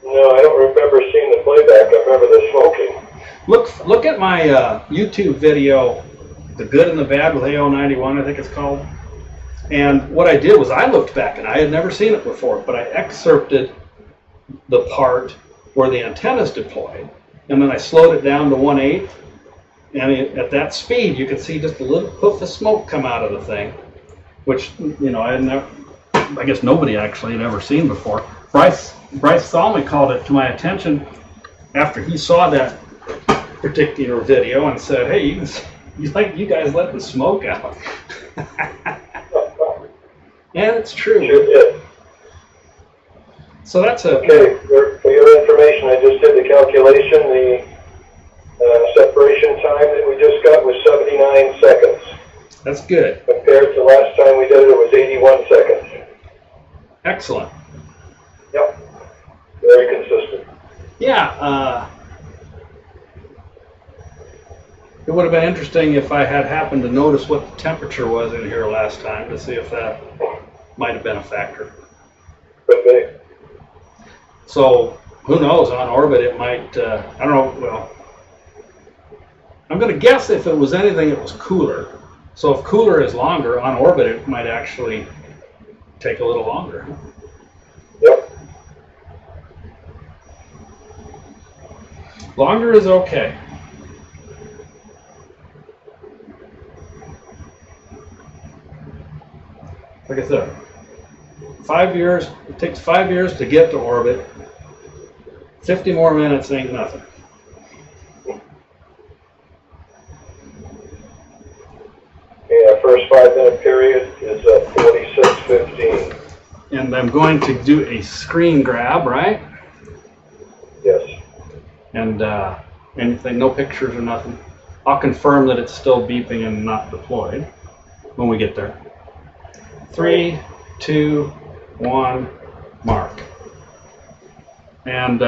No, I don't remember seeing the playback. I remember the smoking. Look at my YouTube video, The Good and the Bad with AO91, I think it's called. And what I did was I looked back, and I had never seen it before, but I excerpted the part where the antenna's deployed, and then I slowed it down to 1/8, and at that speed you could see just a little puff of smoke come out of the thing, which, you know, I guess nobody actually had ever seen before. Bryce Thalmy called it to my attention after he saw that particular video and said, "Hey, you guys let the smoke out." And it's true. Sure did. So that's a... Okay, for your information, I just did the calculation. The separation time that we just got was 79 seconds. That's good. Compared to last time we did it, it was 81 seconds. Excellent. Yep. Very consistent. Yeah, it would have been interesting if I had happened to notice what the temperature was in here last time to see if that might have been a factor. Could be. So, who knows, on orbit it might, I don't know, well, I'm going to guess if it was anything it was cooler. So if cooler is longer, on orbit it might actually take a little longer. Yep. Longer is okay. Like I said, 5 years, it takes 5 years to get to orbit. 50 more minutes ain't nothing. Yeah, first 5 minute period is 46:15. And I'm going to do a screen grab, right? Yes. And anything, no pictures or nothing. I'll confirm that it's still beeping and not deployed when we get there. 3, 2, 1, mark. And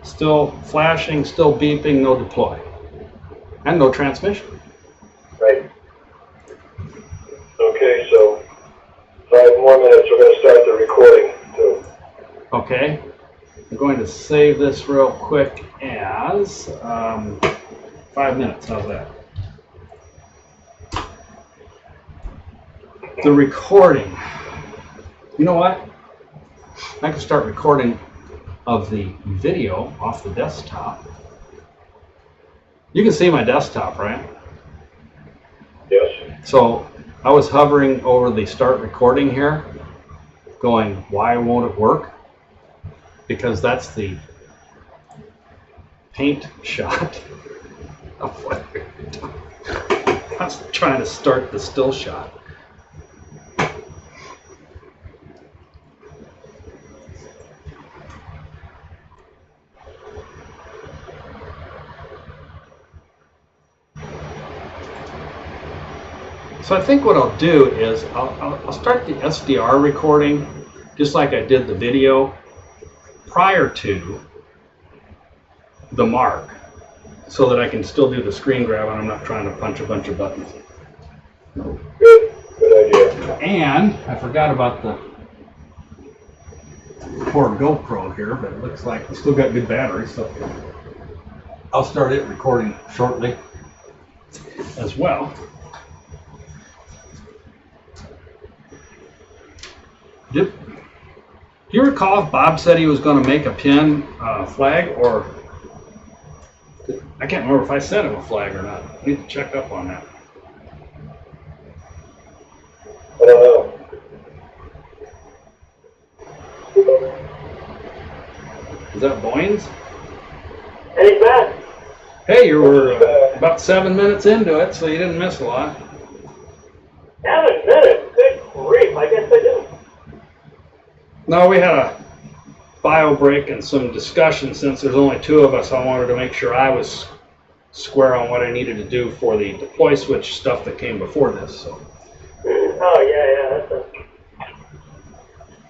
still flashing, still beeping, no deploy. And no transmission. Right. Okay, so 5 more minutes, we're going to start the recording too. Okay. I'm going to save this real quick as 5 minutes. How's that? The recording. You know what? I can start recording of the video off the desktop. You can see my desktop, right? Yes. So I was hovering over the start recording here, going, why won't it work? Because that's the paint shot of what we're doing. I was trying to start the still shot. So I think what I'll do is I'll start the SDR recording just like I did the video prior to the mark so that I can still do the screen grab and I'm not trying to punch a bunch of buttons. Good idea. And I forgot about the poor GoPro here, but it looks like it's still got good battery, so I'll start it recording shortly as well. Do you recall if Bob said he was going to make a pin flag, or I can't remember if I sent him a flag or not. I need to check up on that. I don't know. Is that Boynes? Hey, Matt. Hey, you were about 7 minutes into it, so you didn't miss a lot. 7 minutes? Good grief, I guess I didn't. No, we had a bio break and some discussion. Since there's only 2 of us, I wanted to make sure I was square on what I needed to do for the deploy switch stuff that came before this. So. Oh, yeah, that's a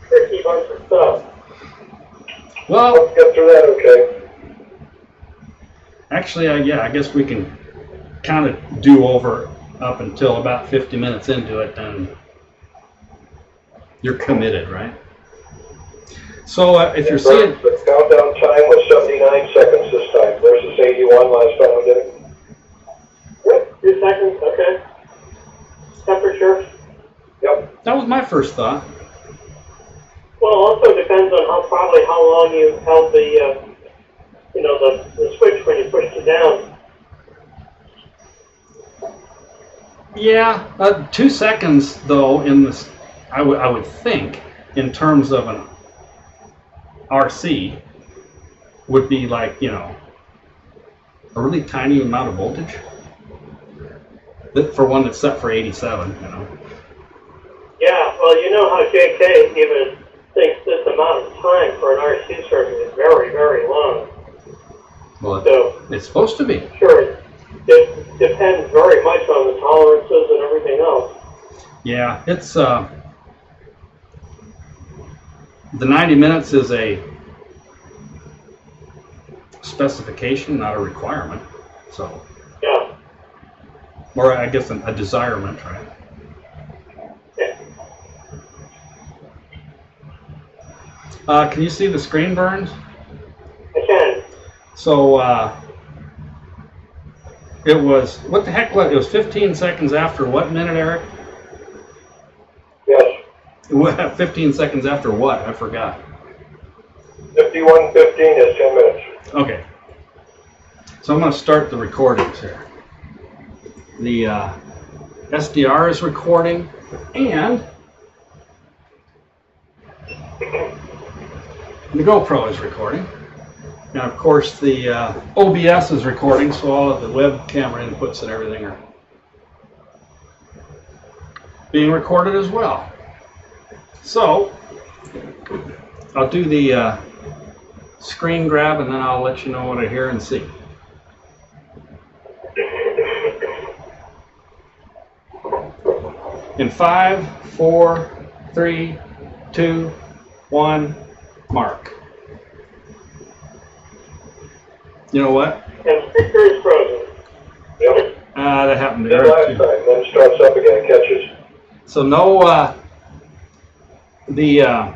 tricky bunch of stuff. Well, Let's get through that, okay? actually, yeah, I guess we can kind of do over up until about 50 minutes into it, then you're committed, right? So if you're seeing... The countdown time was 79 seconds this time versus 81 last time we did it. Yep, 2 seconds, okay. Temperature. Yep. That was my first thought. Well, also depends on probably how long you held the, the switch when you pushed it down. Yeah, 2 seconds though in this, I would think in terms of an RC would be like, a really tiny amount of voltage for one that's set for 87, Yeah, well, you know how JK even thinks this amount of time for an RC circuit is very, very long. Well, So, it's supposed to be. sure, it depends very much on the tolerances and everything else. Yeah, it's the 90 minutes is a specification, not a requirement. So, Yeah. or I guess a desirement, right? Yeah. Can you see the screen burns? I can. So it was, what the heck was it? It was 15 seconds after what minute, Eric? Yes. 15 seconds after what? I forgot. 51:15 is 10 minutes. Okay. So I'm going to start the recordings here. The SDR is recording, and the GoPro is recording. And of course the OBS is recording, so all of the web camera inputs and everything are being recorded as well. So I'll do the screen grab and then I'll let you know what I hear and see. In 5, 4, 3, 2, 1, mark. You know what? And speaker is frozen. Yep. That happened to Did Eric last too. time, then it starts up again and catches. So no, the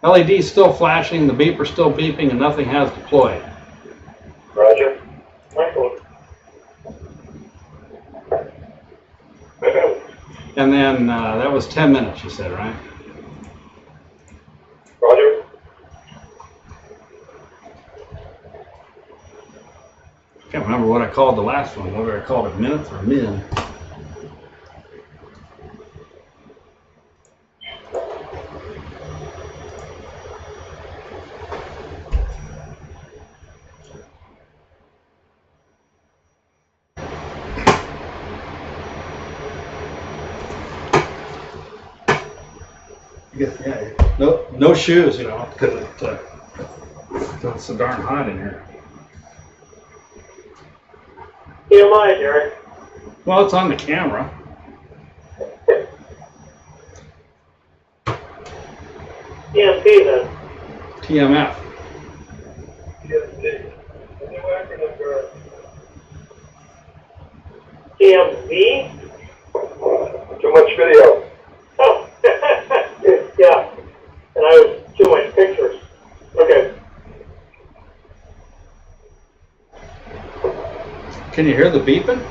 LED is still flashing, the beeper's still beeping, and nothing has deployed. Roger. Excellent. And then that was 10 minutes, you said, right? Roger. Can't remember what I called the last one, whether I called it minutes or min. I guess, yeah, no shoes, because it's so darn hot in here. TMI, Derek. Well, it's on the camera. TMP then. TMF. TMV? Too much video. Oh, yeah. And I was too much pictures. Okay. Can you hear the beeping?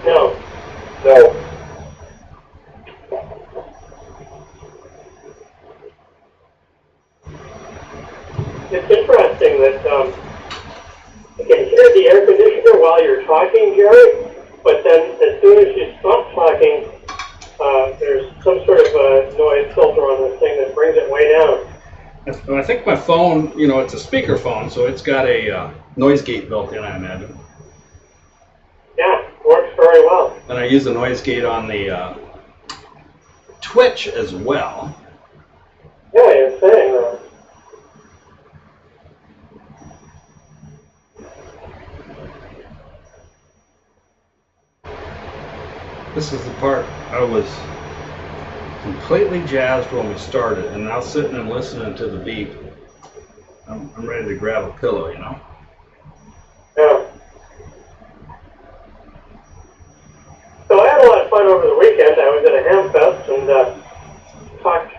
No. No. It's interesting that you can hear the air conditioner while you're talking, Jerry, but then as soon as you stop talking, there's some sort of a noise filter on this thing that brings it way down. I think my phone, it's a speaker phone, so it's got a noise gate built in, I imagine. Yeah, works very well. And I use a noise gate on the Twitch as well. Yeah, you're saying that. This is the part I was completely jazzed when we started, and now sitting and listening to the beep, I'm ready to grab a pillow, you know. Yeah. So I had a lot of fun over the weekend. I was at a ham fest and talked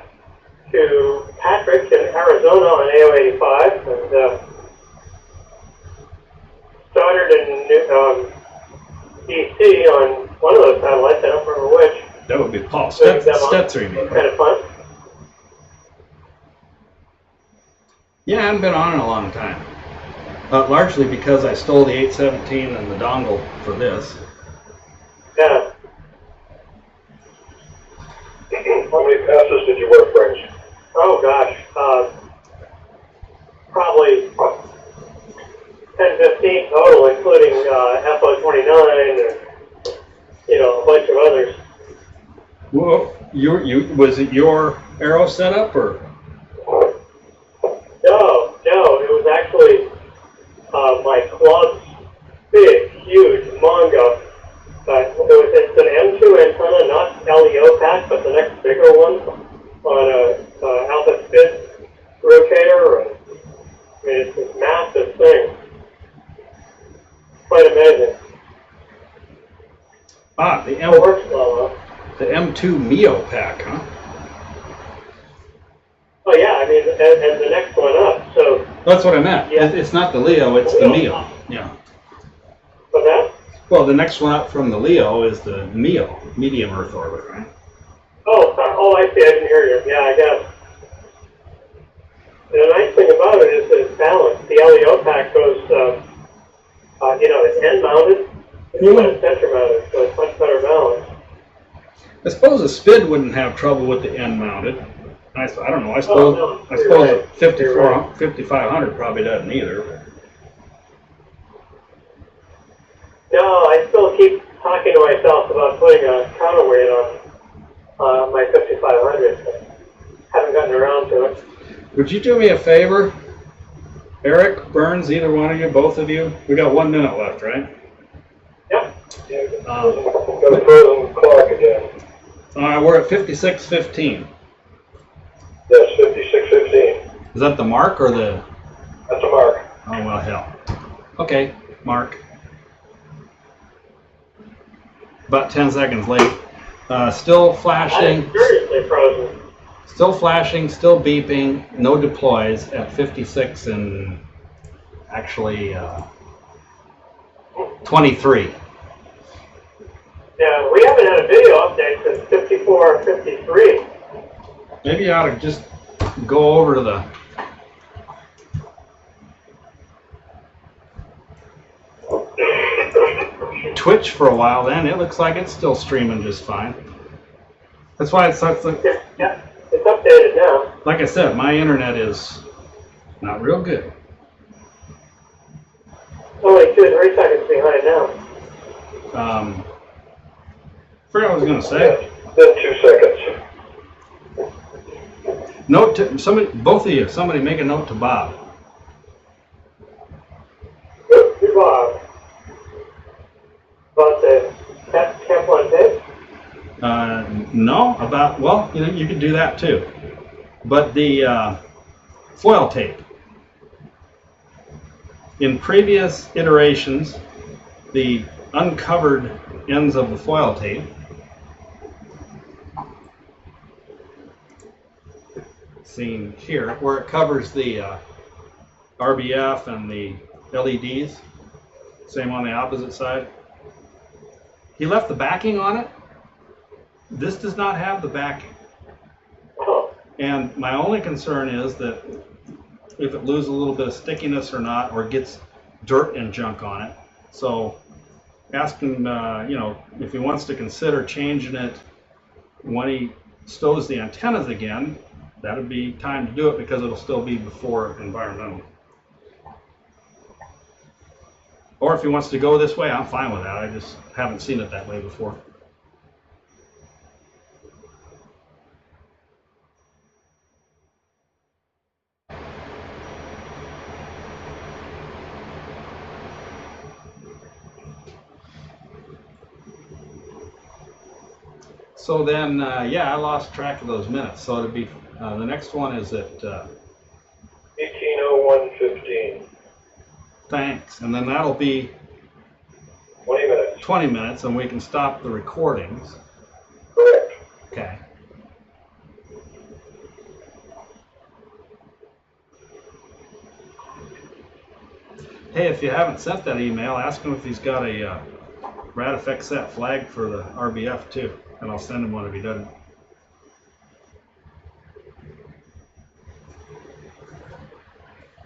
to Patrick in Arizona on AO85 and started in DC on one of those satellites. I don't remember which. That would be Paul Doing them Stetzer, you mean, Kind right? of fun. Yeah, I haven't been on in a long time. Largely because I stole the 817 and the dongle for this. Yeah. How many passes did you work, Briggs? Oh gosh. Probably 10, 15 total, including FO29 and a bunch of others. Well, was it your arrow setup or? No, it was actually my club's big, huge Mongo. It's an M2 antenna, not LEO pack, but the next bigger one on a alpha spin rotator. And, I mean, it's this massive thing. Quite amazing. Ah, the It works well, huh? the M2 MEO pack, huh? Oh yeah, I mean, and the next one up. So That's what I meant. Yeah. It's not the Leo, it's the MEO. Yeah. for that. Well, the next one up from the Leo is the MEO, medium Earth orbit, right? Oh, I see. I didn't hear you. Yeah, I guess. And the nice thing about it is that it's balanced. The LEO pack goes, it's end mounted. This one is center mounted, so it's much better balanced. I suppose a SPID wouldn't have trouble with the end mounted. I don't know. I suppose no, I you're suppose right. a 5500 probably doesn't either. No, I still keep talking to myself about putting a counterweight on my 5500. But haven't gotten around to it. Would you do me a favor, Eric, Burns, either one of you, both of you? We got 1 minute left, right? Yep. Got a frozen clock again. We're at 56:15. Yes, 56:15. Is that the mark or the? That's a mark. Oh well, hell. Okay, mark. About 10 seconds late. Still flashing. I'm seriously frozen. Still flashing. Still beeping. No deploys at 56 and actually 23. Yeah, we haven't had a video update since 54, 53. Maybe you ought to just go over to the. Twitch for a while. Then it looks like it's still streaming just fine. That's why it's like, Yeah, it's updated now. like I said, my internet is not real good. Only 2 or 3 seconds behind now. Forgot what I was gonna say. Then 2 seconds. Note to somebody, both of you. Somebody make a note to Bob. Good Bob. About the Camp on tape? No, about well, you could do that too. But the foil tape. In previous iterations, the uncovered ends of the foil tape seen here, where it covers the RBF and the LEDs. Same on the opposite side. He left the backing on it. This does not have the backing. Oh, And my only concern is that if it loses a little bit of stickiness or not, or gets dirt and junk on it. So ask him, if he wants to consider changing it when he stows the antennas again, that would be time to do it because it'll still be before environmental. Or if he wants to go this way, I'm fine with that. I just haven't seen it that way before. So then, I lost track of those minutes. So it'll be the next one is at 18:01 Thanks. And then that'll be 20 minutes. 20 minutes, and we can stop the recordings. Correct. Okay. Hey, if you haven't sent that email, ask him if he's got a RadFxSat flag for the RBF too, and I'll send him one if he doesn't.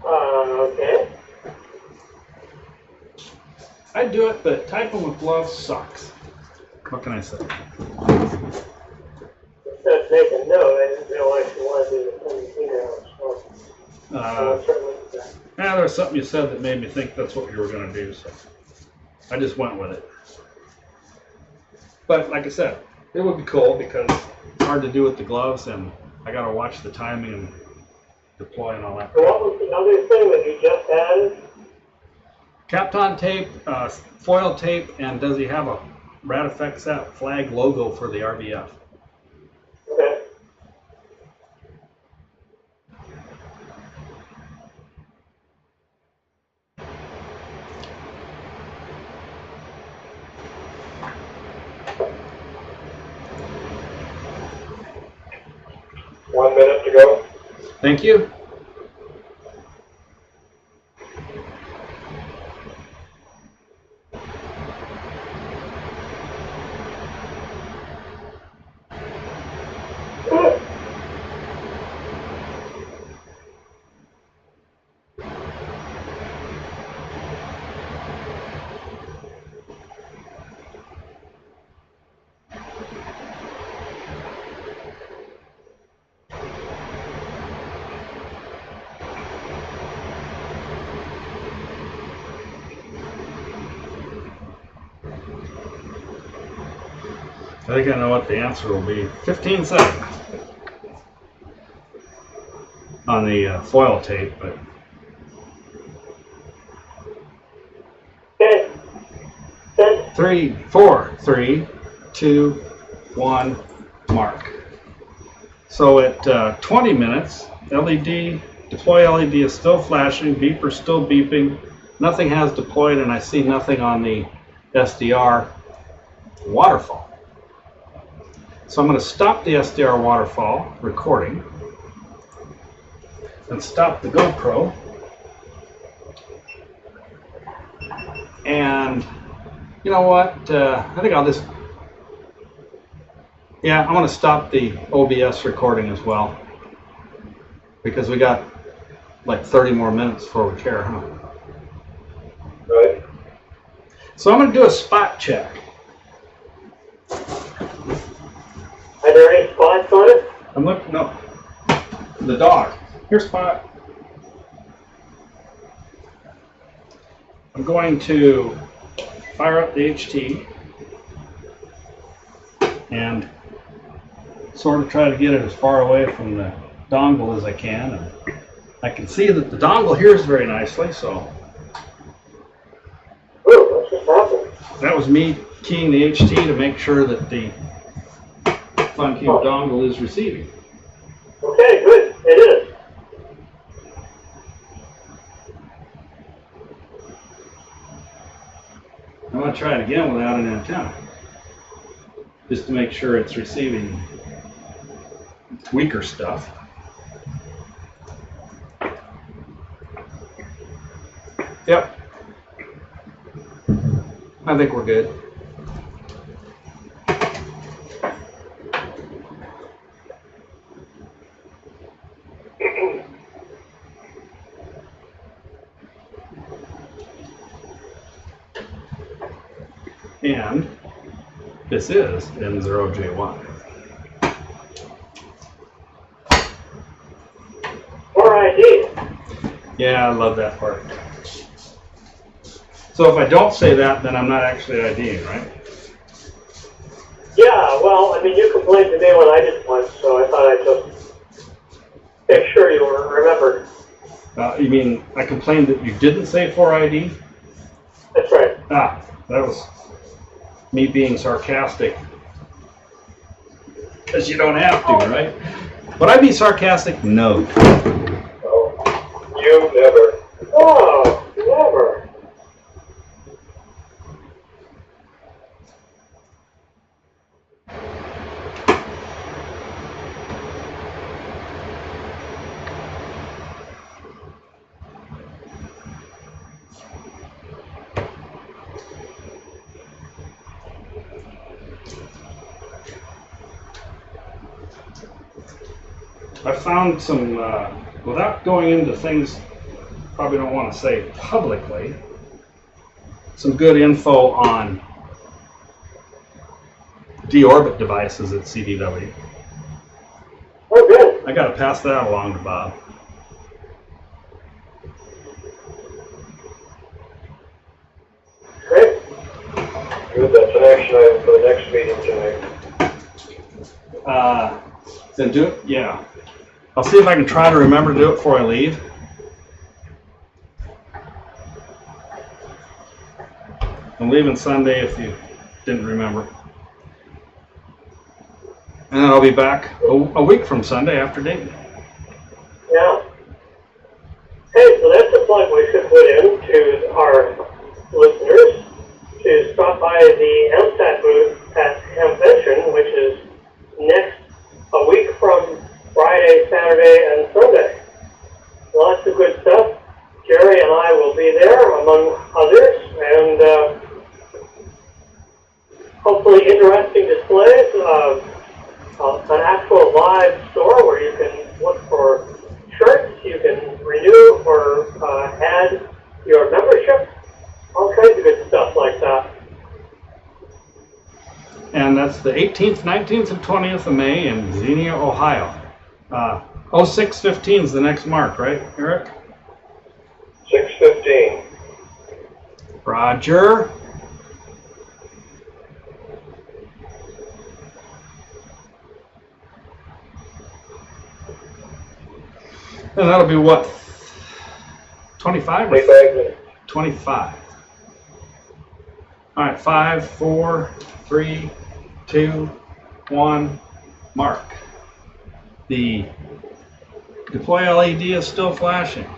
Okay. I do it, but typing with gloves sucks. What can I say? It says make a note. I didn't realize you wanted to send an email. So I'll certainly do that. Yeah, there's something you said that made me think that's what you were going to do, so I just went with it. But like I said, it would be cool because it's hard to do with the gloves, and I got to watch the timing and deploy and all that. So what was the other thing that you just added? Kapton tape, foil tape, and does he have a RadFxSat flag logo for the RBF? Okay. One minute to go. Thank you. I think I know what the answer will be. 15 seconds on the foil tape, but Okay. Send. 3, 4, 3, 2, 1, mark. So at 20 minutes, LED, deploy LED is still flashing, beeper still beeping, nothing has deployed, and I see nothing on the SDR waterfall. So I'm going to stop the SDR waterfall recording and stop the GoPro. And you know what? I think I'll just, yeah, I'm going to stop the OBS recording as well because we got like 30 more minutes before we care, huh? Right. So I'm going to do a spot check. Are there any spots on it? I'm looking, no, the dog. Here's Spot. I'm going to fire up the HT and sort of try to get it as far away from the dongle as I can. And I can see that the dongle hears very nicely, so Ooh, what just happened? that was me keying the HT to make sure that the FunCube dongle is receiving. Okay, good. It is. I'm going to try it again without an antenna, just to make sure it's receiving weaker stuff. Yep. I think we're good. And this is N0J1. Or ID. Yeah, I love that part. So if I don't say that, then I'm not actually IDing, right? Yeah, well, I mean, you complained to me when I did once, so I thought I'd just make sure you remembered. You mean I complained that you didn't say for ID? That's right. Ah, that was me being sarcastic. Because you don't have to, right? Would I be sarcastic? No. Oh, you never. Oh, never. I found some, without going into things probably don't want to say publicly, some good info on deorbit devices at CDW. Oh, good. I got to pass that along to Bob. Great. Good, that's an action item for the next meeting tonight. Then do it? Yeah. I'll see if I can try to remember to do it before I leave. I'm leaving Sunday if you didn't remember. And then I'll be back a week from Sunday after Dayton. Yeah. Hey, so that's a plug we should put in to our listeners to stop by the AMSAT booth at convention, which is a week from Friday, Saturday, and Sunday. Lots of good stuff. Jerry and I will be there, among others, and hopefully interesting displays of an actual live store where you can look for shirts, you can renew or add your membership, all kinds of good stuff like that. And that's the 18th, 19th, and 20th of May in Xenia, Ohio. 0615 is the next mark, right, Eric? 6:15. Roger. And that'll be what? 25 or 25 minutes. 25. All right, 5, 4, 3, 2, 1, mark. The deploy LED is still flashing.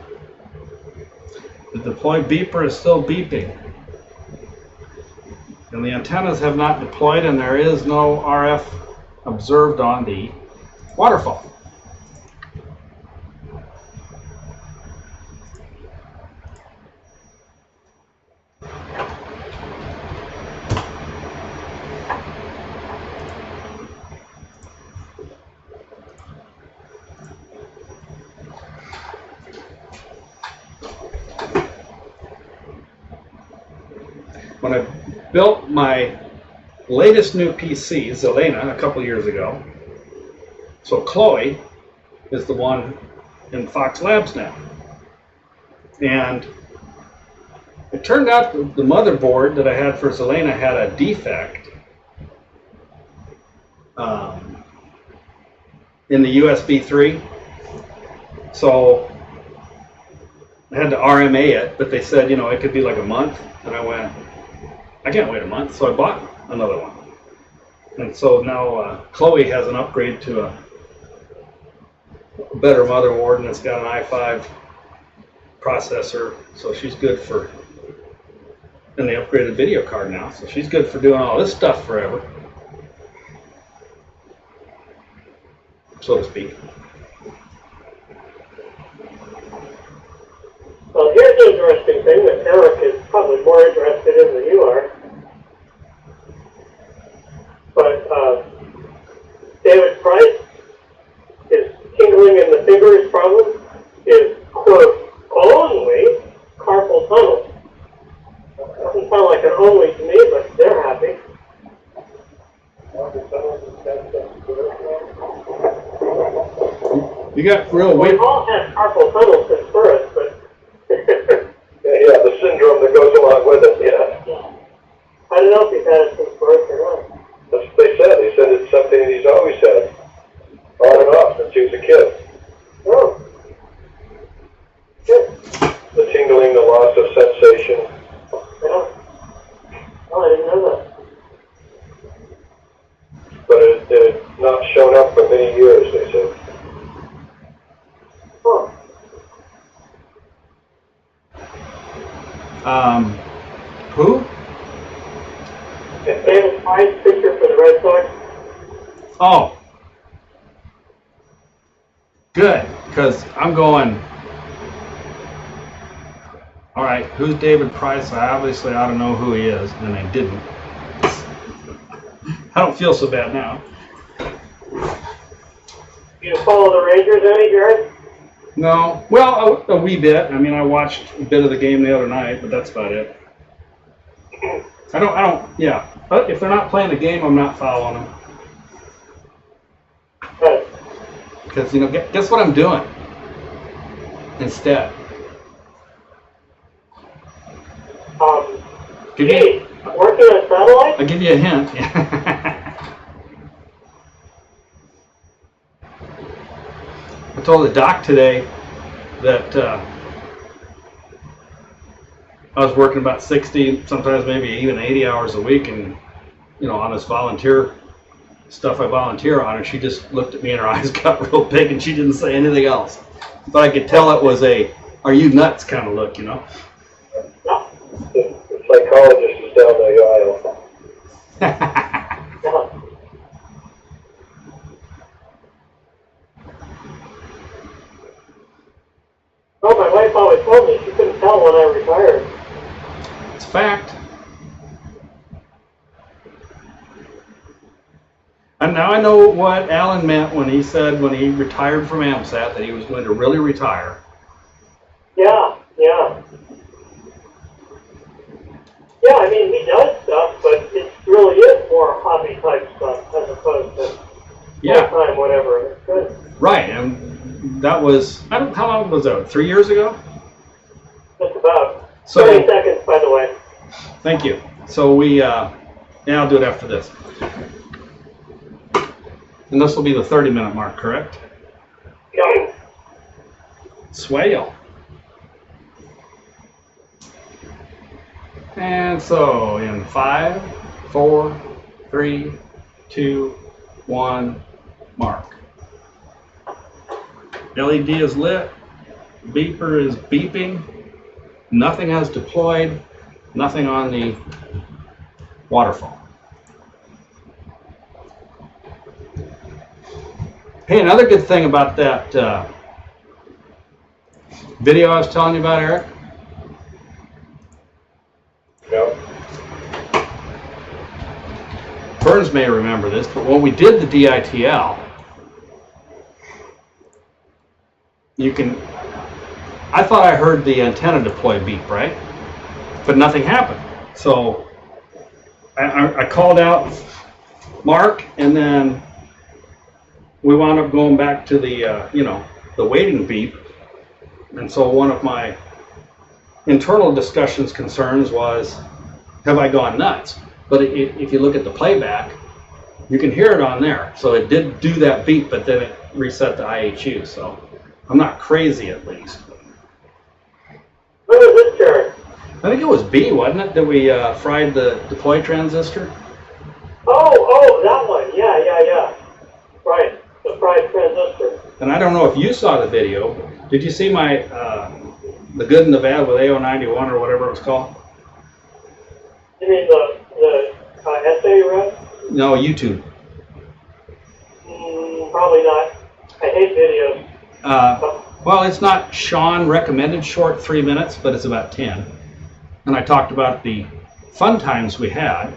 The deploy beeper is still beeping. And the antennas have not deployed, and there is no RF observed on the waterfall. When I built my latest new PC, Zelena, a couple years ago, so Chloe is the one in Fox Labs now. And it turned out the motherboard that I had for Zelena had a defect in the USB 3. So I had to RMA it, but they said, you know, it could be like a month. And I went, I can't wait a month, so I bought another one. And so now Chloe has an upgrade to a better motherboard, and it's got an i5 processor, so she's good for, and the upgraded video card now, so she's good for doing all this stuff forever, so to speak. Well, here's an interesting thing that Eric is probably more interested in than you are. But David Price, his tingling in the fingers problem is, quote, only carpal tunnel. Doesn't sound like an only to me, but they're happy. You got real We weak. all had carpal tunnel since birth, but Yeah, the syndrome that goes along with it, yeah. I don't know if he's had it since birth or not. That's what they said. They said it's something that he's always had, on and off since he was a kid. Oh. Good. The tingling, the loss of sensation. Yeah. Oh, I didn't know that. But it had not shown up for many years, they said. Huh. Who? David Price, pitcher for the Red Sox. Oh. Good, because I'm going, all right, who's David Price? I obviously ought to know who he is, and I didn't. I don't feel so bad now. You follow the Rangers any, Jared? No, well, a wee bit. I mean, I watched a bit of the game the other night, but that's about it. I don't, yeah. But if they're not playing the game, I'm not following them. Good. Because, you know, guess what I'm doing instead? Gee, working on satellite? I'll give you a hint. I told the doc today that I was working about 60, sometimes maybe even 80 hours a week, and you know, on this volunteer stuff I volunteer on, and she just looked at me and her eyes got real big, and she didn't say anything else. But I could tell it was a "Are you nuts?" kind of look, you know. The psychologist is down the aisle. Oh, my wife always told me she couldn't tell when I retired. It's a fact. And now I know what Alan meant when he said when he retired from AMSAT that he was going to really retire. Yeah, yeah. Yeah, I mean, he does stuff, but it really is more hobby type stuff as opposed to full-time whatever. It's good. Right, and that was, I don't, how long was that, 3 years ago? Just about. So, 30 seconds, by the way. Thank you. So we, yeah, I'll do it after this. And this will be the 30-minute mark, correct? Yeah. Swale. And so in 5, 4, 3, 2, 1, mark. LED is lit, beeper is beeping, nothing has deployed, nothing on the waterfall. Hey, another good thing about that video I was telling you about, Eric. Yeah. Burns may remember this, but when we did the DITL, I thought I heard the antenna deploy beep, right? But nothing happened. So I called out Mark, and then we wound up going back to the, the waiting beep. And so one of my internal discussions concerns was, have I gone nuts? But if you look at the playback, you can hear it on there. So it did do that beep, but then it reset the IHU. So I'm not crazy, at least. What was this, Jared? I think it was B, wasn't it, that we fried the deploy transistor? Oh, that one. Yeah. Right, the fried transistor. And I don't know if you saw the video. Did you see my the good and the bad with AO91 or whatever it was called? You mean the essay you read? No, YouTube. Probably not. I hate videos. Well, it's not Sean recommended short 3 minutes, but it's about 10. And I talked about the fun times we had.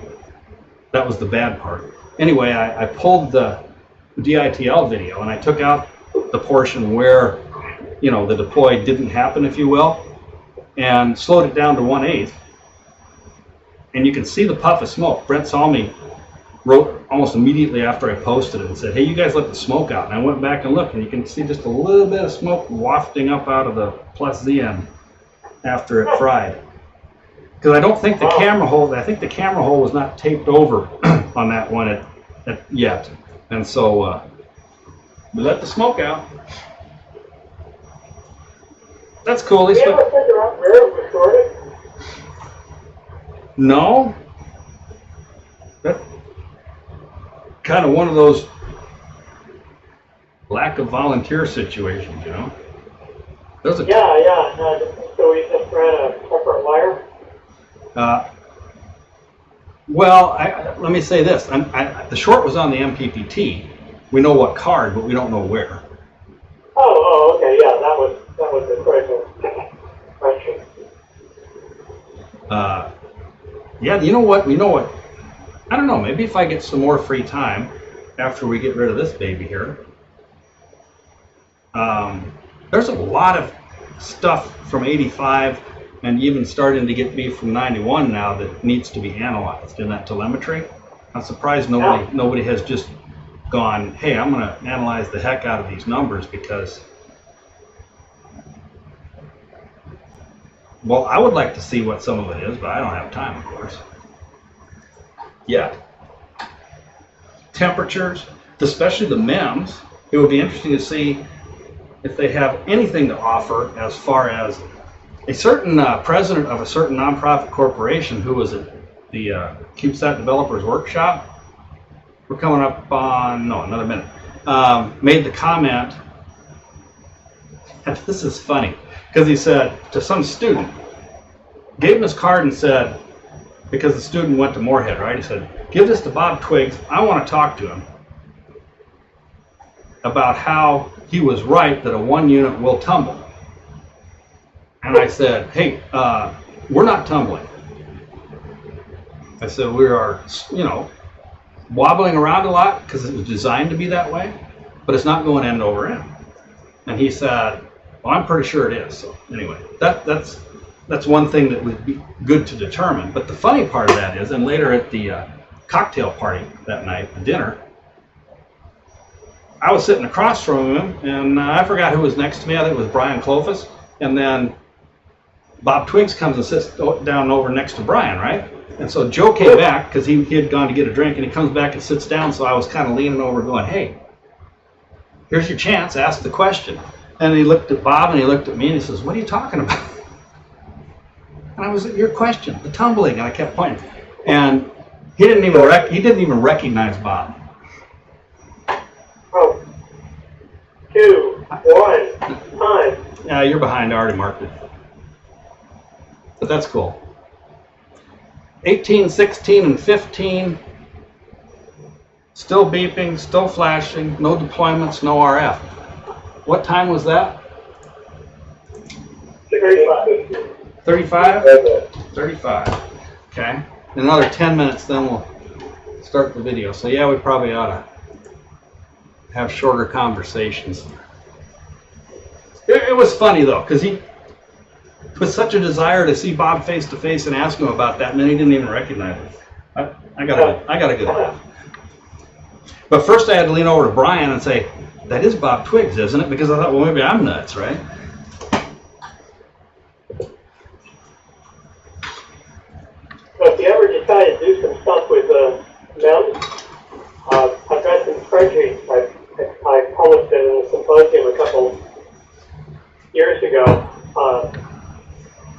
That was the bad part. Anyway, I pulled the DITL video and I took out the portion where, the deploy didn't happen, if you will, and slowed it down to 1/8. And you can see the puff of smoke. Brent Salmi wrote almost immediately after I posted it and said, hey, you guys let the smoke out. And I went back and looked, and you can see just a little bit of smoke wafting up out of the plus Z end after it fried. Because I don't think the camera hole, I think the camera hole was not taped over on that one yet. And so we let the smoke out. That's cool. Did you ever figure out where it was shorted? No. That's kind of one of those lack of volunteer situations, Those are Yeah. So we just ran a separate wire? Well, let me say this. The short was on the MPPT. We know what card, but we don't know where. Oh, okay. Yeah, that was the critical question. Yeah, you know what? I don't know. Maybe if I get some more free time after we get rid of this baby here, There's a lot of stuff from 85 and even starting to get me from 91 now that needs to be analyzed in that telemetry. I'm surprised nobody has just gone, hey, I'm going to analyze the heck out of these numbers because, well, I would like to see what some of it is, but I don't have time, of course. Yeah. Temperatures, especially the MEMS, it would be interesting to see if they have anything to offer as far as a certain president of a certain nonprofit corporation who was at the CubeSat Developers Workshop. We're coming up on, no, another minute. Made the comment, and this is funny, because he said to some student, gave him his card and said, because the student went to Moorhead, right? He said, give this to Bob Twiggs. I want to talk to him about how he was right that a 1 unit will tumble. And I said, hey, we're not tumbling. I said, we are, you know, wobbling around a lot because it was designed to be that way, but it's not going end over end. And he said, well, I'm pretty sure it is. So anyway, that's one thing that would be good to determine. But the funny part of that is, and later at the cocktail party that night, the dinner, I was sitting across from him, and I forgot who was next to me. I think it was Brian Clofus. And then Bob Twiggs comes and sits down over next to Brian, right? And so Joe came back because he had gone to get a drink, and he comes back and sits down. So I was kind of leaning over going, hey, here's your chance, ask the question. And he looked at Bob and he looked at me and he says, what are you talking about? And I was at your question, the tumbling, and I kept pointing. And he didn't even recognize Bob. Oh, 2, 1, time. Yeah, you're behind. I already marked it. But that's cool. 18, 16, and 15. Still beeping, still flashing, no deployments, no RF. What time was that? 35. 35? 35. Okay. In another 10 minutes, then we'll start the video. So yeah, we probably ought to have shorter conversations. It was funny though, because he was such a desire to see Bob face to face and ask him about that, and then he didn't even recognize him. I got a good laugh. But first I had to lean over to Brian and say, that is Bob Twiggs, isn't it? Because I thought, well, maybe I'm nuts, right? So if you ever decide to do some stuff with MEMS, I've got some spreadsheets. I published it in a symposium a couple years ago.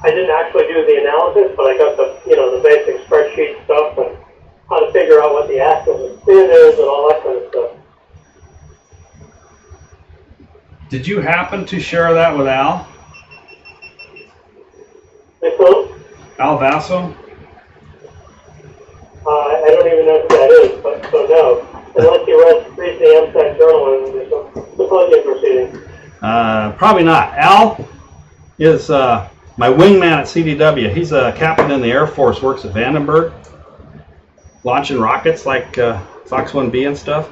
I didn't actually do the analysis, but I got the basic spreadsheet stuff and how to figure out what the axis of spin is and all that kind of stuff. Did you happen to share that with Al? Nick Phillips? Al Vasso? I don't even know who that is, but so no. Unless you read the AMSAT journal and there's some symposium proceeding. Probably not. Al is my wingman at CDW. He's a captain in the Air Force, works at Vandenberg, launching rockets like Fox 1B and stuff.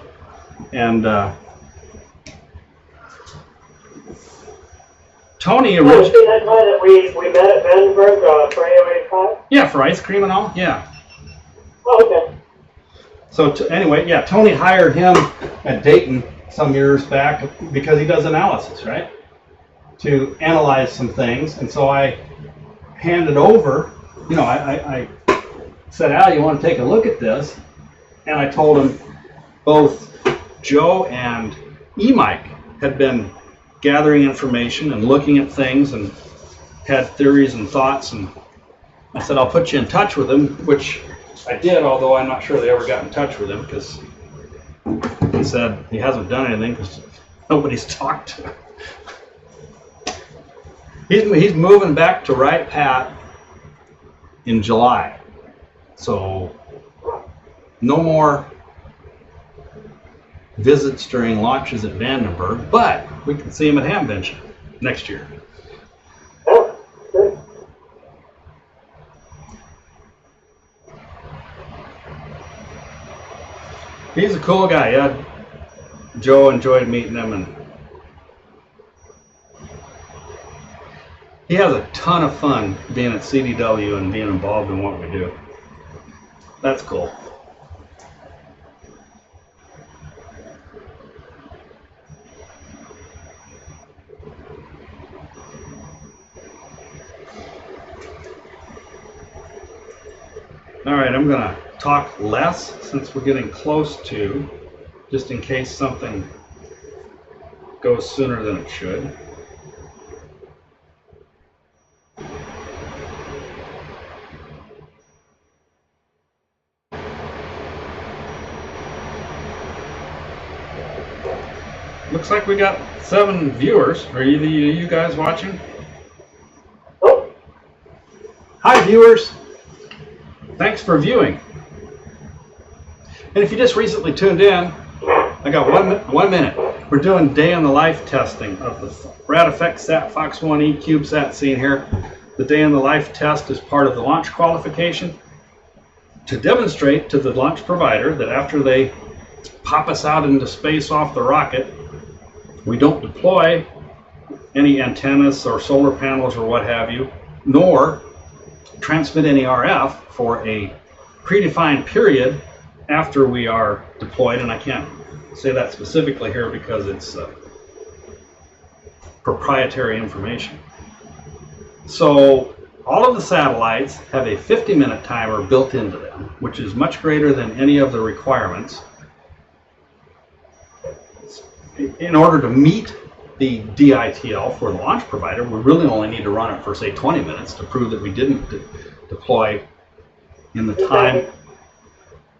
And Tony originally... You see that guy that we met at Vandenberg for AO85? Yeah, for ice cream and all, yeah. Oh, okay. So anyway, yeah, Tony hired him at Dayton some years back because he does analysis, right? To analyze some things. And so I handed over, I said, Al, you want to take a look at this? And I told him both Joe and E-Mike had been gathering information and looking at things and had theories and thoughts. And I said, I'll put you in touch with him, which I did, although I'm not sure they ever got in touch with him because he said he hasn't done anything because nobody's talked to him. He's moving back to Wright Pat in July. So no more visits during launches at Vandenberg, but we can see him at Hambench next year. Oh, good. He's a cool guy. Yeah, Joe enjoyed meeting him, and He has a ton of fun being at CDW and being involved in what we do. That's cool. All right, I'm going to talk less since we're getting close to, just in case something goes sooner than it should. Looks like we got 7 viewers. Are you guys watching? Oh, Hi, viewers. Thanks for viewing. And if you just recently tuned in, I got one minute. We're doing day in the life testing of the RadFxSat Fox 1E CubeSat scene here. The day in the life test is part of the launch qualification to demonstrate to the launch provider that after they pop us out into space off the rocket, we don't deploy any antennas or solar panels or what have you, nor transmit any RF for a predefined period after we are deployed. And I can't say that specifically here because it's proprietary information. So all of the satellites have a 50-minute timer built into them, which is much greater than any of the requirements. In order to meet the DITL for the launch provider, we really only need to run it for, say, 20 minutes to prove that we didn't deploy in the time.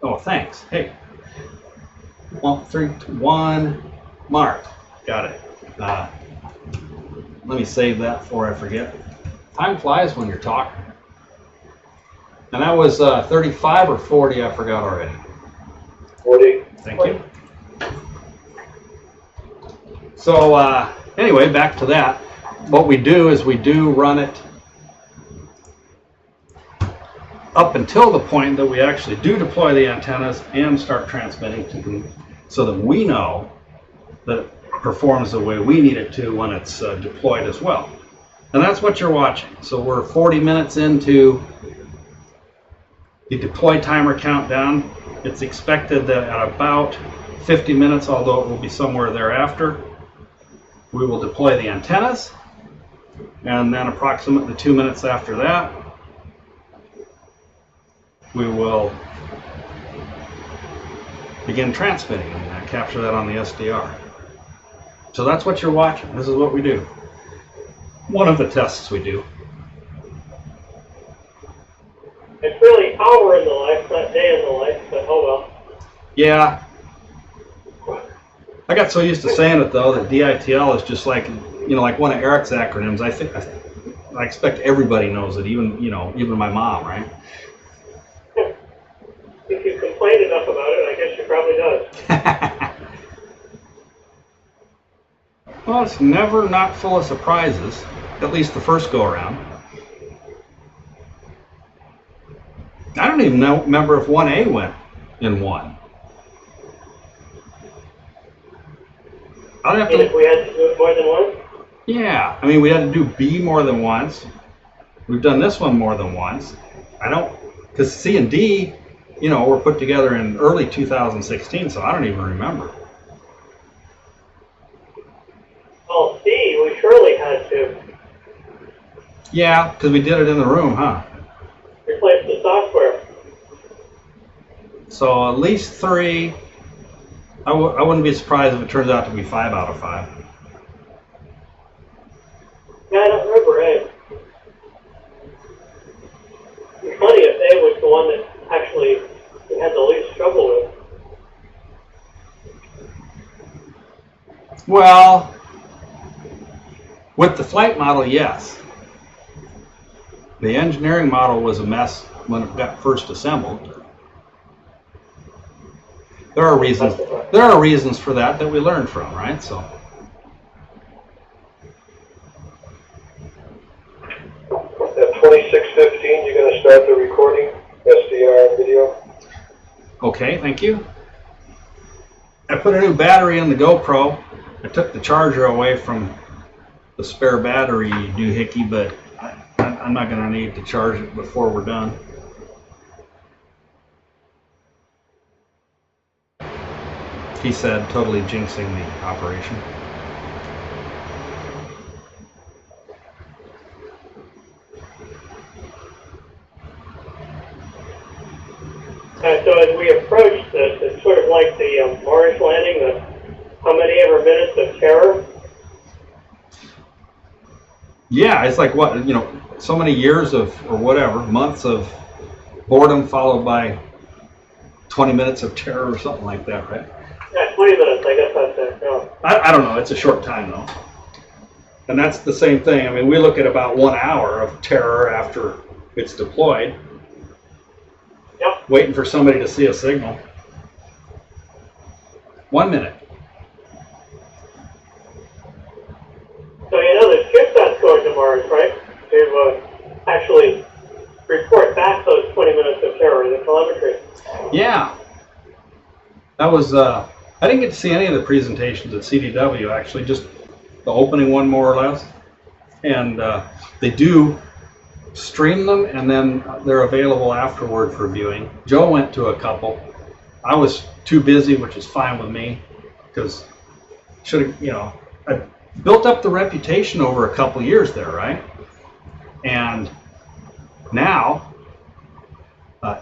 Oh, thanks. Hey. 3, 2, 1. Mark. Got it. Let me save that before I forget. Time flies when you're talking. And that was 35 or 40, I forgot already. 40. Thank you. So anyway, back to that. What we do is we do run it up until the point that we actually do deploy the antennas and start transmitting to them so that we know that it performs the way we need it to when it's deployed as well. And that's what you're watching. So we're 40 minutes into the deploy timer countdown. It's expected that at about 50 minutes, although it will be somewhere thereafter, we will deploy the antennas, and then approximately 2 minutes after that, we will begin transmitting and capture that on the SDR. So that's what you're watching. This is what we do. One of the tests we do. it's really hour in the life, not day in the life, but oh well. Yeah. I got so used to saying it though that DITL is just like, like one of Eric's acronyms. I expect everybody knows it, even my mom, right? If you complain enough about it, I guess she probably does. Well, it's never not full of surprises, at least the first go around. I don't even remember if 1A went in 1. I'd have And if we had to do it more than once? Yeah, I mean, we had to do B more than once. We've done this one more than once. Because C and D, were put together in early 2016, so I don't even remember. Oh, C, we surely had to Yeah, because we did it in the room, huh? replace the software. So at least 3. I wouldn't be surprised if it turns out to be 5 out of 5. Yeah, I don't remember A. It's funny if A was the one that actually we had the least trouble with. Well, with the flight model, yes. The engineering model was a mess when it got first assembled. There are reasons for that we learned from, right? So. At 26:15, you're going to start the recording, SDR video. Okay, thank you. I put a new battery in the GoPro. I took the charger away from the spare battery doohickey, but I'm not going to need to charge it before we're done. He said, totally jinxing the operation. So as we approach this, it's sort of like the Mars landing, the how many ever minutes of terror? Yeah, it's like what, you know, so many years of, or whatever, months of boredom followed by 20 minutes of terror or something like that, right? Yeah, 20 minutes, I guess that's it. Yeah. I don't know, it's a short time though. And that's the same thing. I mean, we look at about 1 hour of terror after it's deployed. Yep. Waiting for somebody to see a signal. 1 minute. So you know the CubeSat's going to Mars, right? To actually report back those 20 minutes of terror in the telemetry. Yeah. That was, I didn't get to see any of the presentations at CDW, actually, just the opening one more or less. And they do stream them, and then they're available afterward for viewing. Joe went to a couple. I was too busy, which is fine with me, because should have, you know, I built up the reputation over a couple years there, right? And now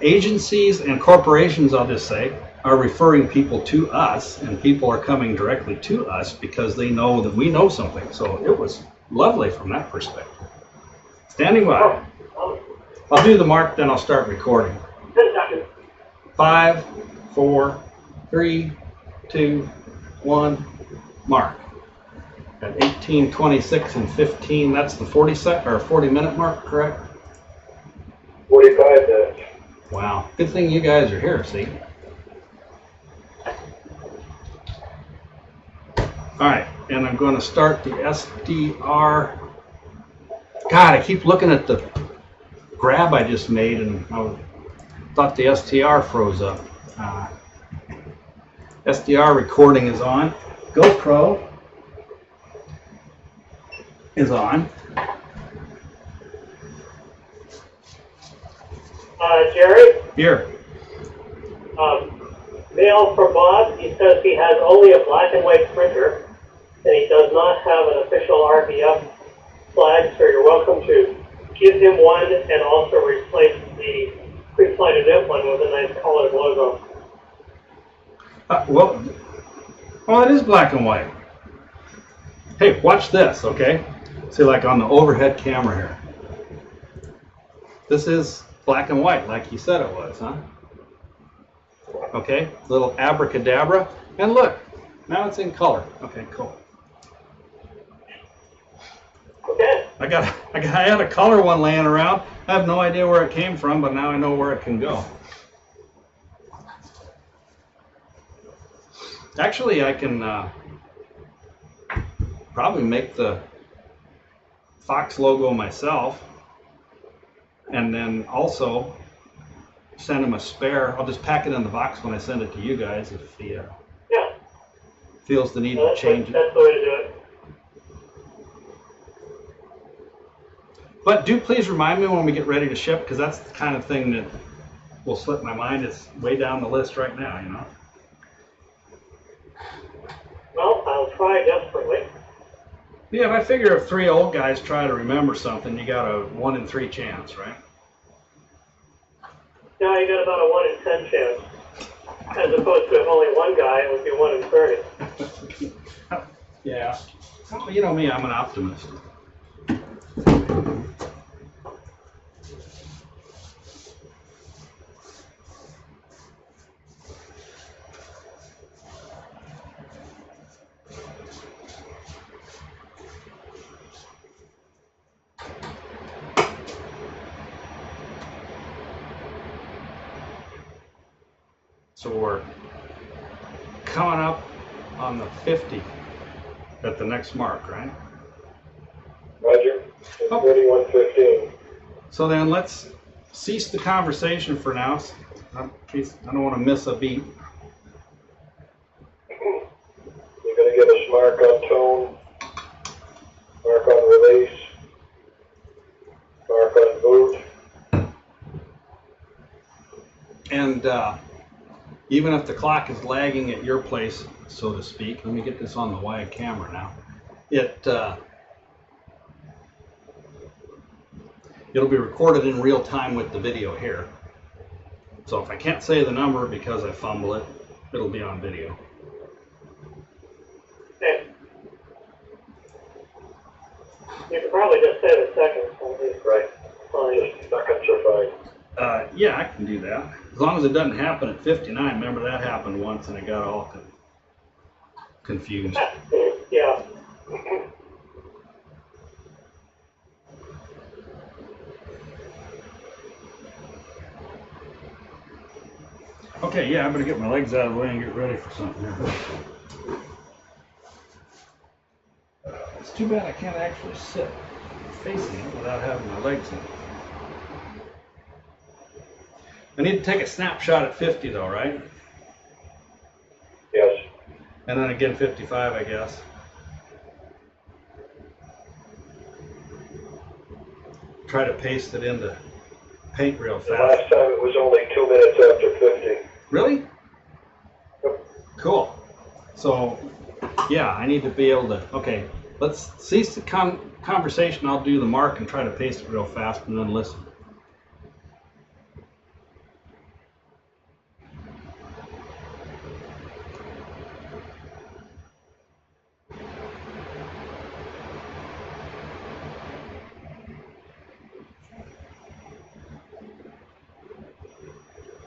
agencies and corporations, I'll just say, are referring people to us, and people are coming directly to us because they know that we know something. So it was lovely from that perspective. Standing by. I'll do the mark, then I'll start recording. 10 seconds. 5, 4, 3, 2, 1, mark. At 18, 26, and 15, that's the 40-minute mark, correct? 45 minutes. Wow. Good thing you guys are here, see? All right, and I'm going to start the SDR. God, I keep looking at the grab I just made, and I thought the STR froze up. SDR recording is on. GoPro is on. Jerry, Here. mail for Bob. He says he has only a black and white printer, and he does not have an official RBF flag, so you're welcome to give him one and also replace the pre-flight event one with a nice colored logo. Well, it is black and white. Hey, watch this, okay? See, like on the overhead camera here. This is black and white, like you said it was, huh? Okay, little abracadabra. And look, now it's in color. Okay, cool. Okay. I had a color one laying around. I have no idea where it came from, but now I know where it can go. Actually, I can probably make the Fox logo myself, and then also send him a spare. I'll just pack it in the box when I send it to you guys if he feels the need to change it. That's the way to do it. But do please remind me when we get ready to ship, because that's the kind of thing that will slip my mind. It's way down the list right now, you know. Well, I'll try desperately. Yeah, I figure if 3 old guys try to remember something, you got a 1 in 3 chance, right? Now you got about a 1 in 10 chance. As opposed to if only one guy, it would be 1 in 30. Yeah. Well, you know me, I'm an optimist. So we're coming up on the 50 at the next mark, right? Roger. It's 31:15. So then let's cease the conversation for now, in case I don't want to miss a beat. You're going to give us mark on tone, mark on And even if the clock is lagging at your place, so to speak, let me get this on the wide camera now, it'll be recorded in real time with the video here. So if I can't say the number because I fumble it, it'll be on video. Okay. You could probably just say the seconds. Right. Fine. Seconds are fine. Yeah, I can do that. As long as it doesn't happen at 59. Remember that happened once and it got all confused. Yeah. Okay, yeah, I better get my legs out of the way and get ready for something here. It's too bad I can't actually sit facing it without having my legs in it. I need to take a snapshot at 50 though, right? Yes. And then again 55, I guess. Try to paste it into paint real The fast. last time it was only 2 minutes after 50. Really? Yep. Cool. So, yeah, I need to be able to, okay, let's cease the conversation. I'll do the mark and try to paste it real fast and then listen.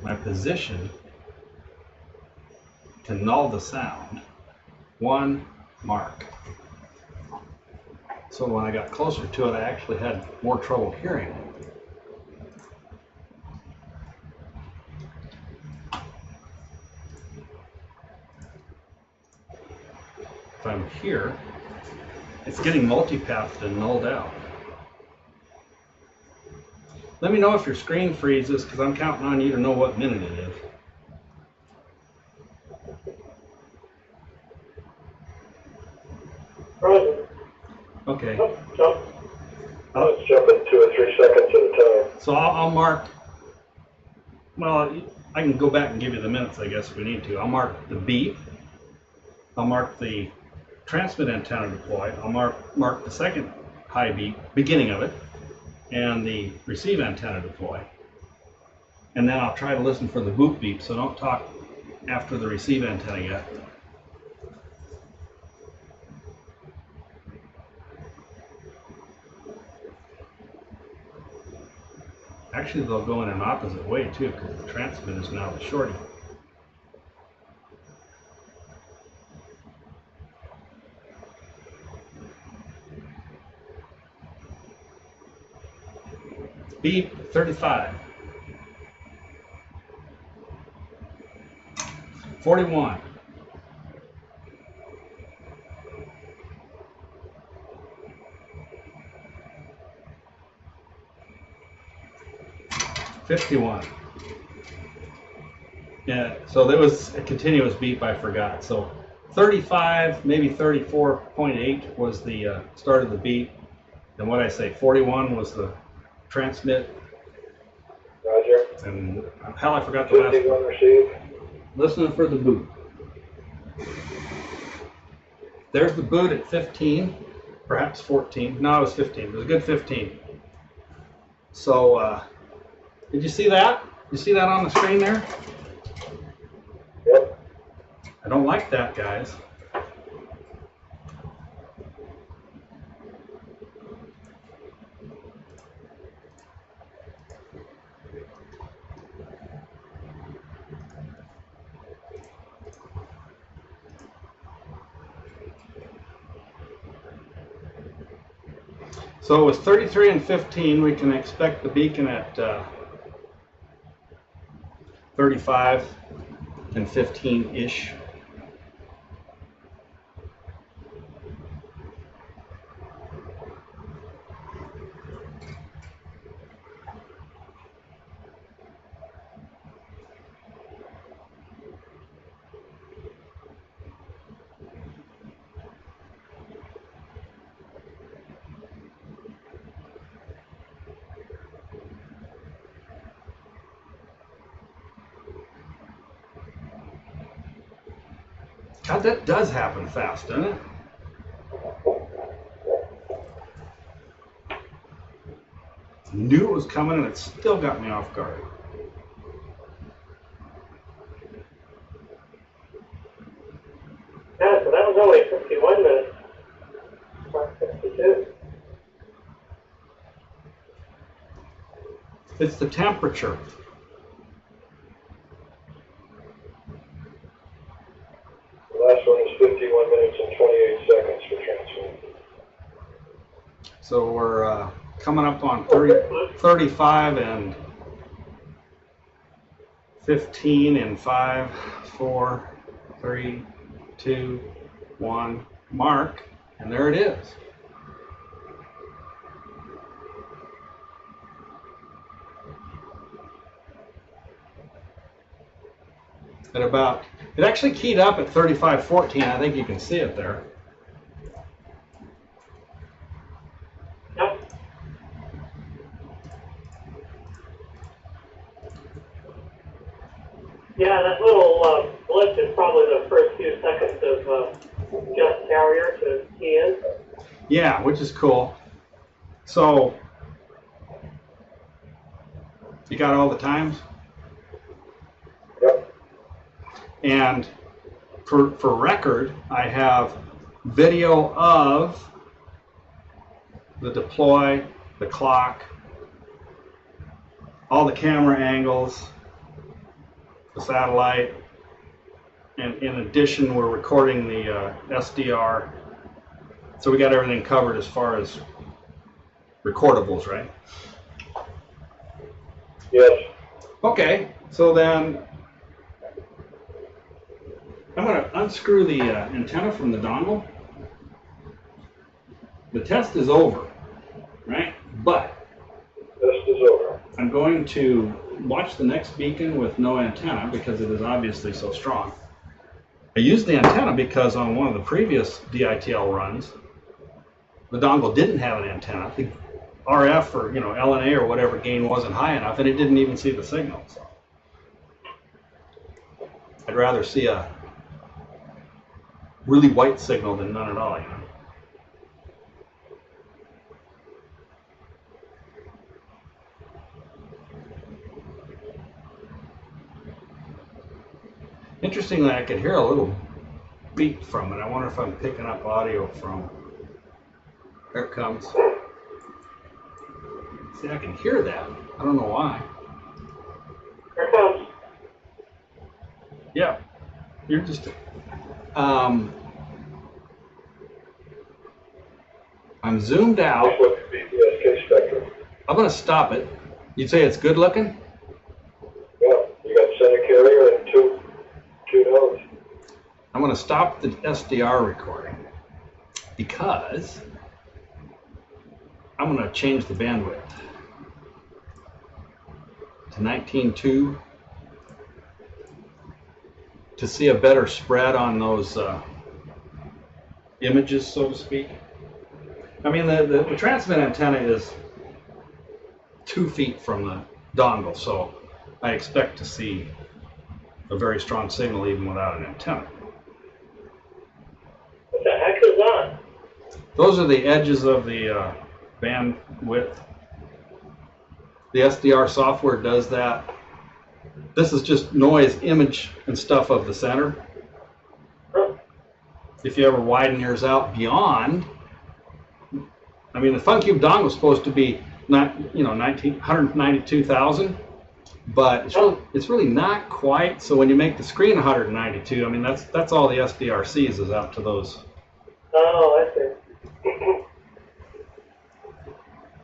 My position to null the sound, 1 mark. So when I got closer to it, I actually had more trouble hearing it. If I'm here, it's getting multipathed and nulled out. Let me know if your screen freezes, because I'm counting on you to know what minute it is. Frozen. Okay. Oh, jump. Let's jump in 2 or 3 seconds at a time. So I'll mark, well, I can go back and give you the minutes, I guess, if we need to. I'll mark the beep. I'll mark the transmit antenna deploy. I'll mark the second high beep, beginning of it, and the receive antenna deploy. And then I'll try to listen for the boop beep, so don't talk after the receive antenna yet. Actually, they'll go in an opposite way too, because the transmit is now the shorty. Beep 35. 41. 51. Yeah, so there was a continuous beep I forgot. So 35, maybe 34.8 was the start of the beep. And what I say, 41 was the transmit. Roger. And hell, I forgot the last 51 receive. Listening for the boot. There's the boot at 15, perhaps 14. No, it was 15. It was a good 15. So, did you see that? You see that on the screen there? Yep. I don't like that, guys. So with 33 and 15, we can expect the beacon at 35 and 15-ish. God, that does happen fast, doesn't it? Knew it was coming and it still got me off guard. Yeah, so that was only 51 minutes. Not 52. It's the temperature. The last one is 51 minutes and 28 seconds for transfer. So we're coming up on 35 and 15 in 5, 4, 3, 2, 1, mark, and there it is. At about, it actually keyed up at 35:14. I think you can see it there. Yep. Yeah, that little blip is probably the first few seconds of jet carrier to key in. Yeah, which is cool. So, you got all the times? Yep. And for record, I have video of the deploy, the clock, all the camera angles, the satellite, and in addition, we're recording the SDR. So we got everything covered as far as recordables, right? Yes. Okay, so then I'm going to unscrew the antenna from the dongle. The test is over, right? But Test is over. I'm going to watch the next beacon with no antenna because it is obviously so strong. I used the antenna because on one of the previous DITL runs, the dongle didn't have an antenna. The RF or LNA or whatever gain wasn't high enough, and it didn't even see the signal. So I'd rather see a really white signal than none at all, Interestingly, I could hear a little beep from it. I wonder if I'm picking up audio from. There it comes. See, I can hear that. I don't know why. Here it comes. Yeah, you're just. I'm zoomed out. This looks BPSK spectrum. I'm going to stop it. You'd say it's good looking? Yeah, you got center carrier and two nodes. I'm going to stop the SDR recording because I'm going to change the bandwidth to 19.2 to see a better spread on those images, so to speak. I mean, the transmit antenna is 2 feet from the dongle, so I expect to see a very strong signal even without an antenna. What the heck is that? Those are the edges of the bandwidth. The SDR software does that. This is just noise, image, and stuff of the center. If you ever widen yours out beyond, I mean, the FunCube dongle is supposed to be not, 192,000, but it's really not quite. So when you make the screen 192, I mean, that's all the SDR sees is out to those. Oh, I see.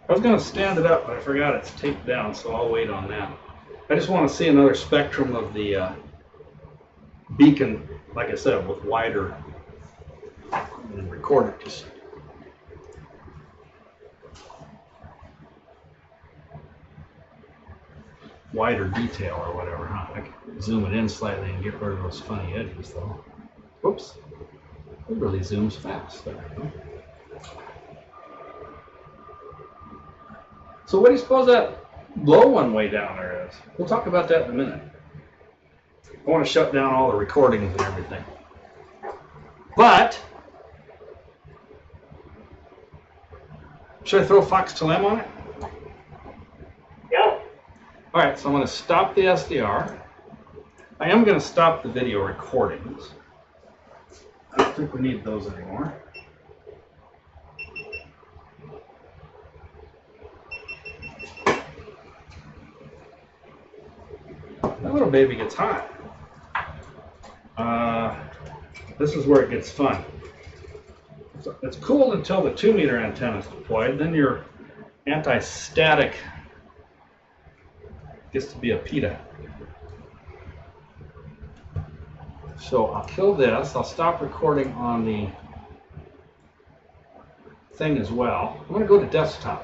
I was going to stand it up, but I forgot it's taped down, so I'll wait on that. I just want to see another spectrum of the beacon, like I said, with wider and record it just. Wider detail or whatever, huh? I can zoom it in slightly and get rid of those funny edges, though. Whoops. It really zooms fast there. So what do you suppose that low one way down there is? We'll talk about that in a minute. I want to shut down all the recordings and everything. But should I throw Fox2Lem on it? Yeah. All right, so I'm going to stop the SDR. I am going to stop the video recordings. I don't think we need those anymore. That little baby gets hot. This is where it gets fun. It's cooled until the 2-meter antenna is deployed. Then your anti-static gets to be a PETA. So I'll kill this. I'll stop recording on the thing as well. I'm going to go to desktop.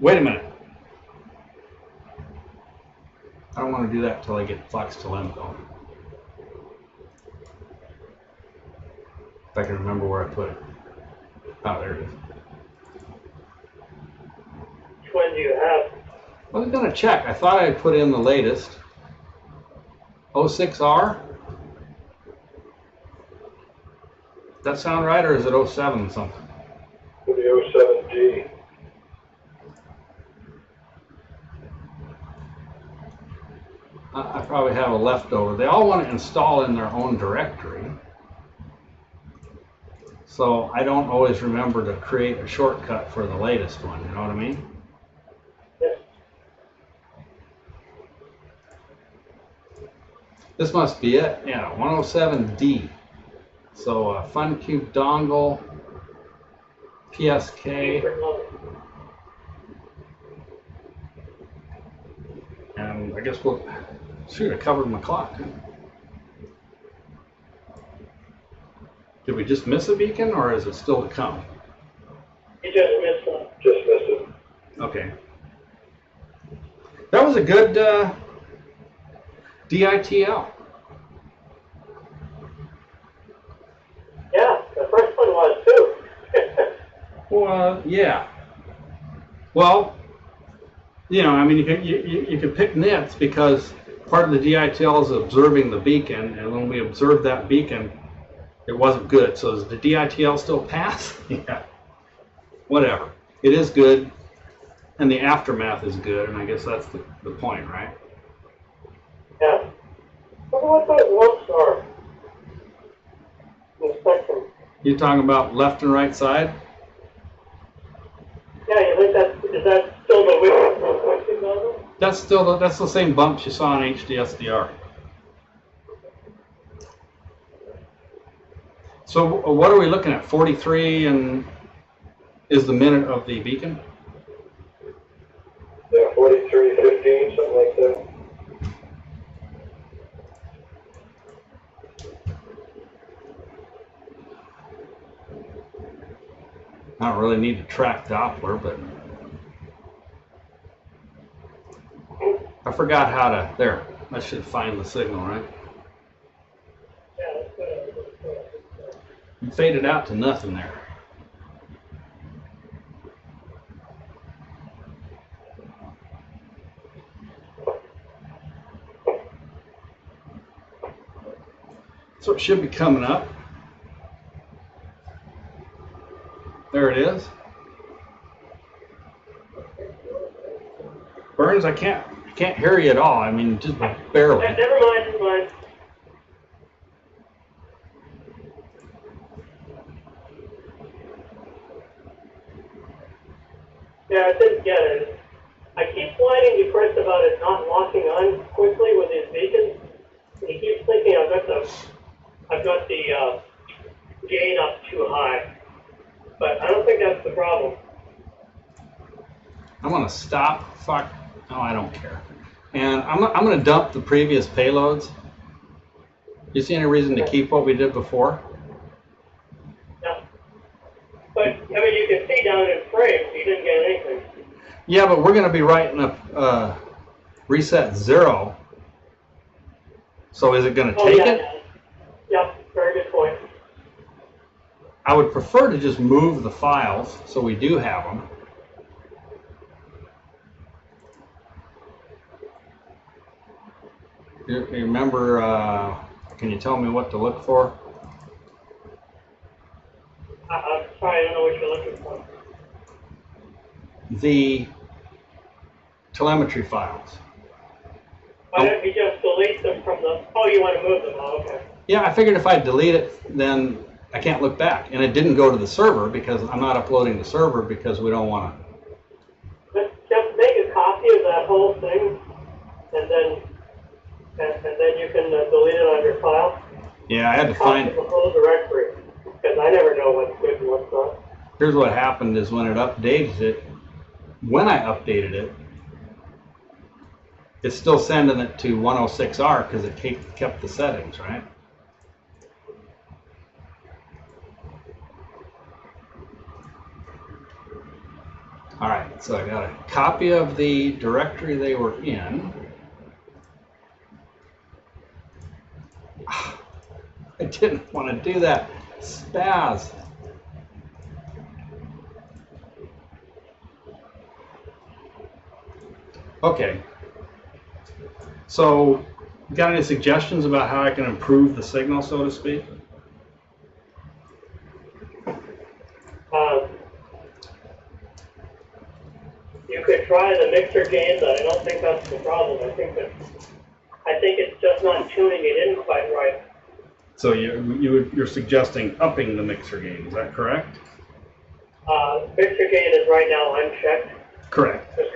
Wait a minute. I don't want to do that until I get Fox2Lem going. If I can remember where I put it. Oh, there it is. Which one do you have? I was going to check. I thought I put in the latest. 06R? Does that sound right, or is it 07 something? For the 07G. I probably have a leftover. They all want to install in their own directory. So I don't always remember to create a shortcut for the latest one, you know what I mean? Yes. This must be it. Yeah, 107D. So FunCube dongle, PSK, and I guess we'll, shoot, I covered my clock. Did we just miss a beacon, or is it still to come? You just missed one. Just missed it. Okay. That was a good DITL. Yeah, the first one was too. Well, yeah. Well, you know, I mean, you can pick nits because part of the DITL is observing the beacon, and when we observed that beacon, it wasn't good. So does the DITL still pass? Yeah. Whatever. It is good, and the aftermath is good, and I guess that's the point, right? Yeah. I wonder what those lumps are in the spectrum. You talking about left and right side? Yeah, you think is that still the Wixing model? That's the same bumps you saw in HDSDR. So what are we looking at? 43 and is the minute of the beacon? Yeah, 43:15, something like that. I don't really need to track Doppler, but I forgot how to, there, I should find the signal, right? Yeah, that's good. You faded out to nothing there. So it should be coming up. There it is. Burns, I can't hear you at all. I mean, just barely. Never mind. Yeah, I didn't get it. I keep sliding you first about it not locking on quickly with his beacon. And he keeps thinking I've got the gain up too high. But I don't think that's the problem. I'm gonna stop. Fuck. Oh, I don't care. And I'm gonna dump the previous payloads. You see any reason to keep what we did before? Yeah. But I mean, you can see down in frames, you didn't get anything. Yeah, but we're gonna be writing a reset 0. So is it gonna take it? Yeah, very good point. I would prefer to just move the files so we do have them. You remember, Can you tell me what to look for? I'm sorry, I don't know what you're looking for. The telemetry files. Why don't you just delete them from the, oh, you want to move them, oh, okay. Yeah, I figured if I delete it, then I can't look back. And it didn't go to the server because I'm not uploading the server because we don't want to. Just make a copy of that whole thing, and then you can delete it on your file. Yeah, I had to find. The whole directory, because I never know what's good and what's not. Here's what happened is when it updated it, when I updated it, it's still sending it to 106R because it kept the settings, right? All right, so I got a copy of the directory they were in. I didn't want to do that. Spaz. Okay. So, got any suggestions about how I can improve the signal, so to speak? You could try the mixer gain, but I don't think that's the problem. I think it's just not tuning it in quite right. So you're suggesting upping the mixer gain, is that correct? Mixer gain is right now unchecked. Correct. Just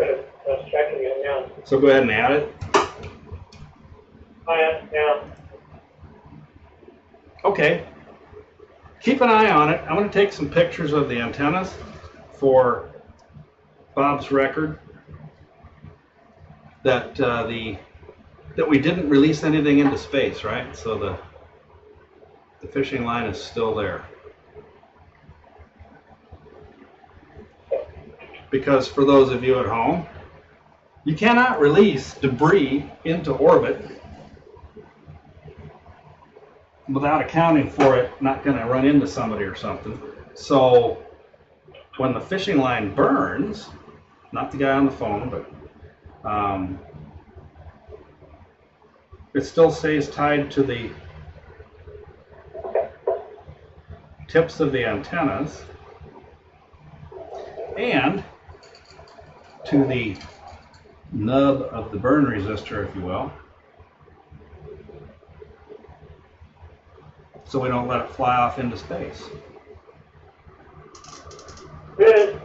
checking it now. So go ahead and add it. Yeah. Okay. Keep an eye on it. I'm going to take some pictures of the antennas for Bob's record that that we didn't release anything into space, right? So the fishing line is still there. Because for those of you at home, you cannot release debris into orbit without accounting for it not going to run into somebody or something. So when the fishing line burns, not the guy on the phone, but it still stays tied to the tips of the antennas and to the nub of the burn resistor, if you will, so we don't let it fly off into space. Good.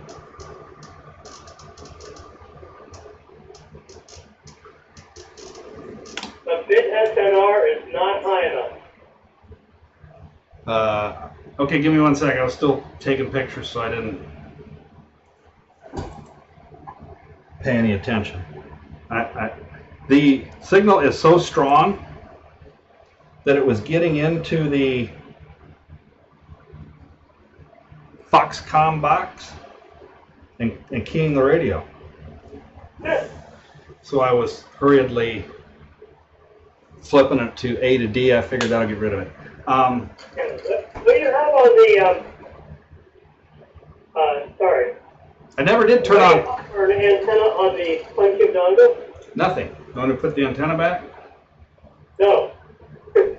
The bit SNR is not high enough. Okay, give me 1 sec. I was still taking pictures, so I didn't pay any attention. The signal is so strong that it was getting into the Foxconn box and keying the radio. So I was hurriedly flipping it to A to D. I figured that'll get rid of it. What do you have on the, sorry. I never did turn on Or an antenna on the CubeSat dongle? nothing. You want to put the antenna back? No. Chris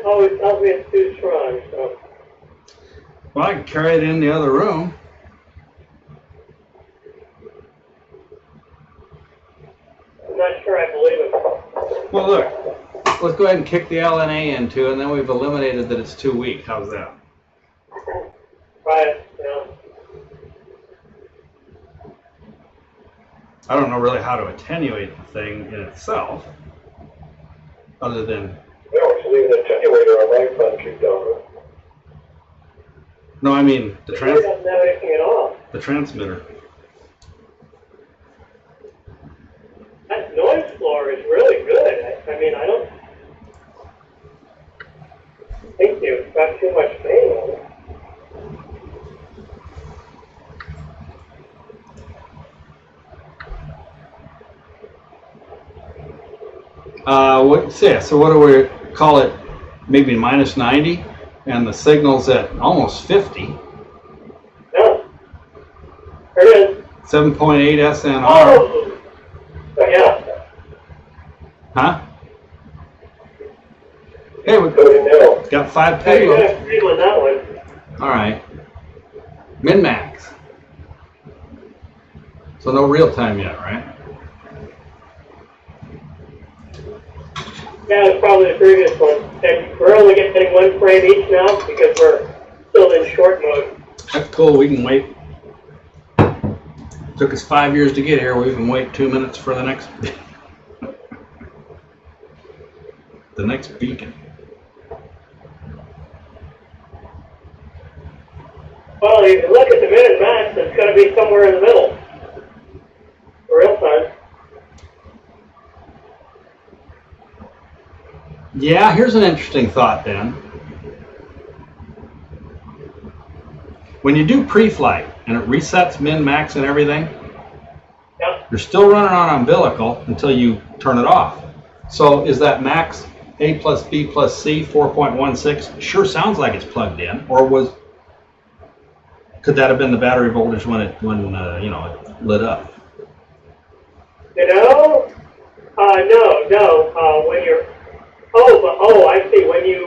always tells me it's too strong, so. Well, I can carry it in the other room. I'm not sure I believe it. Well, look, let's go ahead and kick the LNA into it, and then we've eliminated that it's too weak. How's that? Right, yeah. I don't know really how to attenuate the thing in itself, other than... We always leave an attenuator on my fun cube dongle. No, I mean the It really doesn't have anything at all. the transmitter. That noise floor is really good. I mean, I don't think you've got too much pain on it. So what do we call it? Maybe minus 90, and the signal's at almost 50. Yeah. There it is. 7.8 SNR. Oh! Yeah. Huh? Hey, we Coding now. got 5 Hey, you got payloads. a free on that one. All right. Min-max. So no real time yet, right? Yeah, it's probably the previous one. And we're only getting 1 frame each now because we're still in short mode. That's cool. We can wait. Took us 5 years to get here. We can wait 2 minutes for the next the next beacon. Well, if you look at the min and max, it's going to be somewhere in the middle. For real time. Yeah, here's an interesting thought then. When you do pre-flight and it resets min, max, and everything, Yep. you're still running on umbilical until you turn it off. So is that max A plus B plus C 4.16? Sure sounds like it's plugged in, or could that have been the battery voltage when it it lit up? You know? No. When you're, I see. When you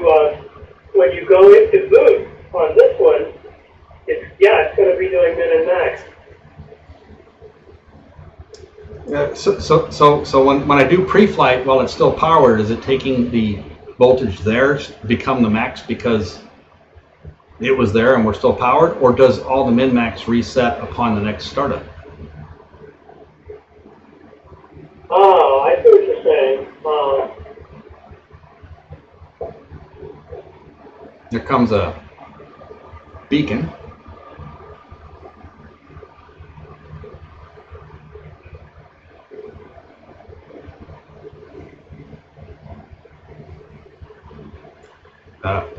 go into boot on this one, it's going to be doing min and max. So when I do pre-flight while it's still powered, is it taking the voltage there to become the max because it was there and we're still powered, or does all the min-max reset upon the next startup? Oh, I see what you're saying. There comes a beacon.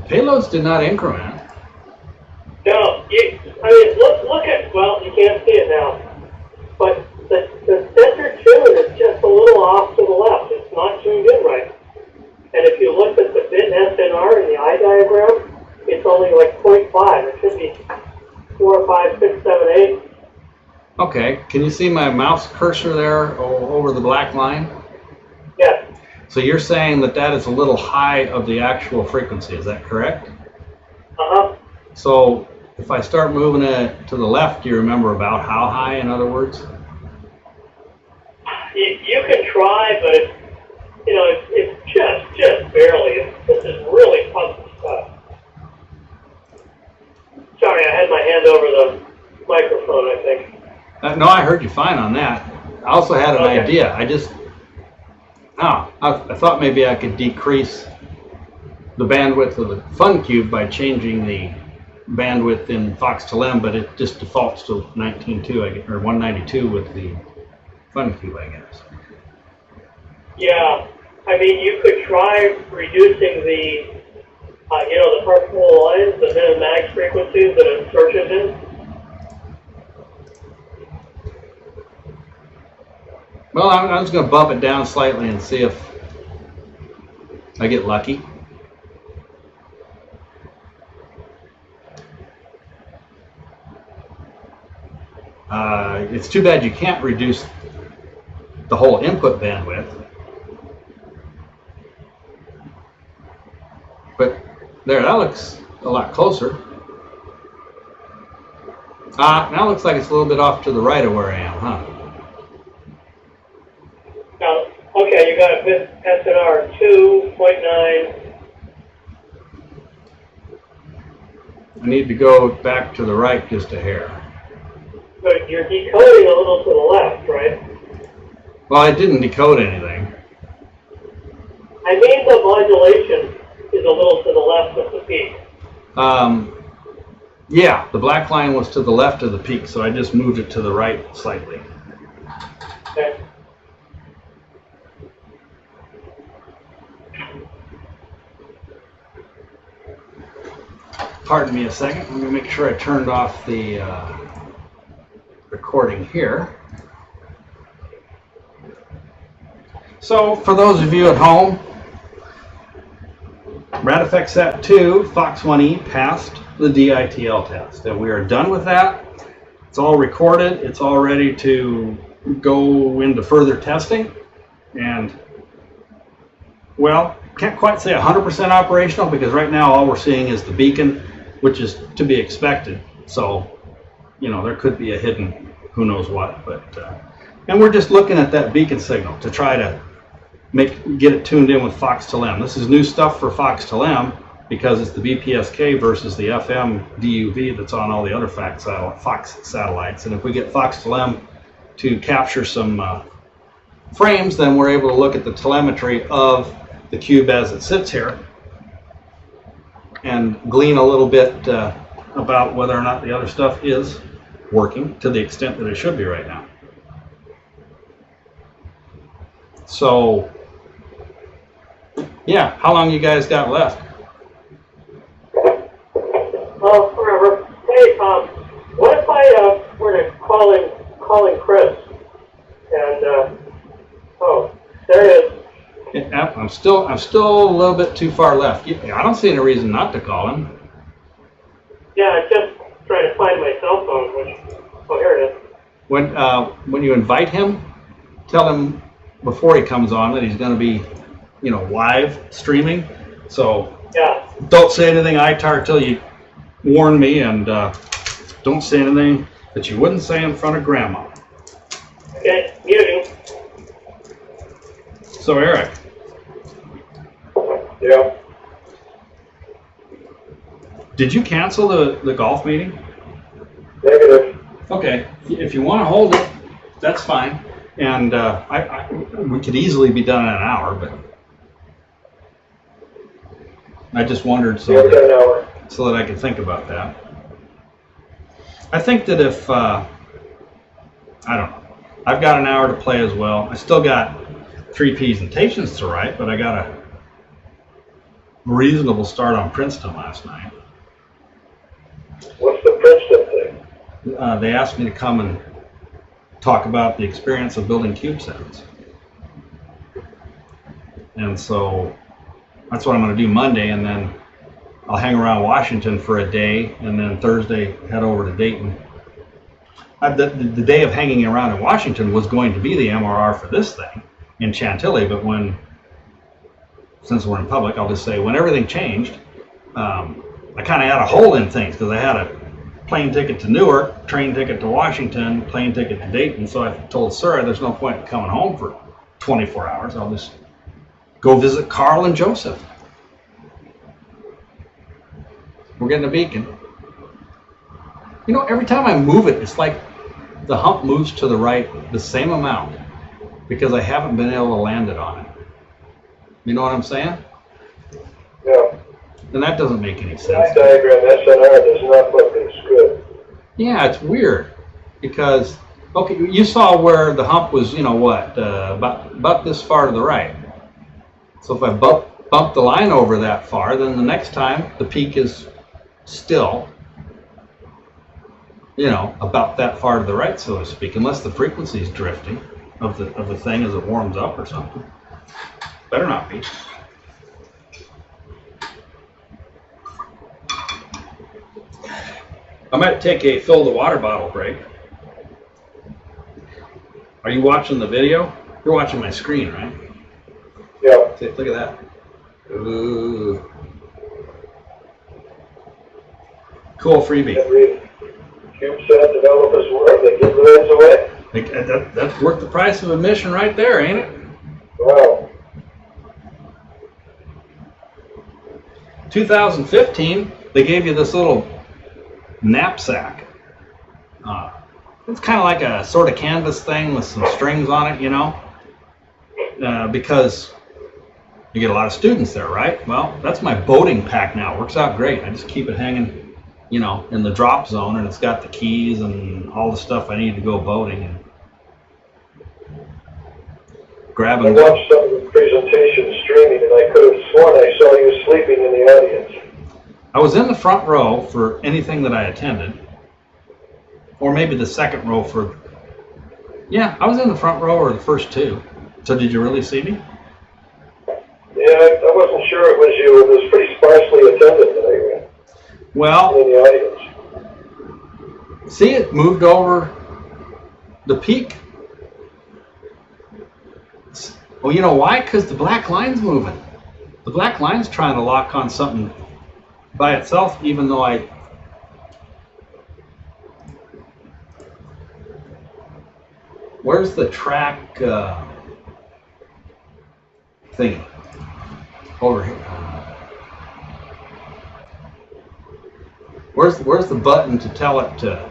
Payloads did not increment. No, look at, well, you can't see it now, but the center tune is just a little off to the left. It's not tuned in right. And if you look at the bit SNR in the eye diagram, it's only like 0.5. It should be 4, 5, 6, 7, 8. Okay, can you see my mouse cursor there over the black line? Yes. So you're saying that is a little high of the actual frequency, is that correct? Uh-huh. So if I start moving it to the left, do you remember about how high, in other words? You can try, but it's just barely. This is really puzzle stuff. Sorry, I had my hand over the microphone, I think. No, I heard you fine on that. I also had an Okay. idea. I thought maybe I could decrease the bandwidth of the Fun Cube by changing the bandwidth in Fox to Lem, but it just defaults to 19.2 or 192 with the Fun Cube, I guess. Yeah, I mean, you could try reducing the, the purple lines, the min and max frequencies that it searches in. Well, I'm just going to bump it down slightly and see if I get lucky. It's too bad you can't reduce the whole input bandwidth. But there, that looks a lot closer. Now it looks like it's a little bit off to the right of where I am, huh? Now, okay, you got a bit SNR 2.9. I need to go back to the right just a hair. But you're decoding a little to the left, right? Well, I didn't decode anything. I mean, the modulation is a little to the left of the peak. Yeah, the black line was to the left of the peak, so I just moved it to the right slightly. Okay. Pardon me a second. Let me make sure I turned off the recording here. So, for those of you at home, RadFxSat-2 Fox 1E passed the DITL test, and we are done with that. It's all recorded. It's all ready to go into further testing. And, well, can't quite say 100% operational because right now all we're seeing is the beacon, which is to be expected. So, you know, there could be a hidden who knows what, but and we're just looking at that beacon signal to try to get it tuned in with Fox-to-LEM. This is new stuff for Fox-to-LEM because it's the BPSK versus the FM DUV that's on all the other Fox satellites. And if we get Fox-to-LEM to capture some frames, then we're able to look at the telemetry of the cube as it sits here and glean a little bit about whether or not the other stuff is working to the extent that it should be right now. So, yeah, how long you guys got left? Well, forever. Hey, what if I were to calling Chris? And oh, there it is. Yeah, I'm still a little bit too far left. I don't see any reason not to call him. Yeah, I just trying to find my cell phone. Oh, here it is. When you invite him, tell him before he comes on that he's going to be, you know, live streaming. So Yeah. don't say anything ITAR till you warn me, and don't say anything that you wouldn't say in front of Grandma. Okay, muting. So Eric. Yeah. Did you cancel the golf meeting? Negative. Okay, if you want to hold it, that's fine. And we could easily be done in an hour, but I just wondered so Yeah, we got an hour. that I could think about that. I think that if, I don't know, I've got an hour to play as well. I still got 3 presentations to write, but I got a reasonable start on Princeton last night. What's the Princeton thing? They asked me to come and talk about the experience of building CubeSats. And so that's what I'm going to do Monday, and then I'll hang around Washington for a day, and then Thursday head over to Dayton. The day of hanging around in Washington was going to be the MRR for this thing in Chantilly, but since we're in public, I'll just say when everything changed, I kind of had a hole in things because I had a plane ticket to Newark, train ticket to Washington, plane ticket to Dayton. So I told Sarah there's no point in coming home for 24 hours. I'll just go visit Carl and Joseph. We're getting a beacon. You know, every time I move it, it's like the hump moves to the right the same amount because I haven't been able to land it on it. You know what I'm saying? Yeah. And that doesn't make any My sense. diagram SNR does not look as good. Yeah, it's weird because, okay, you saw where the hump was, you know what, about this far to the right. So if I bump the line over that far, then the next time the peak is still, you know, about that far to the right, so to speak, unless the frequency is drifting of the thing as it warms up or something. Better not be. I might take a fill the water bottle break. Are you watching the video? You're watching my screen, right? Yeah. See, look at that. Ooh. Cool freebie. Every CubeSat developers work, they give those away. That's worth the price of admission right there, ain't it? Wow. 2015, they gave you this little knapsack. It's kind of like a sort of canvas thing with some strings on it, you know, because you get a lot of students there, right? Well, that's my boating pack now. It works out great. I just keep it hanging, you know, in the drop zone, and it's got the keys and all the stuff I need to go boating and grab I and go. watched some of the presentation streaming, and I could have sworn I saw you sleeping in the audience. I was in the front row for anything that I attended, or maybe the second row for, yeah, I was in the front row or the first 2. So did you really see me? Yeah, I wasn't sure it was you. It was pretty sparsely attended today. Well, In the audience. see, it moved over the peak. Well, you know why? Because the black line's moving. The black line's trying to lock on something by itself, even though I... Where's the track thing? Over here. Where's the button to tell it to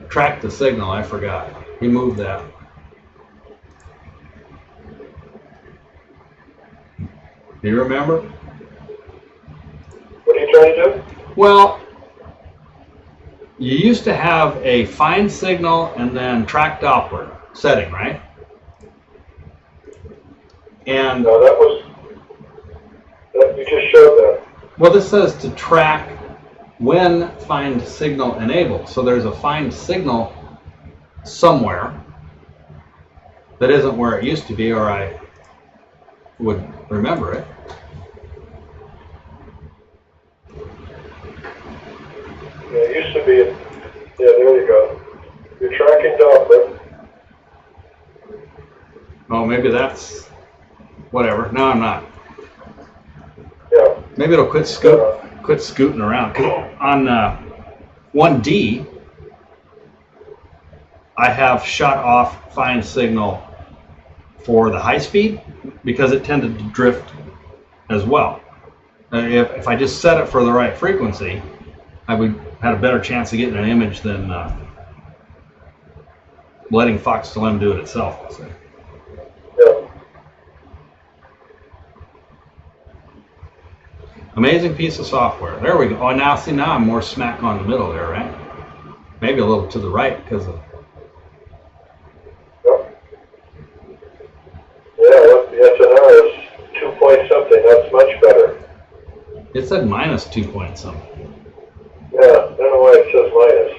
track the signal? I forgot. Remove that. Do you remember? What are you trying to do? Well, you used to have a find signal and then track Doppler setting, right? And No, you just showed that. well, this says to track when find signal enabled. So there's a find signal somewhere that isn't where it used to be, or I would remember it. Yeah, it used to be, yeah, there you go. You're tracking Doppler. Oh, maybe that's whatever. No, I'm not. Yeah. Maybe it'll quit scooting around. 'Cause on 1D, I have shut off find signal for the high speed because it tended to drift as well. If I just set it for the right frequency, I would had a better chance of getting an image than letting FoxLM do it itself, I'll say. Yeah. Amazing piece of software. There we go. Oh, now see, now I'm more smack on the middle there, right? Maybe a little to the right because of... Yep. Yeah, look, the SNR is 2 point something. That's much better. It said minus 2 point something. Yeah, I don't know why it says minus.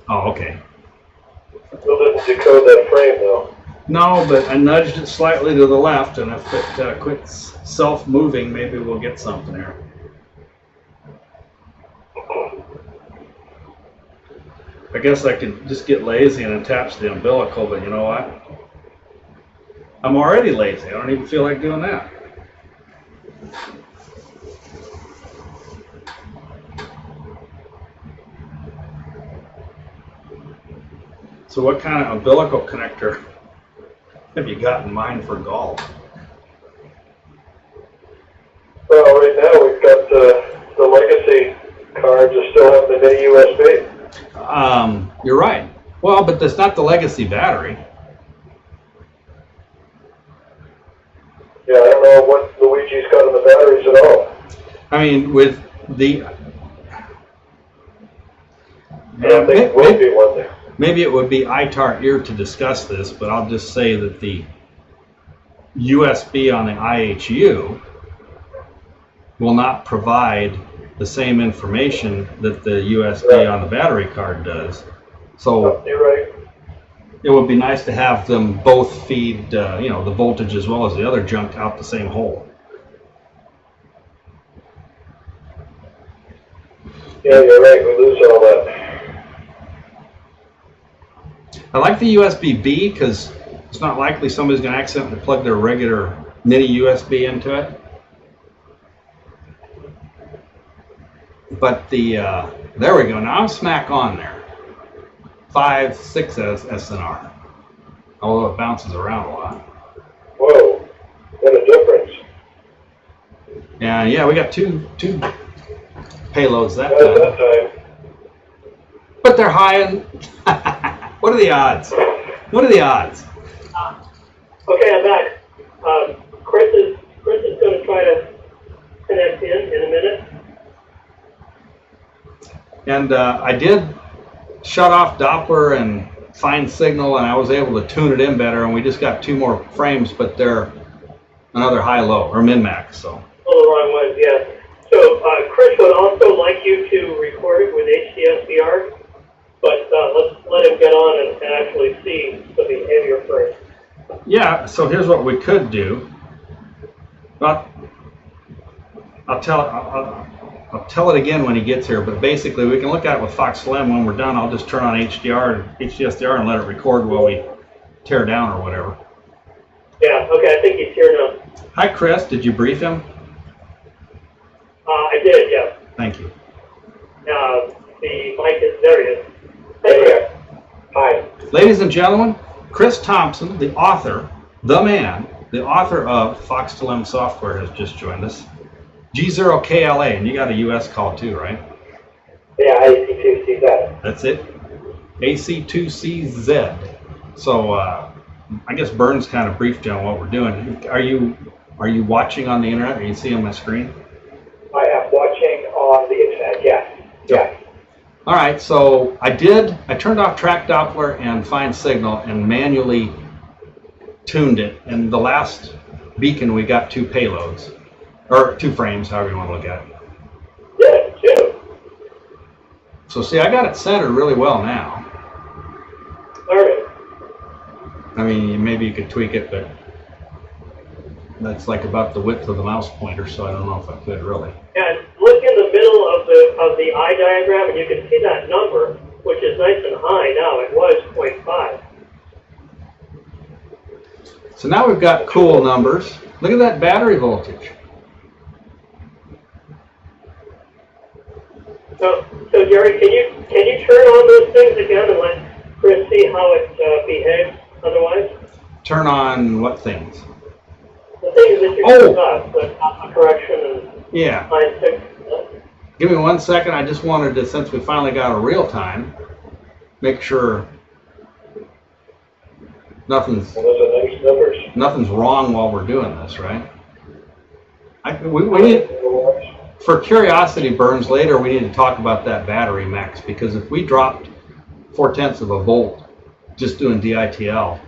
Oh, okay. Still didn't decode that frame though. No, but I nudged it slightly to the left, and if it quits self-moving, maybe we'll get something here. I guess I could just get lazy and attach the umbilical, but you know what? I'm already lazy. I don't even feel like doing that. So what kind of umbilical connector have you got in mind for golf? Well, right now we've got the legacy cards that still have the mini USB. You're right. Well, but that's not the legacy battery. Yeah, I don't know what Luigi's got in the batteries at all. I mean, with the... I don't think it will be one there. Maybe it would be ITAR ear to discuss this, but I'll just say that the USB on the IHU will not provide the same information that the USB on the battery card does. So You're right. it would be nice to have them both feed, you know, the voltage as well as the other junk out the same hole. Yeah, you're right. We lose all that. I like the USB-B because it's not likely somebody's going to accidentally plug their regular mini USB into it. But the, there we go. Now I'm smack on there. 5, 6 SNR. Although it bounces around a lot. Whoa, what a difference. And yeah, we got two payloads that At time. that time. But they're high and what are the odds? What are the odds? Okay, I'm back. Chris is going to try to connect in a minute. And I did shut off Doppler and find signal, and I was able to tune it in better, and we just got 2 more frames, but they're another high-low, or min-max, so. Oh, the wrong one, yes. So Chris would also like you to record it with HDSVR, but let's let him get on and actually see the behavior first. Yeah, so here's what we could do. Well, I'll tell it again when he gets here, but basically we can look at it with FoxLM. When we're done, I'll just turn on HDSVR and let it record while we tear down or whatever. Yeah, okay, I think he's here now. Hi, Chris. Did you brief him? Thank you. The mic is, there it is. Hey there. Hi. Ladies and gentlemen, Chris Thompson, the author, the man, the author of Fox Dilemma Software has just joined us. G0KLA, and you got a US call too, right? Yeah, AC2CZ. That's it? AC2CZ. So I guess Burns kind of briefed you on what we're doing. Are you watching on the internet? Are you seeing my screen? I am watching on the internet, yes. Yes. All right, so I turned off track Doppler and find signal and manually tuned it. And the last beacon, we got 2 payloads, or 2 frames, however you want to look at it. Yeah, too. So see, I got it centered really well now. All right. I mean, maybe you could tweak it, but that's like about the width of the mouse pointer, so I don't know if I could really. And look in the middle of the eye diagram, and you can see that number, which is nice and high now. It was 0.5. So now we've got cool numbers. Look at that battery voltage. So Jerry, can you turn on those things again and let Chris see how it behaves otherwise? Turn on what things? The things that you discussed, the alpha correction and Yeah. line 6. Give me 1 second. I just wanted to, since we finally got a real time, make sure nothing's Well, those are nice numbers. nothing's wrong while we're doing this, right? We need, for curiosity burns later, we need to talk about that battery max, because if we dropped 0.4 of a volt just doing DITL,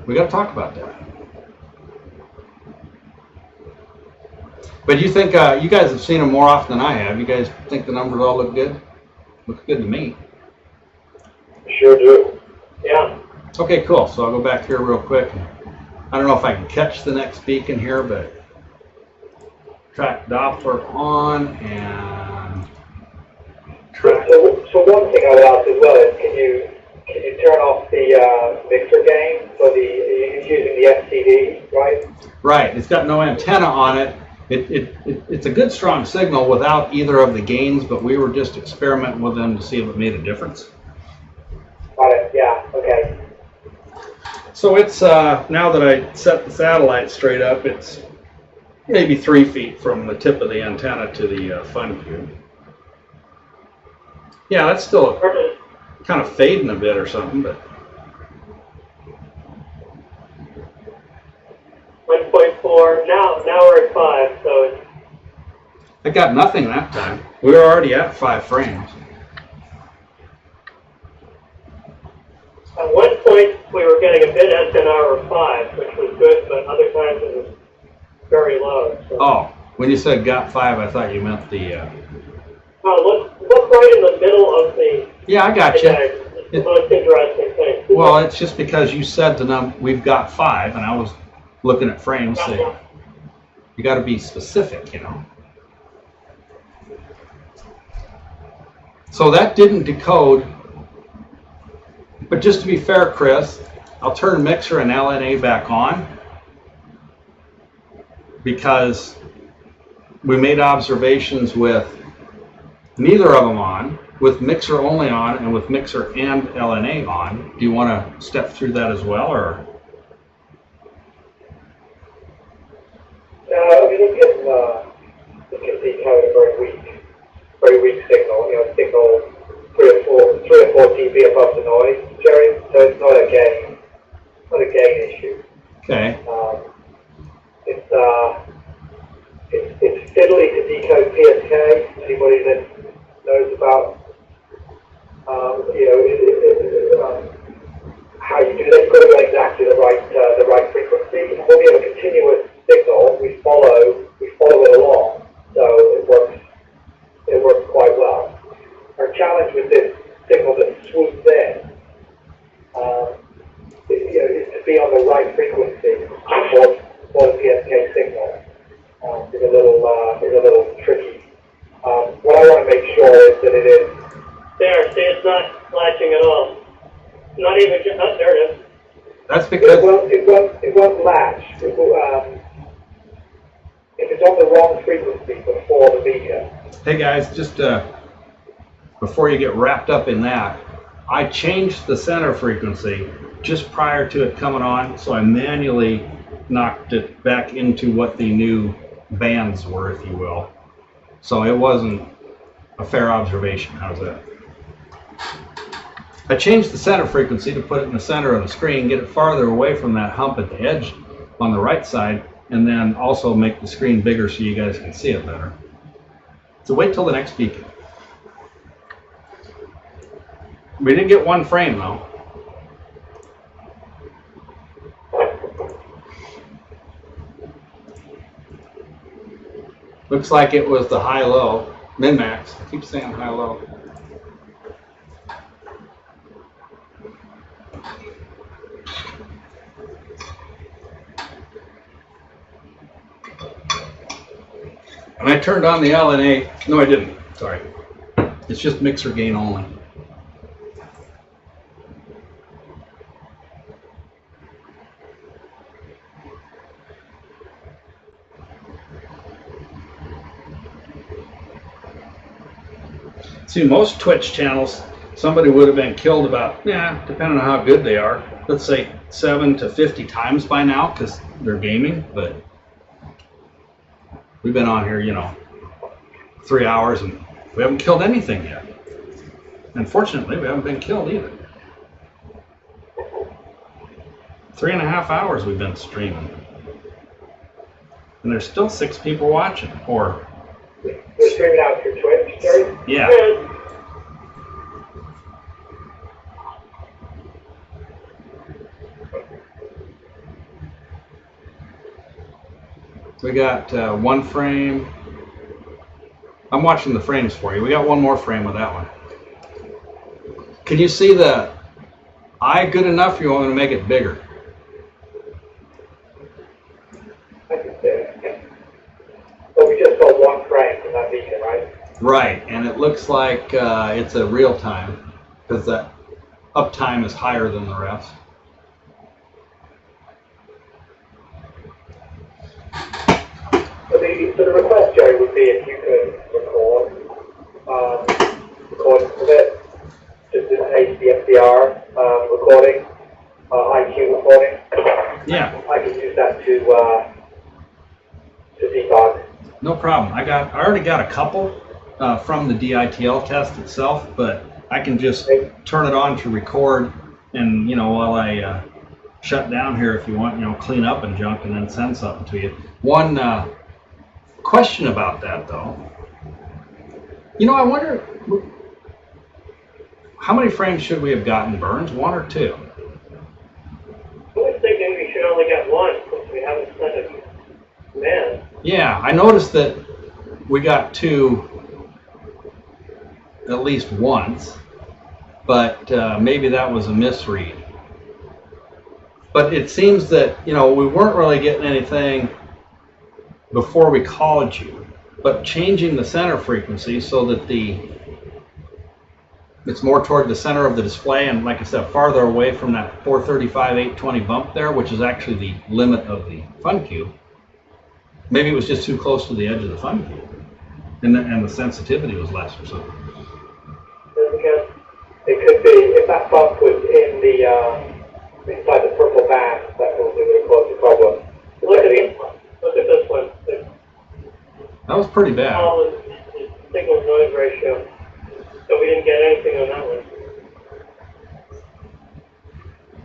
we got to talk about that. But you think, you guys have seen them more often than I have. You guys think the numbers all look good? Looks good to me. Sure do. Yeah. Okay, cool. So I'll go back here real quick. I don't know if I can catch the next beacon here, but track Doppler on and track. So one thing I would ask as well is, can you turn off the mixer gain for the using the FCD, right? Right. It's got no antenna on it. It's a good strong signal without either of the gains, but we were just experimenting with them to see if it made a difference. Got it. Yeah. Okay. So it's now that I set the satellite straight up, it's maybe 3 feet from the tip of the antenna to the fun cube. Yeah, that's still kind of fading a bit or something, but 1.4. Now we're at 5. So it's, I got nothing that time. We were already at 5 frames. at one point we were getting a bit SNR of 5, which was good, but other times it was very low. So. Oh, when you said got 5, I thought you meant the. Look right in the middle of the. Yeah, I got you. It's the most interesting thing. Well, it's just because you said we've got 5, and I was looking at frames. So you got to be specific, you know. So that didn't decode. But just to be fair, Chris, I'll turn mixer and LNA back on because we made observations with neither of them on, with mixer only on, and with mixer and LNA on. Do you want to step through that as well, or? I mean, it can decode a very weak signal. You know, signal 3 or 4 dB above the noise, Jerry. So it's not a gain issue. Okay. It's fiddly to decode PSK. Anybody that knows about how you do that, you've got to get exactly the right frequency. And when we have a continuous signal, we follow it along, so it works quite well. Our challenge with this signal that swoops in is to be on the right frequency for the PSK signal. Is a little tricky. What I want to make sure is that it is. There, see, it's not latching at all. Not even just, oh, there it is. That's because It won't latch. If it's it's on the wrong frequency before the beacon. Hey guys, just before you get wrapped up in that, I changed the center frequency just prior to it coming on, so I manually knocked it back into what the new bands were, if you will. So it wasn't a fair observation. How's that? I changed the center frequency to put it in the center of the screen, get it farther away from that hump at the edge on the right side, and then also make the screen bigger so you guys can see it better. So wait till the next beacon. We did get one frame though. Looks like it was the high-low, min-max. I keep saying high-low. And I turned on the LNA. No, I didn't. Sorry. It's just mixer gain only. See, most Twitch channels, somebody would have been killed about, depending on how good they are, let's say 7 to 50 times by now, because they're gaming, but we've been on here, 3 hours, and we haven't killed anything yet. Unfortunately, we haven't been killed either. 3.5 hours we've been streaming. And there's still 6 people watching, or... You're streaming out through Twitch, Jerry? Yeah. We got one frame. I'm watching the frames for you. We got one more frame with that one. Can you see the eye good enough, or you want me to make it bigger? I can see it. But we just got one frame from that beacon, right? Right, and it looks like it's a real time, because that uptime is higher than the rest. So the request, Jerry, would be if you could record of it, just an HDFDR recording, IQ recording. Yeah. I can use that to debug. No problem. I already got a couple from the DITL test itself, but I can just turn it on to record, and while I shut down here, if you want, clean up and junk, and then send something to you. One question about that, though. I wonder how many frames should we have gotten, Burns? 1 or 2? I was thinking we should only get one since we haven't sent a command. Yeah, I noticed that we got 2 at least once, but maybe that was a misread. But it seems that, we weren't really getting anything before we called you, but changing the center frequency so that it's more toward the center of the display, and like I said, farther away from that 435, 820 bump there, which is actually the limit of the fun cube. Maybe it was just too close to the edge of the fun cube, and the sensitivity was less or something. It could be, if that bump was in the inside the purple band, that would have caused a problem. Look at this one. That was pretty bad. The signal noise ratio. So we didn't get anything on that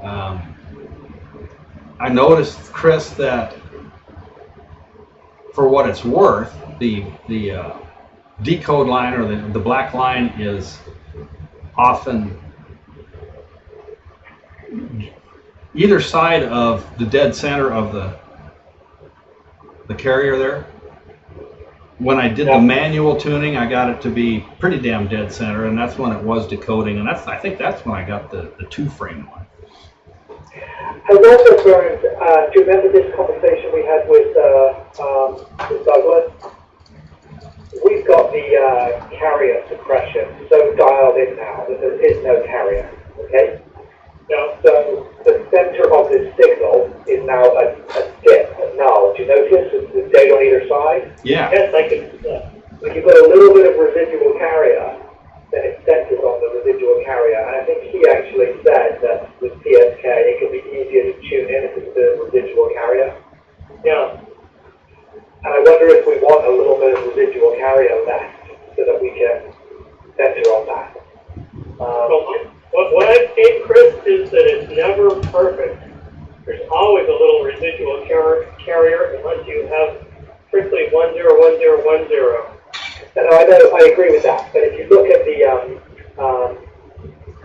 one. I noticed, Chris, that for what it's worth, the decode line, or the black line, is often either side of the dead center of the carrier there. When I did the manual tuning, I got it to be pretty damn dead center, and that's when it was decoding, and I think that's when I got the 2-frame one. Has also burned, do you remember this conversation we had with Douglas? We've got the carrier suppression so dialed in now that there is no carrier, okay? Now, so the center of this signal is now a dip, a null. Do you notice the date on either side? residual carrier. Yeah. And I wonder if we want a little bit of residual carrier left so that we can center on that. What I've seen, Chris, is that it's never perfect. There's always a little residual carrier unless you have strictly 101010. No, I agree with that. But if you look at the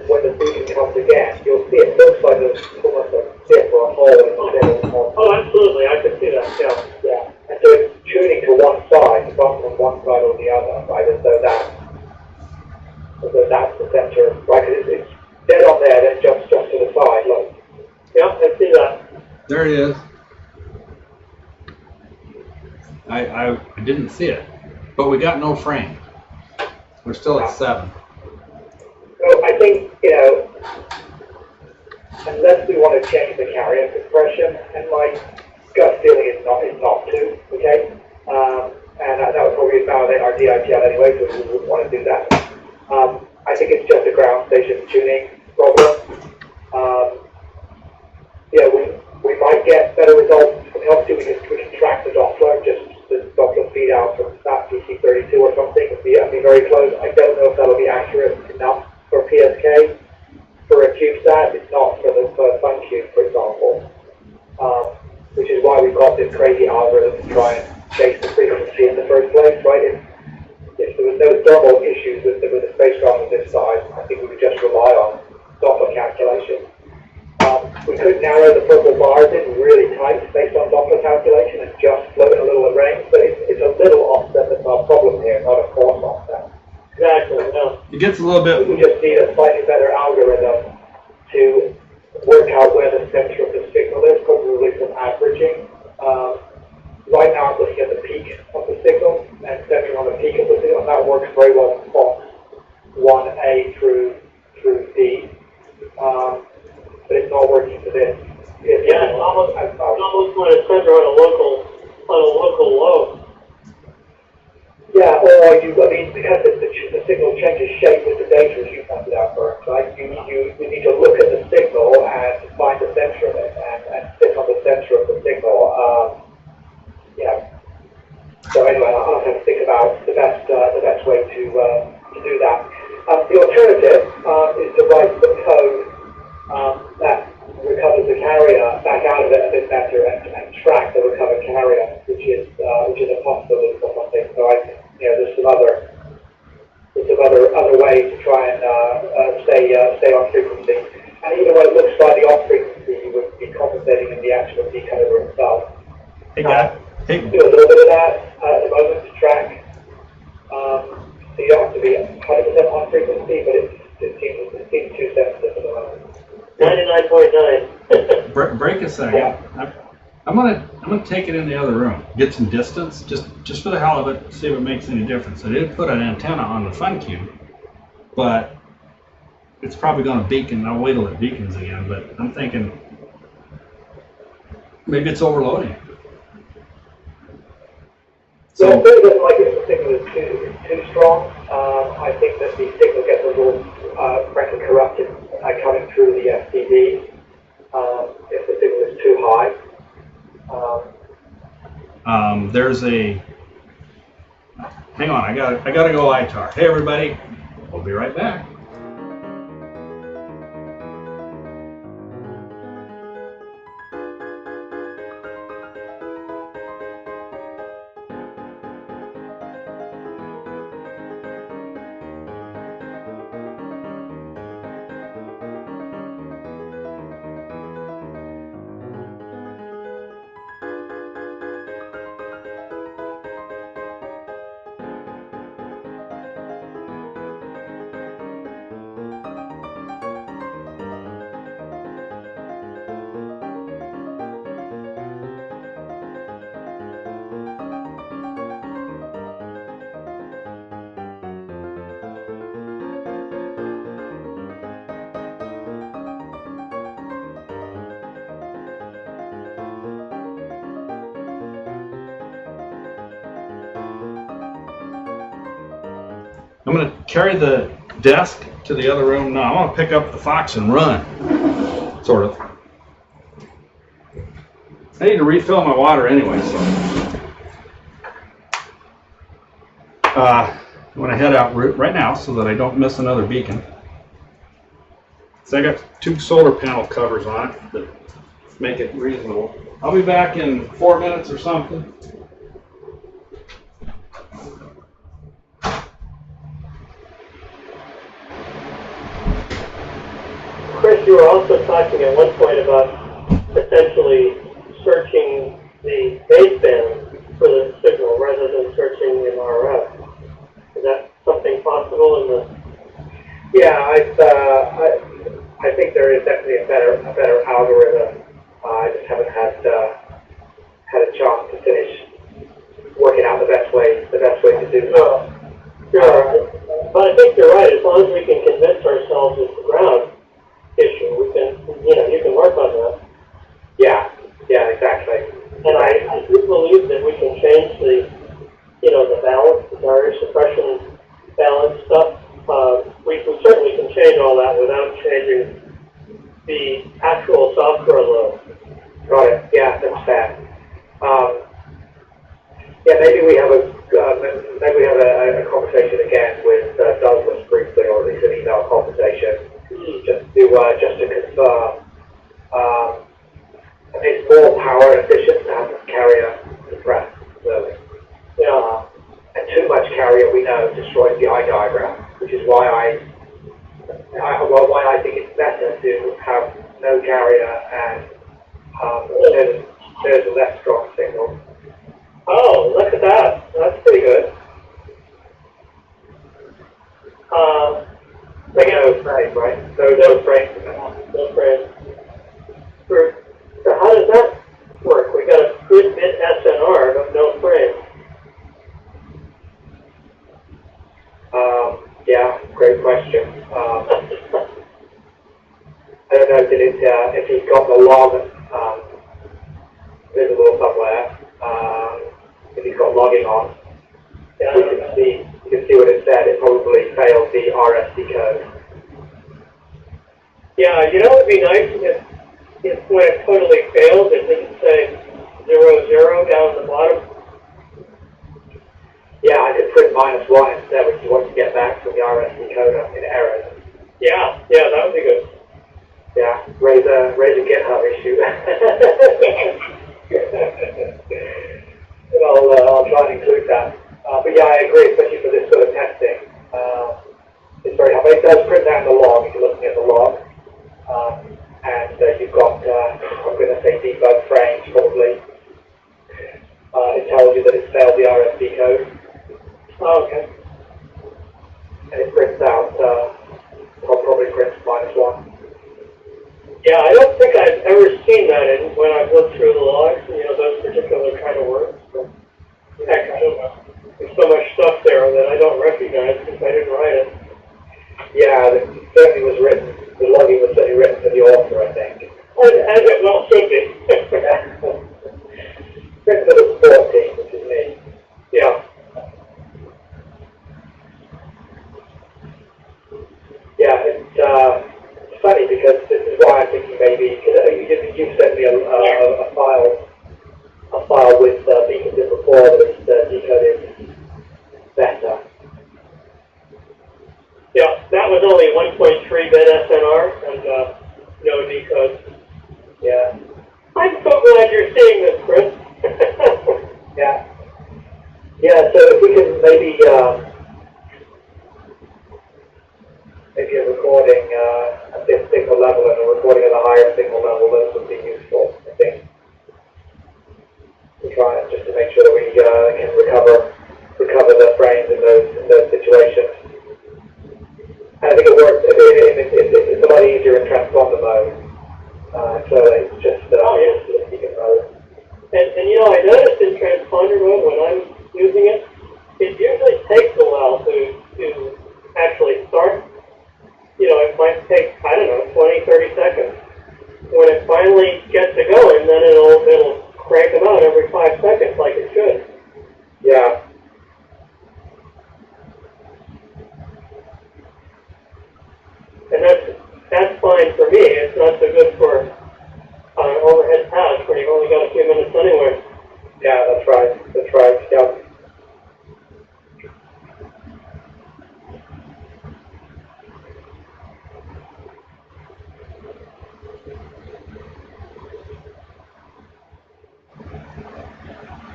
when the beacon comes again, you'll see it looks like there's almost a dip or a hole in the middle. Oh, absolutely, I can see that. Yeah. Yeah. And so it's tuning to one side, not from one side or the other, right? As though that's the center, right? Because it's dead on there, then just to the side, look. Yeah, I see that. There it is. I didn't see it, but we got no frame. We're still at 7. So I think, unless we want to change the carrier compression, and my gut feeling is not to, okay? And that would probably validate our DITL anyway, so we wouldn't want to do that. I think it's just a ground station tuning problem. We might get better results. Obviously, we can track the Doppler, just the Doppler feed out from SAT PC32 or something, and be very close. I don't know if that'll be accurate enough for PSK. For a CubeSat, it's not for the FunCube, for example, which is why we've got this crazy algorithm to try and chase the frequency in the first place, right? If there was no thermal issues with the spacecraft of this size, I think we would just rely on Doppler calculation. We could narrow the purple bars in really tight based on Doppler calculation and just float a little in range, but it's a little offset that's our problem here, not a coarse offset. Exactly, yeah. It gets a little bit. We just need a slightly better algorithm to work out where the center of the signal is, probably some averaging. Right now I'm looking at the peak of the signal and centering on the peak of the signal, and that works very well in Fox 1A through D. But it's not working for this. Yeah, it's almost want to center on a local low. Yeah, or because the signal changes shape with the data, as you pointed out, Bert, right? You need to look at the signal and find the center of it and sit on the center of the signal. So anyway, I'll have to think about the best way to do that. The alternative is to write the code that recovers the carrier back out of it a bit better and track the recovered carrier, which is a possibility for something. So there's some other ways to try and stay on frequency. And even when it looks slightly off frequency, you would be compensating in the actual decoder itself. Hey, guy. Hey. Do a little bit of that at the moment to track. So you don't have to be 100% on frequency, but it seems too sensitive at the moment. 99.9. Break a second. Yeah. I'm gonna take it in the other room, get some distance, just for the hell of it, see if it makes any difference. I did put an antenna on the FunCube, but it's probably gonna beacon. I'll wait till it beacons again, but I'm thinking maybe it's overloading. So it really doesn't like it if the signal is too strong. I think that the signal gets a little frankly corrupted coming through the FTD if the signal is too high. There's a. Hang on, I gotta go ITAR. Hey everybody, we'll be right back. I'm going to carry the desk to the other room. No, I'm going to pick up the Fox and run, sort of. I need to refill my water anyway, so. I'm going to head out right now so that I don't miss another beacon. So I got 2 solar panel covers on it that make it reasonable. I'll be back in 4 minutes or something. Chris, you were also talking at one point about potentially searching the baseband for the signal rather than searching in RF. Is that something possible in the? Yeah, I think there is definitely a better algorithm. I just haven't had a chance to finish working out the best way to do that. Sure. But I think you're right. As long as we can convince ourselves it's the ground issue, we can, you can work on that. Yeah, exactly. And I do believe that we can change the, the balance, the barrier suppression balance stuff. We certainly can change all that without changing the actual software load. Got it. Yeah, that's fair. Yeah, maybe we have a conversation again with Douglas briefly, or at least an email conversation, just to confirm. It's more power efficient to have the carrier suppressed, really. Yeah. And too much carrier, we know, destroys the eye diagram, which is why I think it's better to have no carrier and there's a less strong signal. Oh, look at that. That's pretty good. No frame, right? No frame. No frame. So how does that work? We got a good bit SNR, but no frame. Yeah, great question. I don't know if he's got the log visible somewhere. If he's got logging on, you can see what it said. It probably failed the RFC code. Yeah, it would be nice if when it totally failed, it didn't say 00 down at the bottom. Yeah, I could print -1 instead, which is what you get back from the RFC code in errors. Yeah, that would be good. Yeah, raise a GitHub issue. I'll try and include that. But yeah, I agree, especially for this sort of testing. It's very helpful. It does print out the log if you're looking at the log. And you've got, I'm going to say debug frames probably. It tells you that it's failed the RFC code. Oh, okay. And it prints out, probably prints -1. Yeah, I don't think I've ever seen that when I've looked through the logs, those particular kind of words. But heck, I don't know. There's so much stuff there that I don't recognize because I didn't write it. Yeah, it certainly was written. The logging was certainly written for the author, I think. As it well should be. Written for the support team, which is me. Yeah. Yeah, it's funny because this is why I'm thinking maybe, because you sent me a file with beacons in before that decoded better. Yeah, that was only 1.3-bit SNR and no decode. Yeah. I'm so glad you're seeing this, Chris. Yeah. Yeah, so if we can maybe a recording at this signal level and a recording at a higher signal level, those would be useful, I think. We're trying just to make sure that we can recover the frames in those situations. And I think it works. It's a lot easier in transponder mode. So it's just beacon mode. And I noticed in transponder mode when I'm using it, it usually takes a while to actually start. It might take, 20, 30 seconds. When it finally gets to going, then it'll crank them out every 5 seconds like it should. Yeah. And that's fine for me. It's not so good for an overhead pass where you've only got a few minutes anyway. Yeah, that's right. That's right. Yeah.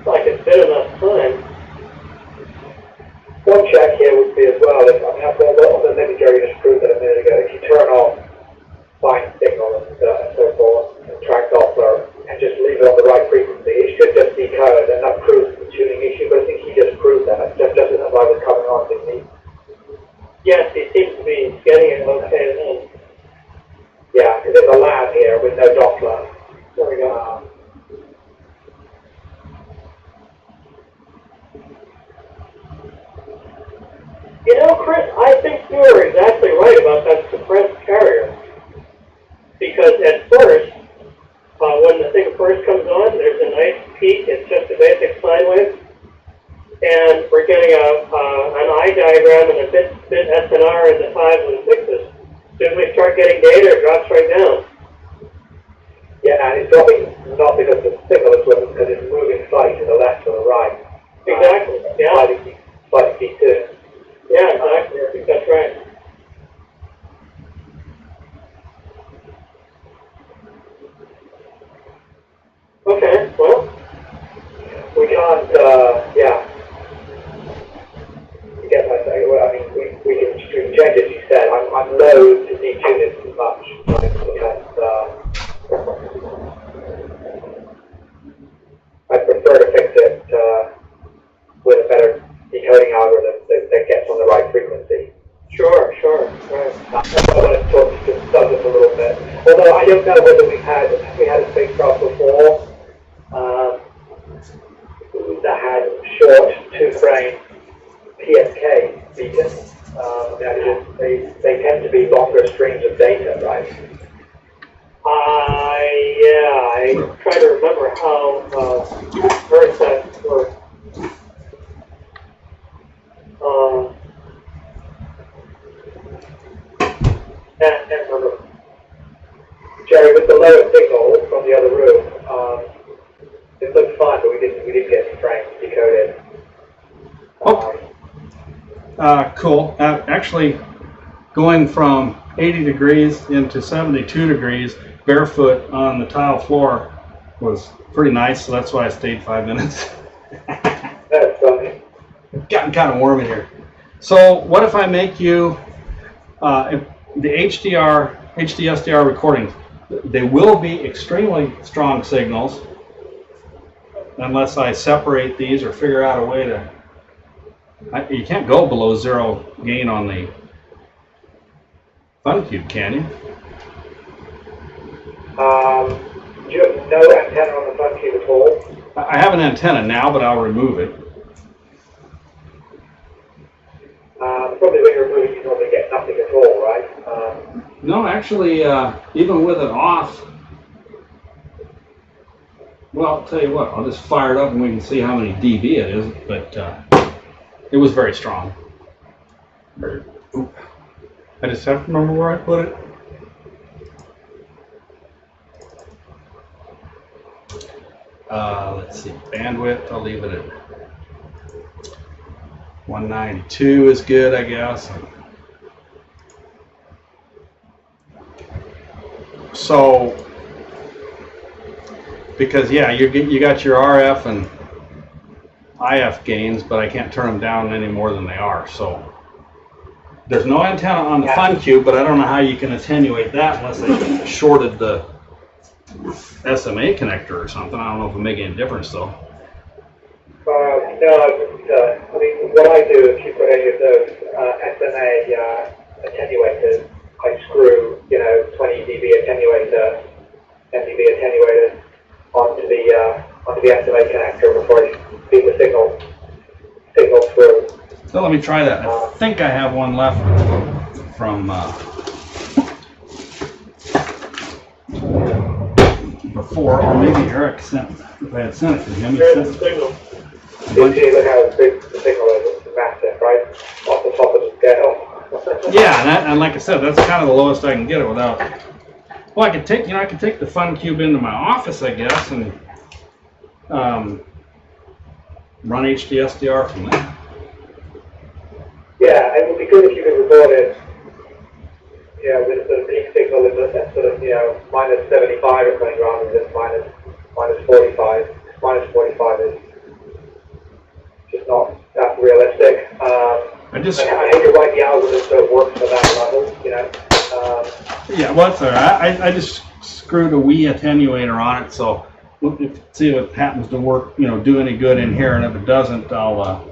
I could fit enough time. One check here would be as well, if, I mean, well, maybe Jerry just proved that a minute ago, if you turn off fine signal and so forth, and track Doppler, and just leave it on the right frequency, it should just decode, and that proves the tuning issue, but I think he just proved that, just as I was coming on, didn't he? Yes, he seems to be getting it okay then. Yeah, because in the lab here, with no Doppler, There we go. You know, Chris, I think you were exactly right about that suppressed carrier. Because at first, when the thing first comes on, there's a nice peak. It's just a basic sine wave. And we're getting an eye diagram and a bit SNR in the 5s and 6s. As soon as we start getting data, it drops right down. yeah, and it's dropping not because the signal is working, because it's moving slightly to the left or the right. Exactly, yeah. Slightly too. Yeah, exactly. I think that's right. Okay, well, We can't, yeah. You get my saying? Well, I mean, we can change as you said. I'm loath to detune it too much. I prefer to fix it with a better decoding algorithm that gets on the right frequency. sure, right. I want to talk to Douglas a little bit. Although I don't know whether we had a spacecraft before that had short two-frame PSK beacons. They tend to be longer streams of data, right? Yeah, I try to remember how AMSAT works. Can't remember. Jerry, with the lower signal from the other room, it looked fine, but we didn't get any frames decoded. Cool. Actually, going from 80 degrees into 72 degrees barefoot on the tile floor was pretty nice, so that's why I stayed 5 minutes. That's funny. It's gotten kind of warm in here. So what if I make you if the HDSDR recordings? They will be extremely strong signals unless I separate these or figure out a way to. You can't go below 0 gain on the FunCube, can you? No antenna on the FunCube at all. I have an antenna now, but I'll remove it. Probably when you remove it, you normally get nothing at all, right? No, actually, even with it off, well, I'll tell you what, I'll just fire it up and we can see how many dB it is, but it was very strong. Oop. I just have to remember where I put it. Let's see, bandwidth, I'll leave it at 192 is good, I guess. So, because yeah, you got your RF and IF gains, but I can't turn them down any more than they are. So there's no antenna on the FunCube, but I don't know how you can attenuate that unless they shorted the SMA connector or something. I don't know if it make any difference though. No, I mean, what I do, if you've got any of those SMA attenuators, I screw, 20 dB attenuator, 10 dB attenuator onto the SMA connector before I feed the signal through. So let me try that. I think I have one left from before, or maybe Eric sent. If I had sent it to him, he There's the sent signal. See, look how big the signal is. It's massive, right? Off the top of the scale. Yeah, and like I said, that's kind of the lowest I can get it without. Well, I could take the FunCube into my office, I guess, and run HDSDR from there. Yeah, it would be good if you could record it, you know, with a sort of peak signal in the sort of, you know, minus 75 or something rather than minus 45. Minus 45 is just not that realistic. I hate to write the algorithm so it works for that level, you know. Yeah, well, that's all right. I just screwed a wee attenuator on it, so we'll see if it happens to work, you know, do any good in here, and if it doesn't, I'll,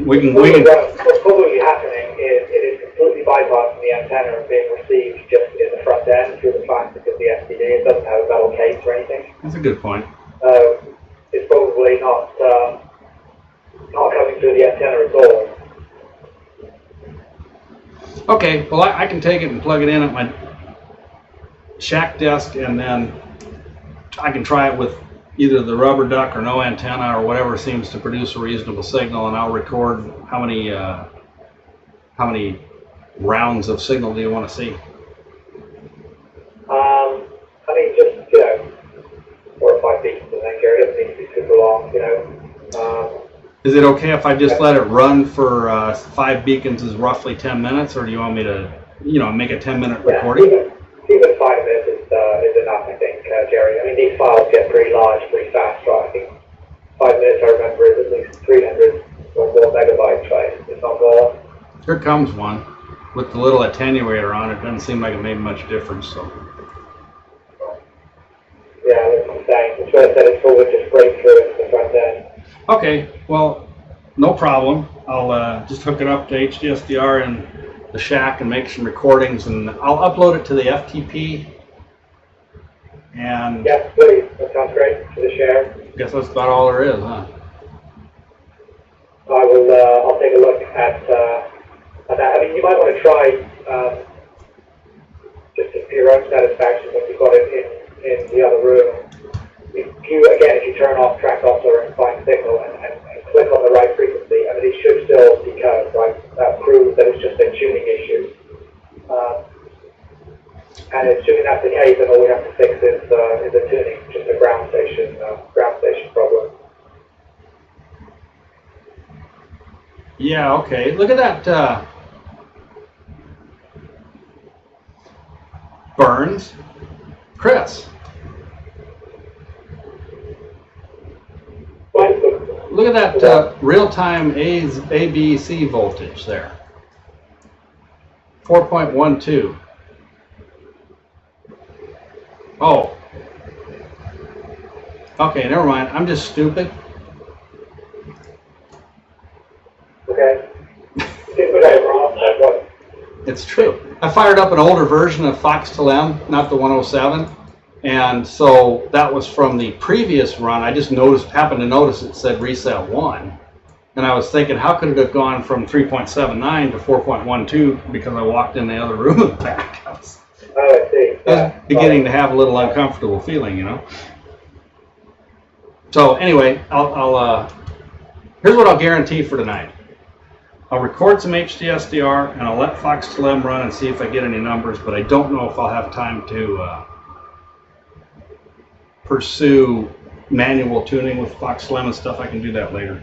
we can. What's probably happening is it is completely bypassing the antenna and being received just in the front end through the plastic of the SPD. It doesn't have a metal case or anything. That's a good point. It's probably not coming through the antenna at all. Okay, well, I can take it and plug it in at my shack desk, and then I can try it with either the rubber duck or no antenna or whatever seems to produce a reasonable signal, and I'll record how many rounds of signal do you want to see? I mean, just, you know, 4 or 5 beats, I think, Gary. It doesn't need to be super long, you know. Is it okay if I just let it run for 5 beacons is roughly 10 minutes, or do you want me to, you know, make a 10-minute recording? Even 5 minutes is enough, I think, Jerry. I mean, these files get pretty large, pretty fast, right? I think 5 minutes, I remember, is at least 300 or more megabytes, right? If not more. Here comes one with the little attenuator on it. Doesn't seem like it made much difference, so. Yeah, that's what I'm saying. That's why I said it's forward just break through into the front end. Okay, well, no problem. I'll just hook it up to HDSDR in the shack and make some recordings, and I'll upload it to the FTP. And yeah, please. That sounds great for the share. I guess that's about all there is, huh? I will. I'll take a look at that. I mean, you might want to try just for your own satisfaction when you've got it in the other room. If you turn off track doppler and find signal and click on the right frequency, I mean, it should still decode, right? That proves that it's just a tuning issue. And assuming that's the case, then all we have to fix is the tuning, just a ground station problem. Yeah, okay. Look at that. Burns. Chris. Look at that real-time ABC voltage there. 4.12. Oh. Okay, never mind. I'm just stupid. Okay. It's true. I fired up an older version of Fox2Lem, not the 107. And so that was from the previous run. I just happened to notice it said reset 1. And I was thinking, how could it have gone from 3.79 to 4.12 because I walked in the other room and back. I was beginning to have a little uncomfortable feeling, you know. So anyway, here's what I'll guarantee for tonight. I'll record some HDSDR and I'll let Fox2Lem run and see if I get any numbers, but I don't know if I'll have time to pursue manual tuning with Fox2Lem and stuff. I can do that later.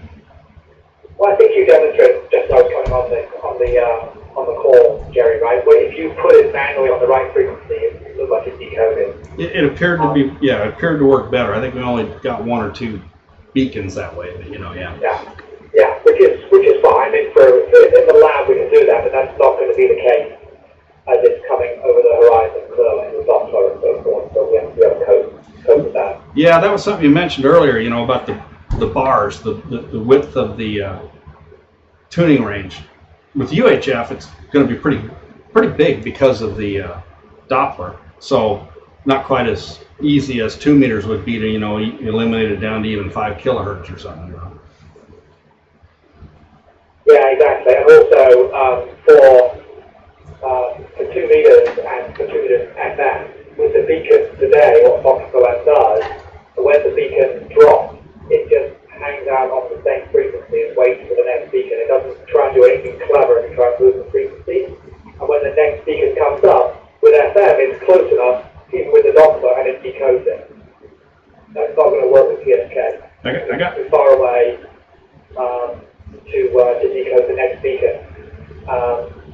Well, I think you demonstrated just how it's coming on the call, Jerry, right? Where if you put it manually on the right frequency, it looked like it decoded. It appeared to be, yeah, it appeared to work better. I think we only got 1 or 2 beacons that way, but you know, yeah. Yeah, which is fine. I mean, in the lab we can do that, but that's not going to be the case as it's coming over the horizon clearly with Doppler and so forth. So we have to be able to cope with that. Yeah, that was something you mentioned earlier. You know, about the bars, the width of the tuning range. With UHF, it's going to be pretty big because of the Doppler. So not quite as easy as 2 meters would be to, you know, eliminate it down to even 5 kilohertz or something. You know? Yeah, exactly. And also for 2 meters and for 2 meters FM, with the beacon today, what Fox2Lem does, when the beacon drops, it just hangs out on the same frequency and waits for the next beacon. It doesn't try and do anything clever to try and move the frequency. And when the next beacon comes up, with FM, it's close enough, even with the Doppler, and it decodes it. That's not going to work with I got. too far away to decode the next beacon.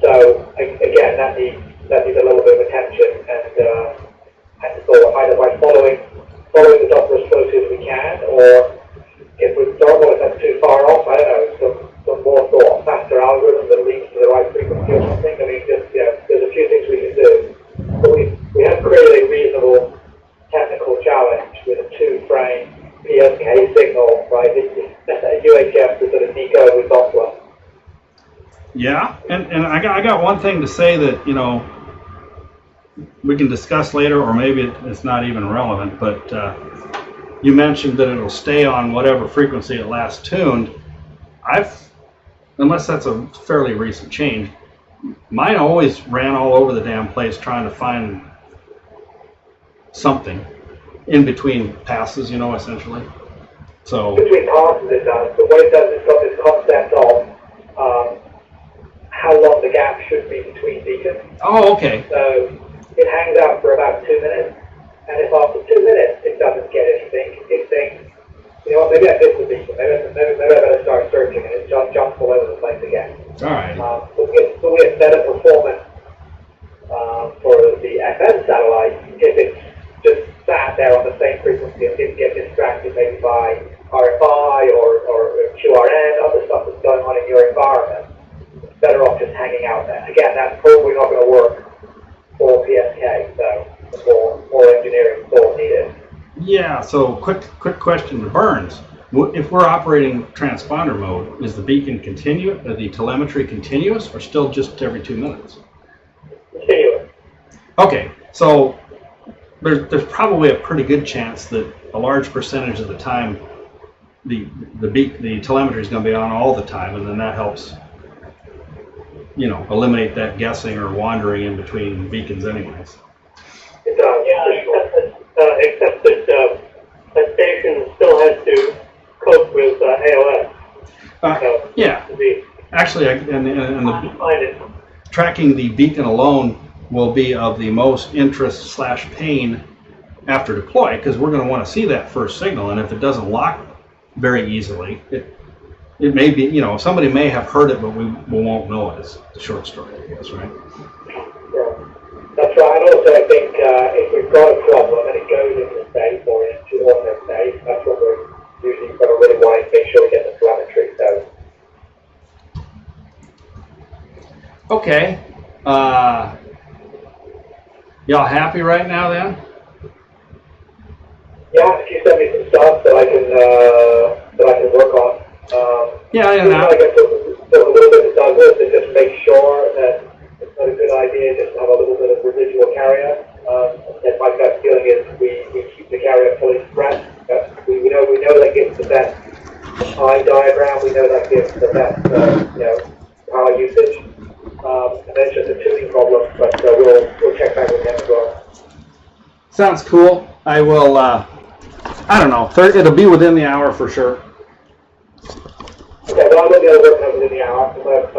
So again, that needs a little bit of attention, and so either by following the Doppler as closely as we can, or if we don't want to too far off, I don't know, some more thought, faster algorithm that leads to the right frequency or something. I mean, just, there's a few things we can do. But we have created a reasonable technical challenge with a 2-frame PSK signal, right? It's UHF to sort of decode with Doppler. Yeah, and I got one thing to say that, you know, we can discuss later, or maybe it's not even relevant, but you mentioned that it'll stay on whatever frequency it last tuned. Unless that's a fairly recent change, mine always ran all over the damn place trying to find something in between passes, you know, essentially. So between passes it does, but what it does is got this concept of how long the gap should be between beacons. Oh, okay. So it hangs out for about 2 minutes, and if after 2 minutes it doesn't get anything, it thinks, you know what, maybe I missed the beacon, maybe I better start searching, and it jumps all over the place again. All right. But we have better performance for the FM satellite if it's just sat there on the same frequency and didn't get distracted maybe by RFI or QRN, other stuff that's going on in your environment. It's better off just hanging out there. Again, that's probably not going to work for PSK, so more engineering still needed. Yeah, so quick question to Burns. If we're operating transponder mode, is the beacon the telemetry continuous, or still just every 2 minutes? Continuous. Okay, so there's probably a pretty good chance that a large percentage of the time the telemetry is going to be on all the time, and then that helps, you know, eliminate that guessing or wandering in between beacons anyways. It does. Yeah, except that a station still has to cope with AOS. So Yeah, actually, tracking the beacon alone will be of the most interest / pain after deploy, because we're going to want to see that first signal, and if it doesn't lock very easily, it may be, you know, somebody may have heard it, but we won't know it. It's a short story, I guess, right? Yeah. That's right. And also, I think if we've got a problem and it goes into space or into ordinary space, that's when we're usually going to really want to make sure we get the telemetry. So. Okay. Y'all happy right now then? Yeah, if you send me some stuff that I can work on. Yeah, I guess talk a little bit to Douglas and just make sure that it's not a good idea just to have a little bit of residual carrier. And my gut feeling is we keep the carrier fully spread. We know that gives the best time diagram. We know that gives the best power usage. And then just a tuning problem, but we'll check back with him as well. Sounds cool. I will. I don't know. It'll be within the hour for sure. Okay, well, I'm going to be able to work on it within the hour because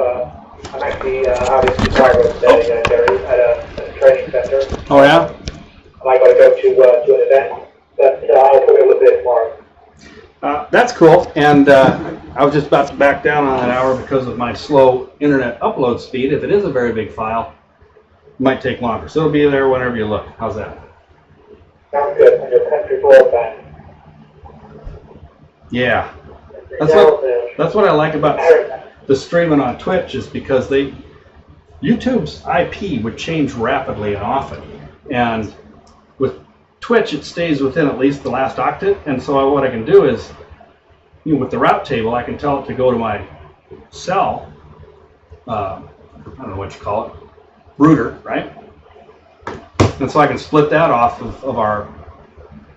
I'm actually having some progress today, Jerry, at a training center. Oh yeah. And I got to go to an event, but I'll put it a little bit tomorrow. That's cool. And I was just about to back down on that hour because of my slow internet upload speed. If it is a very big file, it might take longer. So it'll be there whenever you look. How's that? Sounds good. And your country broadband. Yeah. That's what I like about the streaming on Twitch, is because YouTube's IP would change rapidly and often, and with Twitch it stays within at least the last octet. And so what I can do is, with the route table, I can tell it to go to my cell. I don't know what you call it, router, right? And so I can split that off of our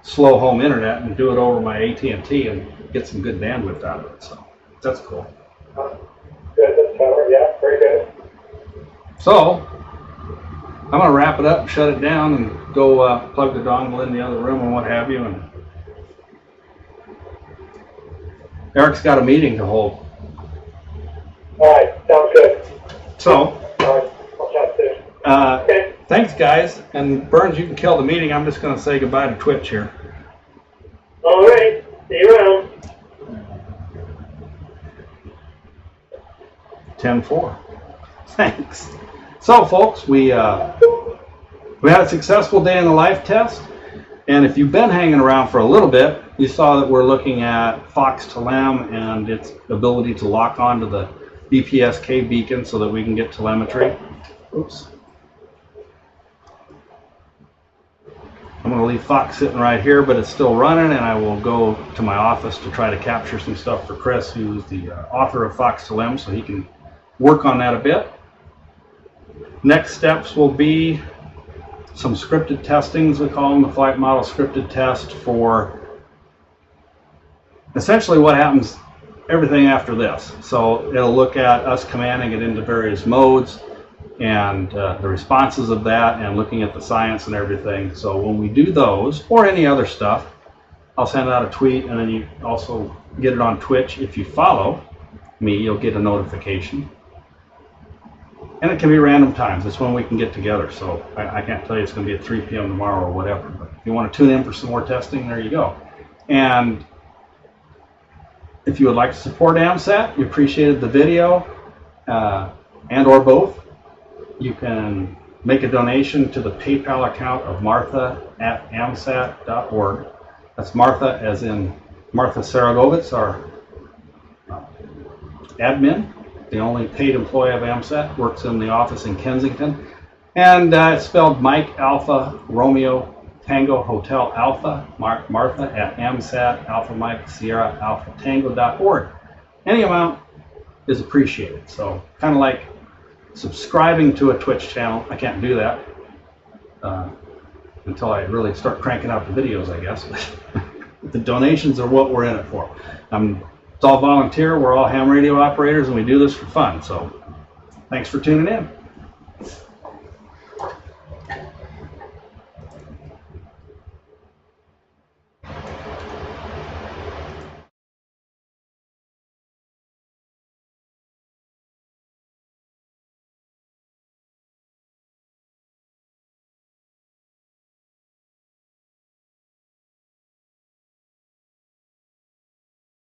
slow home internet and do it over my AT&T and get some good bandwidth out of it. So that's cool. Good, that's clever. Yeah, very good. So I'm going to wrap it up and shut it down and go plug the dongle in the other room and what have you. And Eric's got a meeting to hold. All right, sounds good. So All right, I'll chat soon. Okay. thanks, guys. And Burns, you can kill the meeting. I'm just going to say goodbye to Twitch here. All right. See you around. 10-4. Thanks. So, folks, we had a successful day in the life test. And if you've been hanging around for a little bit, you saw that we're looking at Fox Telem and its ability to lock onto the BPSK beacon so that we can get telemetry. Oops. I'm going to leave Fox sitting right here, but it's still running, and I will go to my office to try to capture some stuff for Chris, who's the author of Fox Telem, so he can work on that a bit. Next steps will be some scripted testings. We call them the flight model scripted test for essentially what happens everything after this. So it'll look at us commanding it into various modes and the responses of that and looking at the science and everything. So when we do those or any other stuff, I'll send out a tweet, and then you also get it on Twitch. If you follow me, you'll get a notification. And it can be random times. It's when we can get together. So I can't tell you it's going to be at 3 p.m. tomorrow or whatever. But if you want to tune in for some more testing, there you go. And if you would like to support AMSAT, you appreciated the video, and or both, you can make a donation to the PayPal account of Martha at AMSAT.org. That's Martha as in Martha Saragovitz, our admin. The only paid employee of AMSAT, works in the office in Kensington. And it's spelled Mike Alpha Romeo Tango Hotel Alpha, Martha at AMSAT Alpha Mike Sierra Alpha Tango.org. Any amount is appreciated. So kind of like subscribing to a Twitch channel. I can't do that until I really start cranking out the videos, I guess. The donations are what we're in it for. It's all volunteer. We're all ham radio operators, and we do this for fun. So thanks for tuning in.